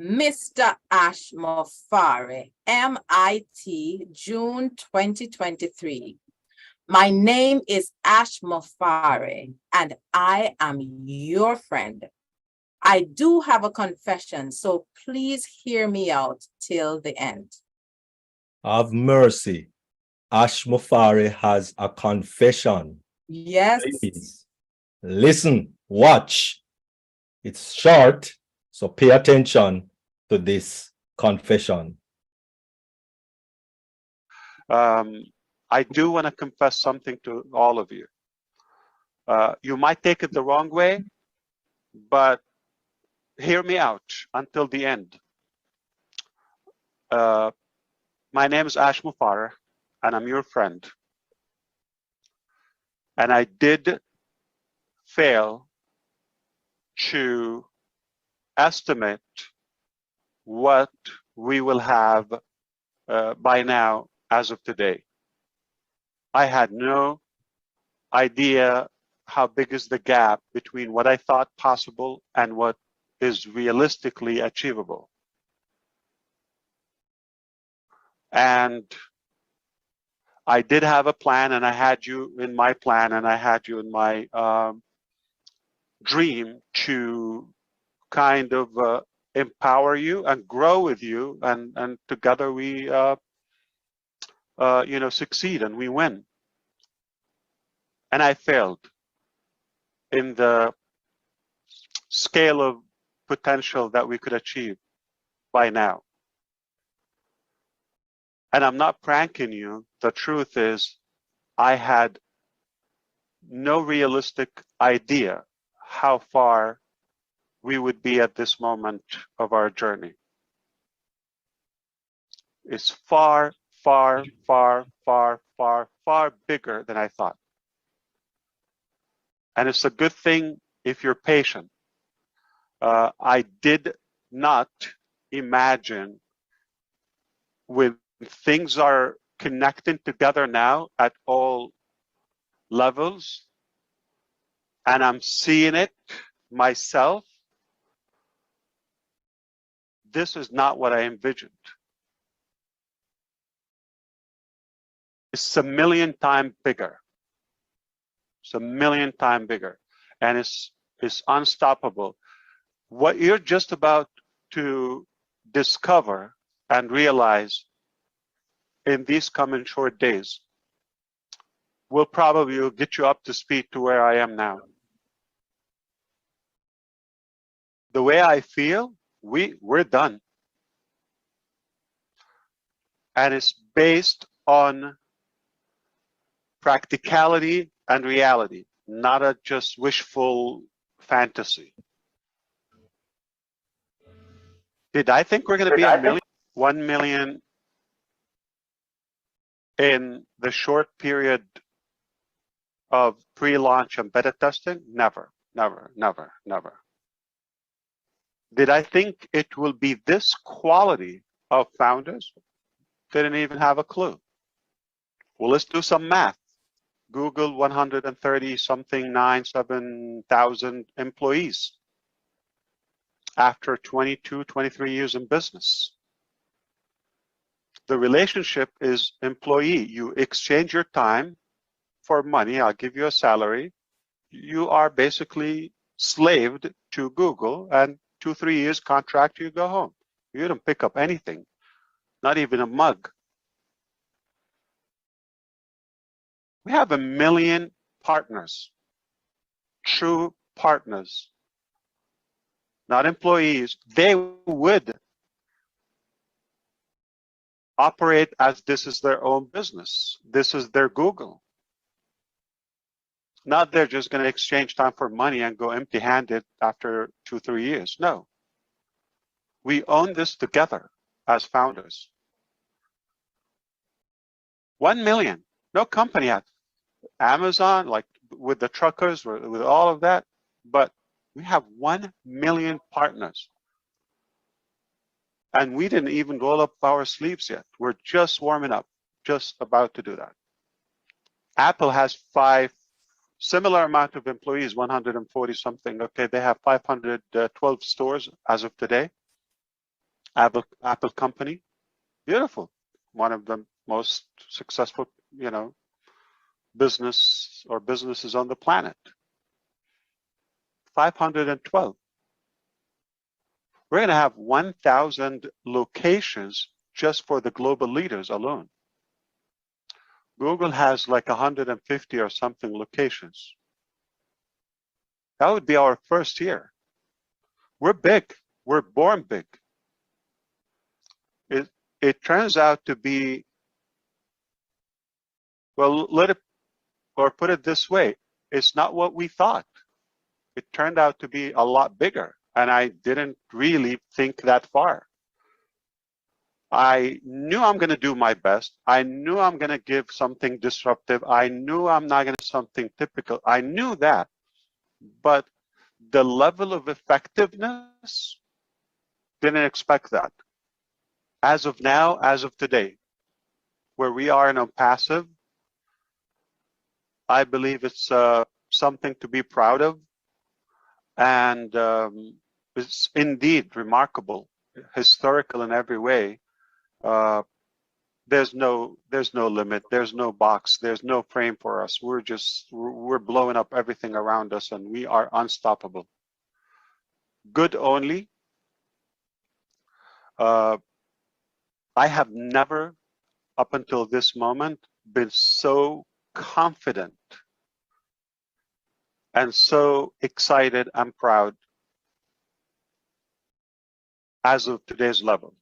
Mr. Ash Mofari, MIT, June 2023. My name is Ash Mofari, and I am your friend. I do have a confession, so please hear me out till the end. Have mercy. Ash Mofari has a confession. Yes. Please listen, watch. It's short, so pay attention to this confession. I do want to confess something to all of you. You might take it the wrong way, but hear me out until the end. My name is Ash Mufara, and I'm your friend. And I did fail to estimate what we will have by now as of today. I had no idea how big is the gap between what I thought possible and what is realistically achievable. And I did have a plan, and I had you in my plan, and I had you in my dream to kind of empower you and grow with you, and together we succeed and we win. And I failed in the scale of potential that we could achieve by now. And I'm not pranking you. The truth is, I had no realistic idea how far we would be at this moment of our journey. It's far, far, far, far, far, far bigger than I thought. And it's a good thing if you're patient. I did not imagine, when things are connecting together now at all levels, and I'm seeing it myself, this is not what I envisioned. It's a million times bigger. It's a million times bigger, and it's unstoppable. What you're just about to discover and realize in these coming short days will probably get you up to speed to where I am now. The way I feel, we're done. And it's based on practicality and reality, not a just wishful fantasy. Did I think we're going to be a million, 1 million in the short period of pre-launch and beta testing? Never, never, never, never. Did I think it will be this quality of founders? Didn't even have a clue. Well, let's do some math. Google 130 something 97,000 employees after 22, 23 years in business. The relationship is employee. You exchange your time for money. I'll give you a salary. You are basically slaved to Google, and 2-3 years contract, you go home. You don't pick up anything, not even a mug. We have 1 million partners, true partners, not employees. They would operate as this is their own business. This is their Google. Not they're just going to exchange time for money and go empty-handed after 2-3 years. No. We own this together as founders. 1 million. No company had. Amazon, like with the truckers, with all of that, but we have 1 million partners. And we didn't even roll up our sleeves yet. We're just warming up, just about to do that. Apple has 5 similar amount of employees, 140 something. Okay, they have 512 stores as of today. Apple company, beautiful. One of the most successful, businesses on the planet. 512. We're going to have 1,000 locations just for the global leaders alone. Google has like 150 or something locations. That would be our first year. We're big. We're born big. It turns out to be, well, put it this way, it's not what we thought. It turned out to be a lot bigger, and I didn't really think that far. I knew I'm going to do my best. I knew I'm going to give something disruptive. I knew I'm not going to do something typical. I knew that. But the level of effectiveness, didn't expect that. As of now, as of today, where we are in ONPASSIVE, I believe it's something to be proud of, and it's indeed remarkable, historical in every way. There's no limit, there's no box, there's no frame for us. We're blowing up everything around us, and we are unstoppable. Good only. I have never, up until this moment, been so confident and so excited and proud as of today's level.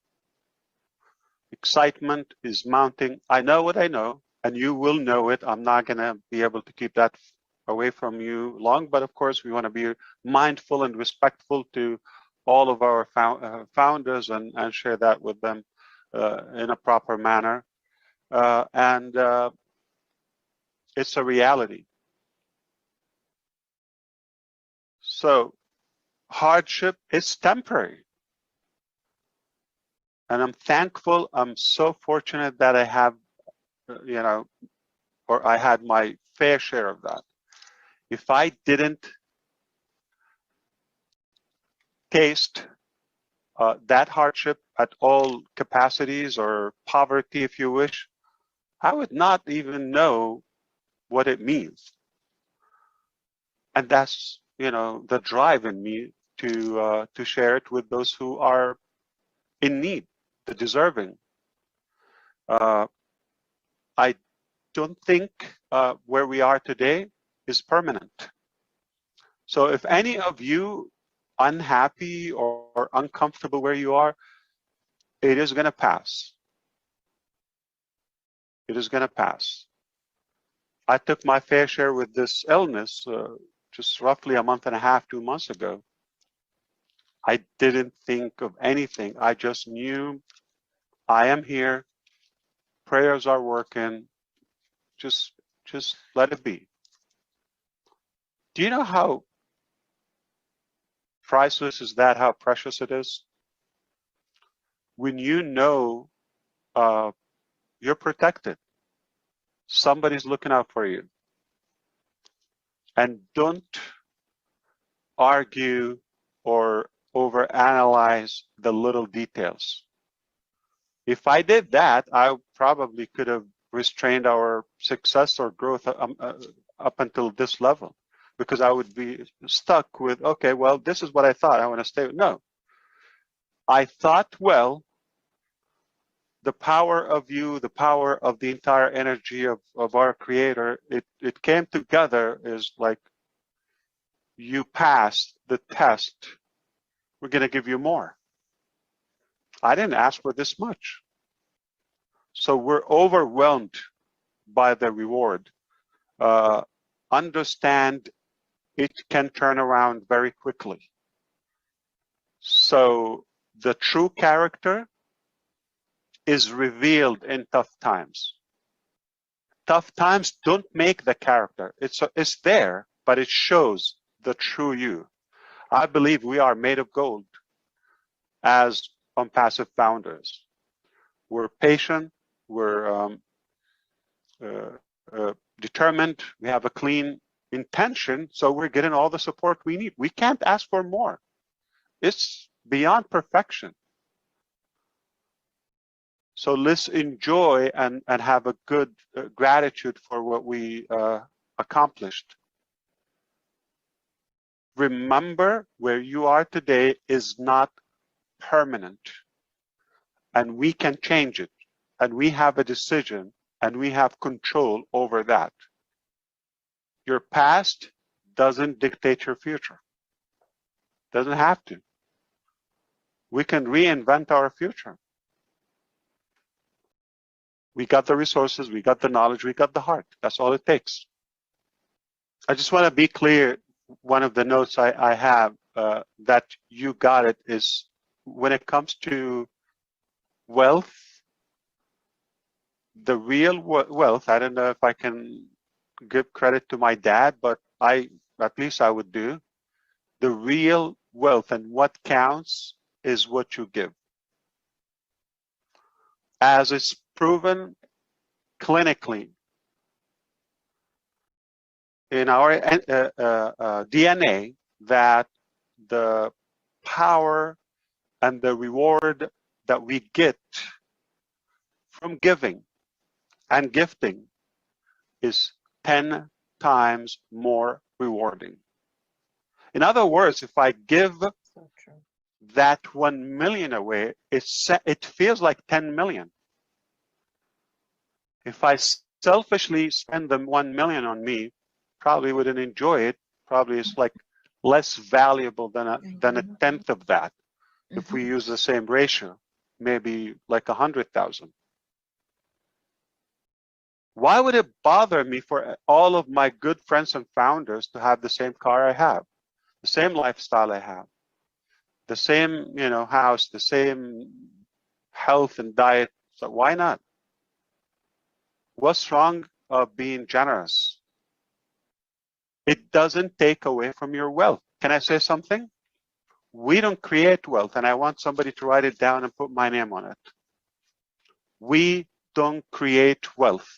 Excitement is mounting. I know what I know, and you will know it. I'm not going to be able to keep that away from you long, but of course we want to be mindful and respectful to all of our founders and share that with them in a proper manner. It's a reality. So hardship is temporary. And I'm thankful, I'm so fortunate that I have, or I had my fair share of that. If I didn't taste that hardship at all capacities, or poverty, if you wish, I would not even know what it means. And that's, the drive in me to share it with those who are in need, the deserving. I don't think where we are today is permanent. So if any of you unhappy or uncomfortable where you are, it is going to pass. It is going to pass. I took my fair share with this illness just roughly a month and a half, 2 months ago. I didn't think of anything. I just knew I am here. Prayers are working. Just let it be. Do you know how priceless is that? How precious it is? When you know you're protected. Somebody's looking out for you. And don't argue or overanalyze the little details. If I did that, I probably could have restrained our success or growth up until this level, because I would be stuck with, okay, well, this is what I thought, I want to stay with. No. I thought, well, the power of you, the power of the entire energy of our creator, it came together is like, you passed the test, we're going to give you more. I didn't ask for this much. So we're overwhelmed by the reward. Understand it can turn around very quickly. So the true character is revealed in tough times. Tough times don't make the character. It's there, but it shows the true you. I believe we are made of gold as ONPASSIVE founders. We're patient, we're determined, we have a clean intention, so we're getting all the support we need. We can't ask for more. It's beyond perfection. So let's enjoy and have a good gratitude for what we accomplished. Remember, where you are today is not permanent, and we can change it, and we have a decision, and we have control over that. Your past doesn't dictate your future. Doesn't have to. We can reinvent our future. We got the resources, we got the knowledge, we got the heart. That's all it takes. I just want to be clear. One of the notes I have that you got it is, when it comes to wealth, the real wealth, I don't know if I can give credit to my dad, but at least I would do. The real wealth and what counts is what you give. As it's proven clinically in our DNA that the power and the reward that we get from giving and gifting is 10 times more rewarding. In other words, if I give that 1 million away, it feels like 10 million. If I selfishly spend the 1 million on me, probably wouldn't enjoy it. Probably it's like less valuable than a tenth of that. If we use the same ratio, maybe like 100,000. Why would it bother me for all of my good friends and founders to have the same car I have, the same lifestyle I have, the same, house, the same health and diet? So why not? What's wrong of being generous? It doesn't take away from your wealth. Can I say something? We don't create wealth, and I want somebody to write it down and put my name on it. We don't create wealth.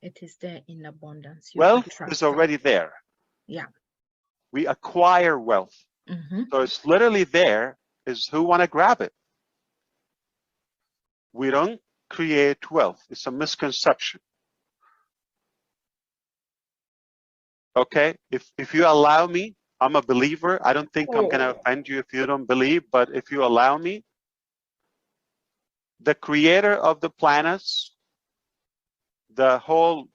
It is there in abundance. Wealth is already there. Yeah. We acquire wealth. So it's literally there, is who want to grab it. We don't create wealth. It's a misconception. Okay, if you allow me, I'm a believer. I don't think I'm going to offend you if you don't believe, but if you allow me, the creator of the planets, the whole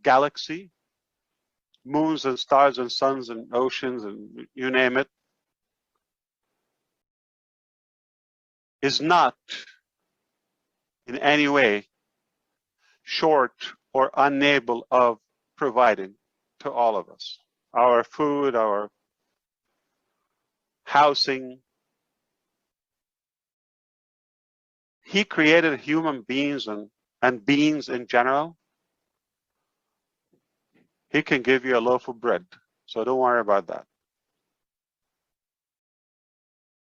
galaxy, moons and stars and suns and oceans and you name it, is not in any way short or unable of providing to all of us our food, our housing. He created human beings and beings in general. He can give you a loaf of bread, so don't worry about that.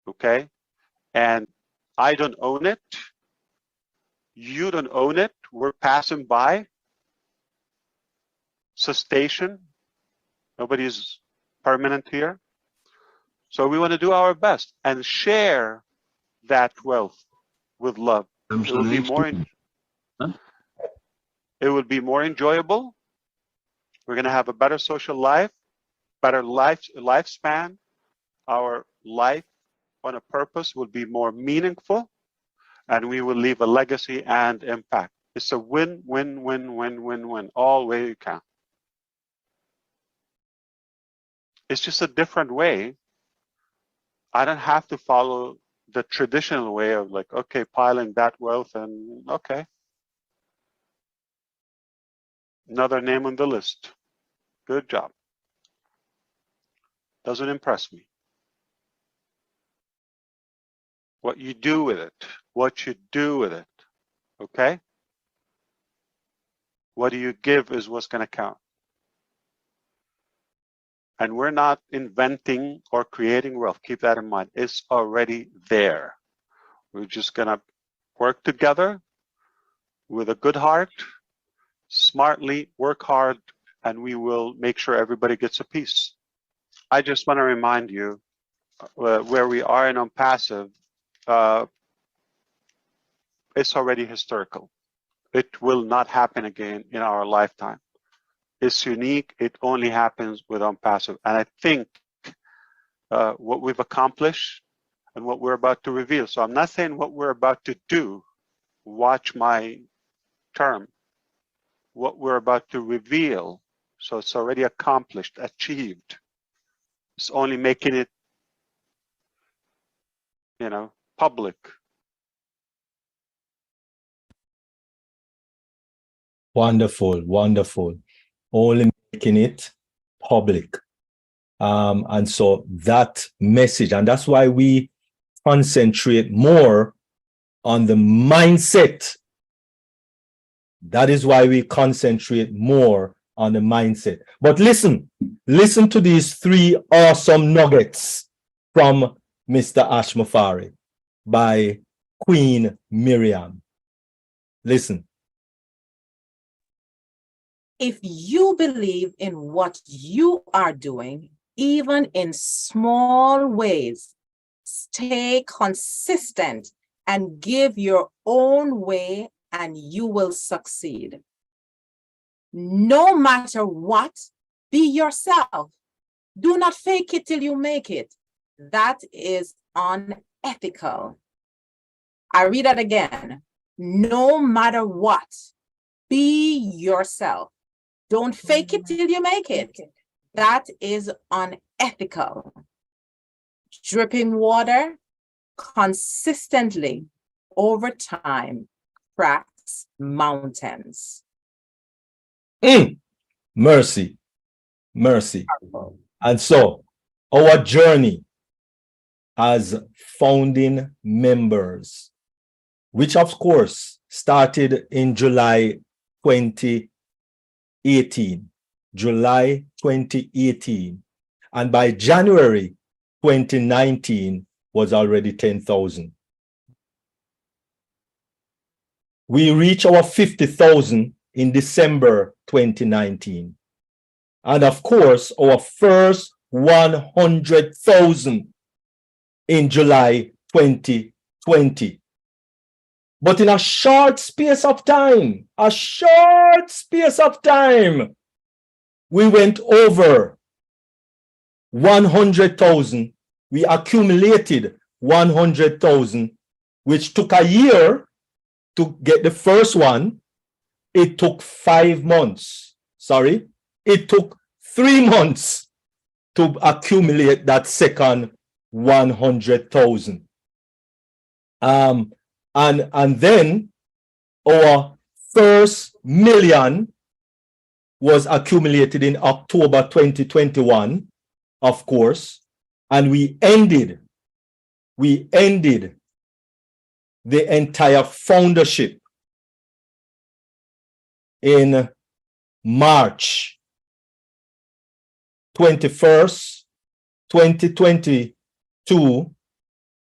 Okay? And I don't own it. You don't own it. We're passing by. Cessation. Nobody's permanent here. So we want to do our best and share that wealth with love. It will be more, it will be more enjoyable. We're going to have a better social life, better lifespan. Our life on a purpose will be more meaningful, and we will leave a legacy and impact. It's a win, win, win, win, win, win, all way you can. It's just a different way. I don't have to follow the traditional way of like, okay, piling that wealth and okay. Another name on the list. Good job. Doesn't impress me. What you do with it, what you do with it, okay? What do you give is what's going to count. And we're not inventing or creating wealth. Keep that in mind. It's already there. We're just going to work together with a good heart, smartly work hard, and we will make sure everybody gets a piece. I just want to remind you where we are in ONPASSIVE, it's already historical. It will not happen again in our lifetime. It's unique. It only happens with ONPASSIVE. And I think what we've accomplished and what we're about to reveal. So I'm not saying what we're about to do. Watch my term. What we're about to reveal. So it's already accomplished, achieved. It's only making it, public. Wonderful, wonderful. Only making it public. And so that message, and that's why we concentrate more on the mindset. That is why we concentrate more on the mindset. But listen to these 3 awesome nuggets from Mr. Ashmafari by Queen Miriam. Listen. If you believe in what you are doing, even in small ways, stay consistent and give your own way and you will succeed. No matter what, be yourself. Do not fake it till you make it. That is unethical. I read that again. No matter what, be yourself. Don't fake it till you make it. That is unethical. Dripping water consistently over time cracks mountains. Mercy, mercy. And so our journey as founding members, which of course started in July 2018, July 2018, and by January 2019 was already 10,000. We reached our 50,000 in December 2019. And of course, our first 100,000 in July 2020. But in a short space of time, we went over 100,000. We accumulated 100,000, which took a year to get the first one. It took 5 months. Sorry, it took 3 months to accumulate that second 100,000. And then our first million was accumulated in October 2021, of course, and we ended the entire foundership in March 21st, 2022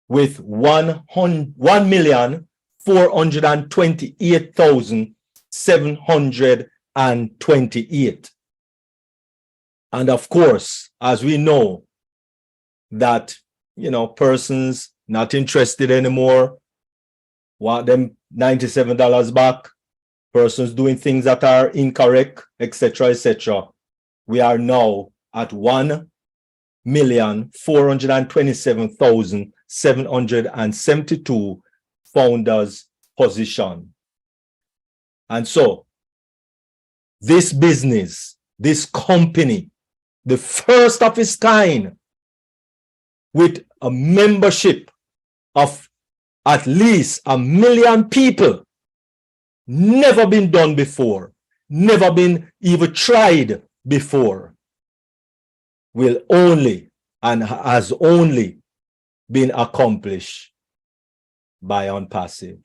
with 1,428,728. And of course, as we know that, persons not interested anymore, want them $97 back, persons doing things that are incorrect, etc., etc. We are now at 1,427,772 founders position. And so this business, this company, the first of its kind, with a membership of at least 1 million people, never been done before, never been even tried before, will only and has only been accomplished by ONPASSIVE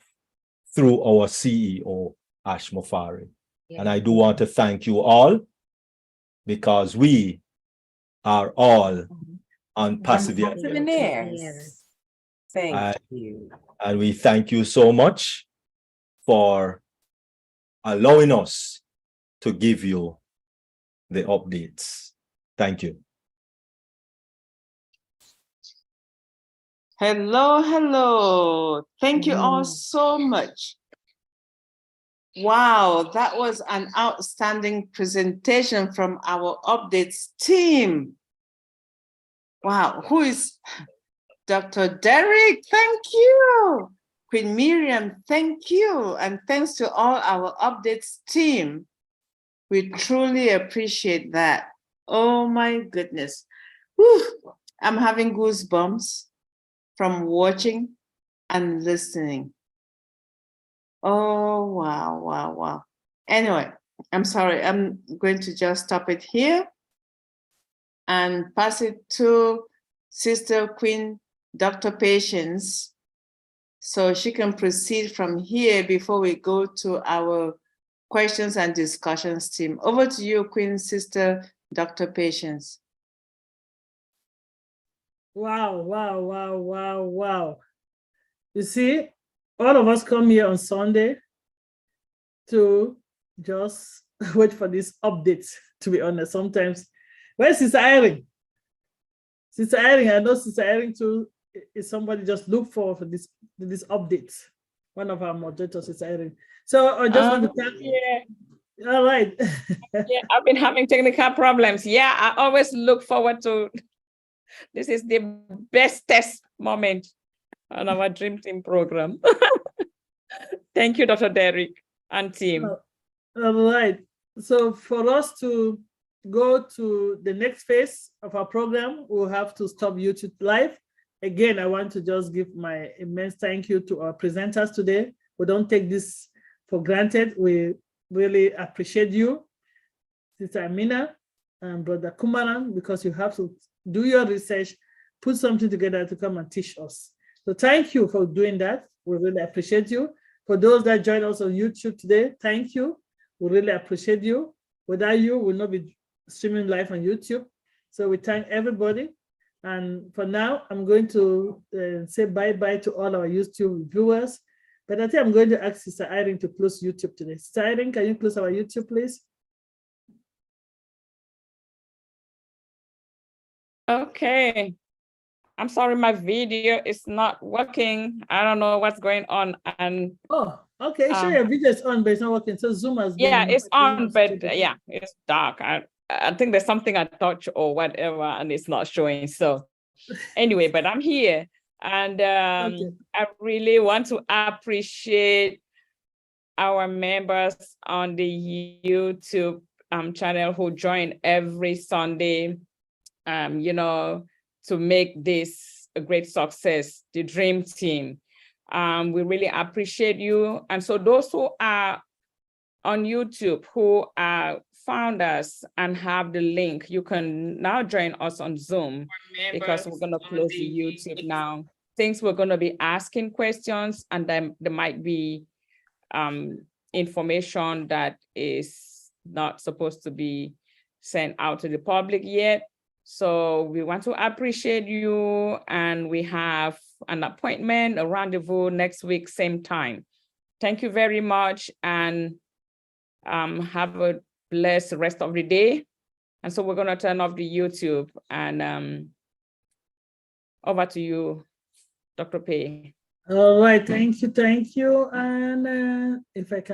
through our CEO, Ash Mufari. Yeah. And I do want to thank you all, because we are all ONPASSIVE Yes. Thank you. And we thank you so much for allowing us to give you the updates. Thank you. Hello, hello. Thank you all so much. Wow, that was an outstanding presentation from our updates team. Wow, who is Dr. Derek? Thank you. Queen Miriam, thank you. And thanks to all our updates team. We truly appreciate that. Oh my goodness. Whew. I'm having goosebumps from watching and listening. Oh, wow, wow, wow. Anyway, I'm sorry. I'm going to just stop it here and pass it to Sister Queen Dr. Patience, so she can proceed from here before we go to our questions and discussions team. Over to you, Queen Sister Dr. Patience. Wow, wow, wow, wow, wow. You see, all of us come here on Sunday to just wait for these updates, to be honest. Sometimes, where's Sister Irene? Sister Irene, I know Sister Irene too is somebody just look for this updates. One of our moderators, Sister Irene. So I just want to thank yeah. All right. Yeah, I've been having technical problems. Yeah, I always look forward to this is the best test moment on our Dream Team program. Thank you, Dr. Derek and team. All right. So for us to go to the next phase of our program, we'll have to stop YouTube live. Again, I want to just give my immense thank you to our presenters today. We don't take this for granted. We really appreciate you, Sister Amina and Brother Kumaran, because you have to do your research, put something together to come and teach us. So thank you for doing that. We really appreciate you. For those that joined us on YouTube today, thank you. We really appreciate you. Without you, we'll not be streaming live on YouTube. So we thank everybody. And for now, I'm going to say bye-bye to all our YouTube viewers. But I think I'm going to ask Sister Irene to close YouTube today. Sister Irene, can you close our YouTube, please? Okay. I'm sorry, my video is not working. I don't know what's going on. And oh, okay. Sure, your video is on, but it's not working. So Zoom has been. Yeah, it's on, but yeah, it's dark. I think there's something I touch or whatever, and it's not showing. So anyway, but I'm here. And Okay. I really want to appreciate our members on the YouTube channel who join every Sunday, you know, to make this a great success, the Dream Team. We really appreciate you. And so those who are on YouTube, who are founders and have the link, you can now join us on Zoom because we're going to close the YouTube now. Things we're going to be asking questions, and then there might be information that is not supposed to be sent out to the public yet. So we want to appreciate you, and we have an appointment, a rendezvous next week, same time. Thank you very much, and have a blessed rest of the day. And so we're going to turn off the YouTube, and over to you, Dr. Pei. All right, thank you. And if I can.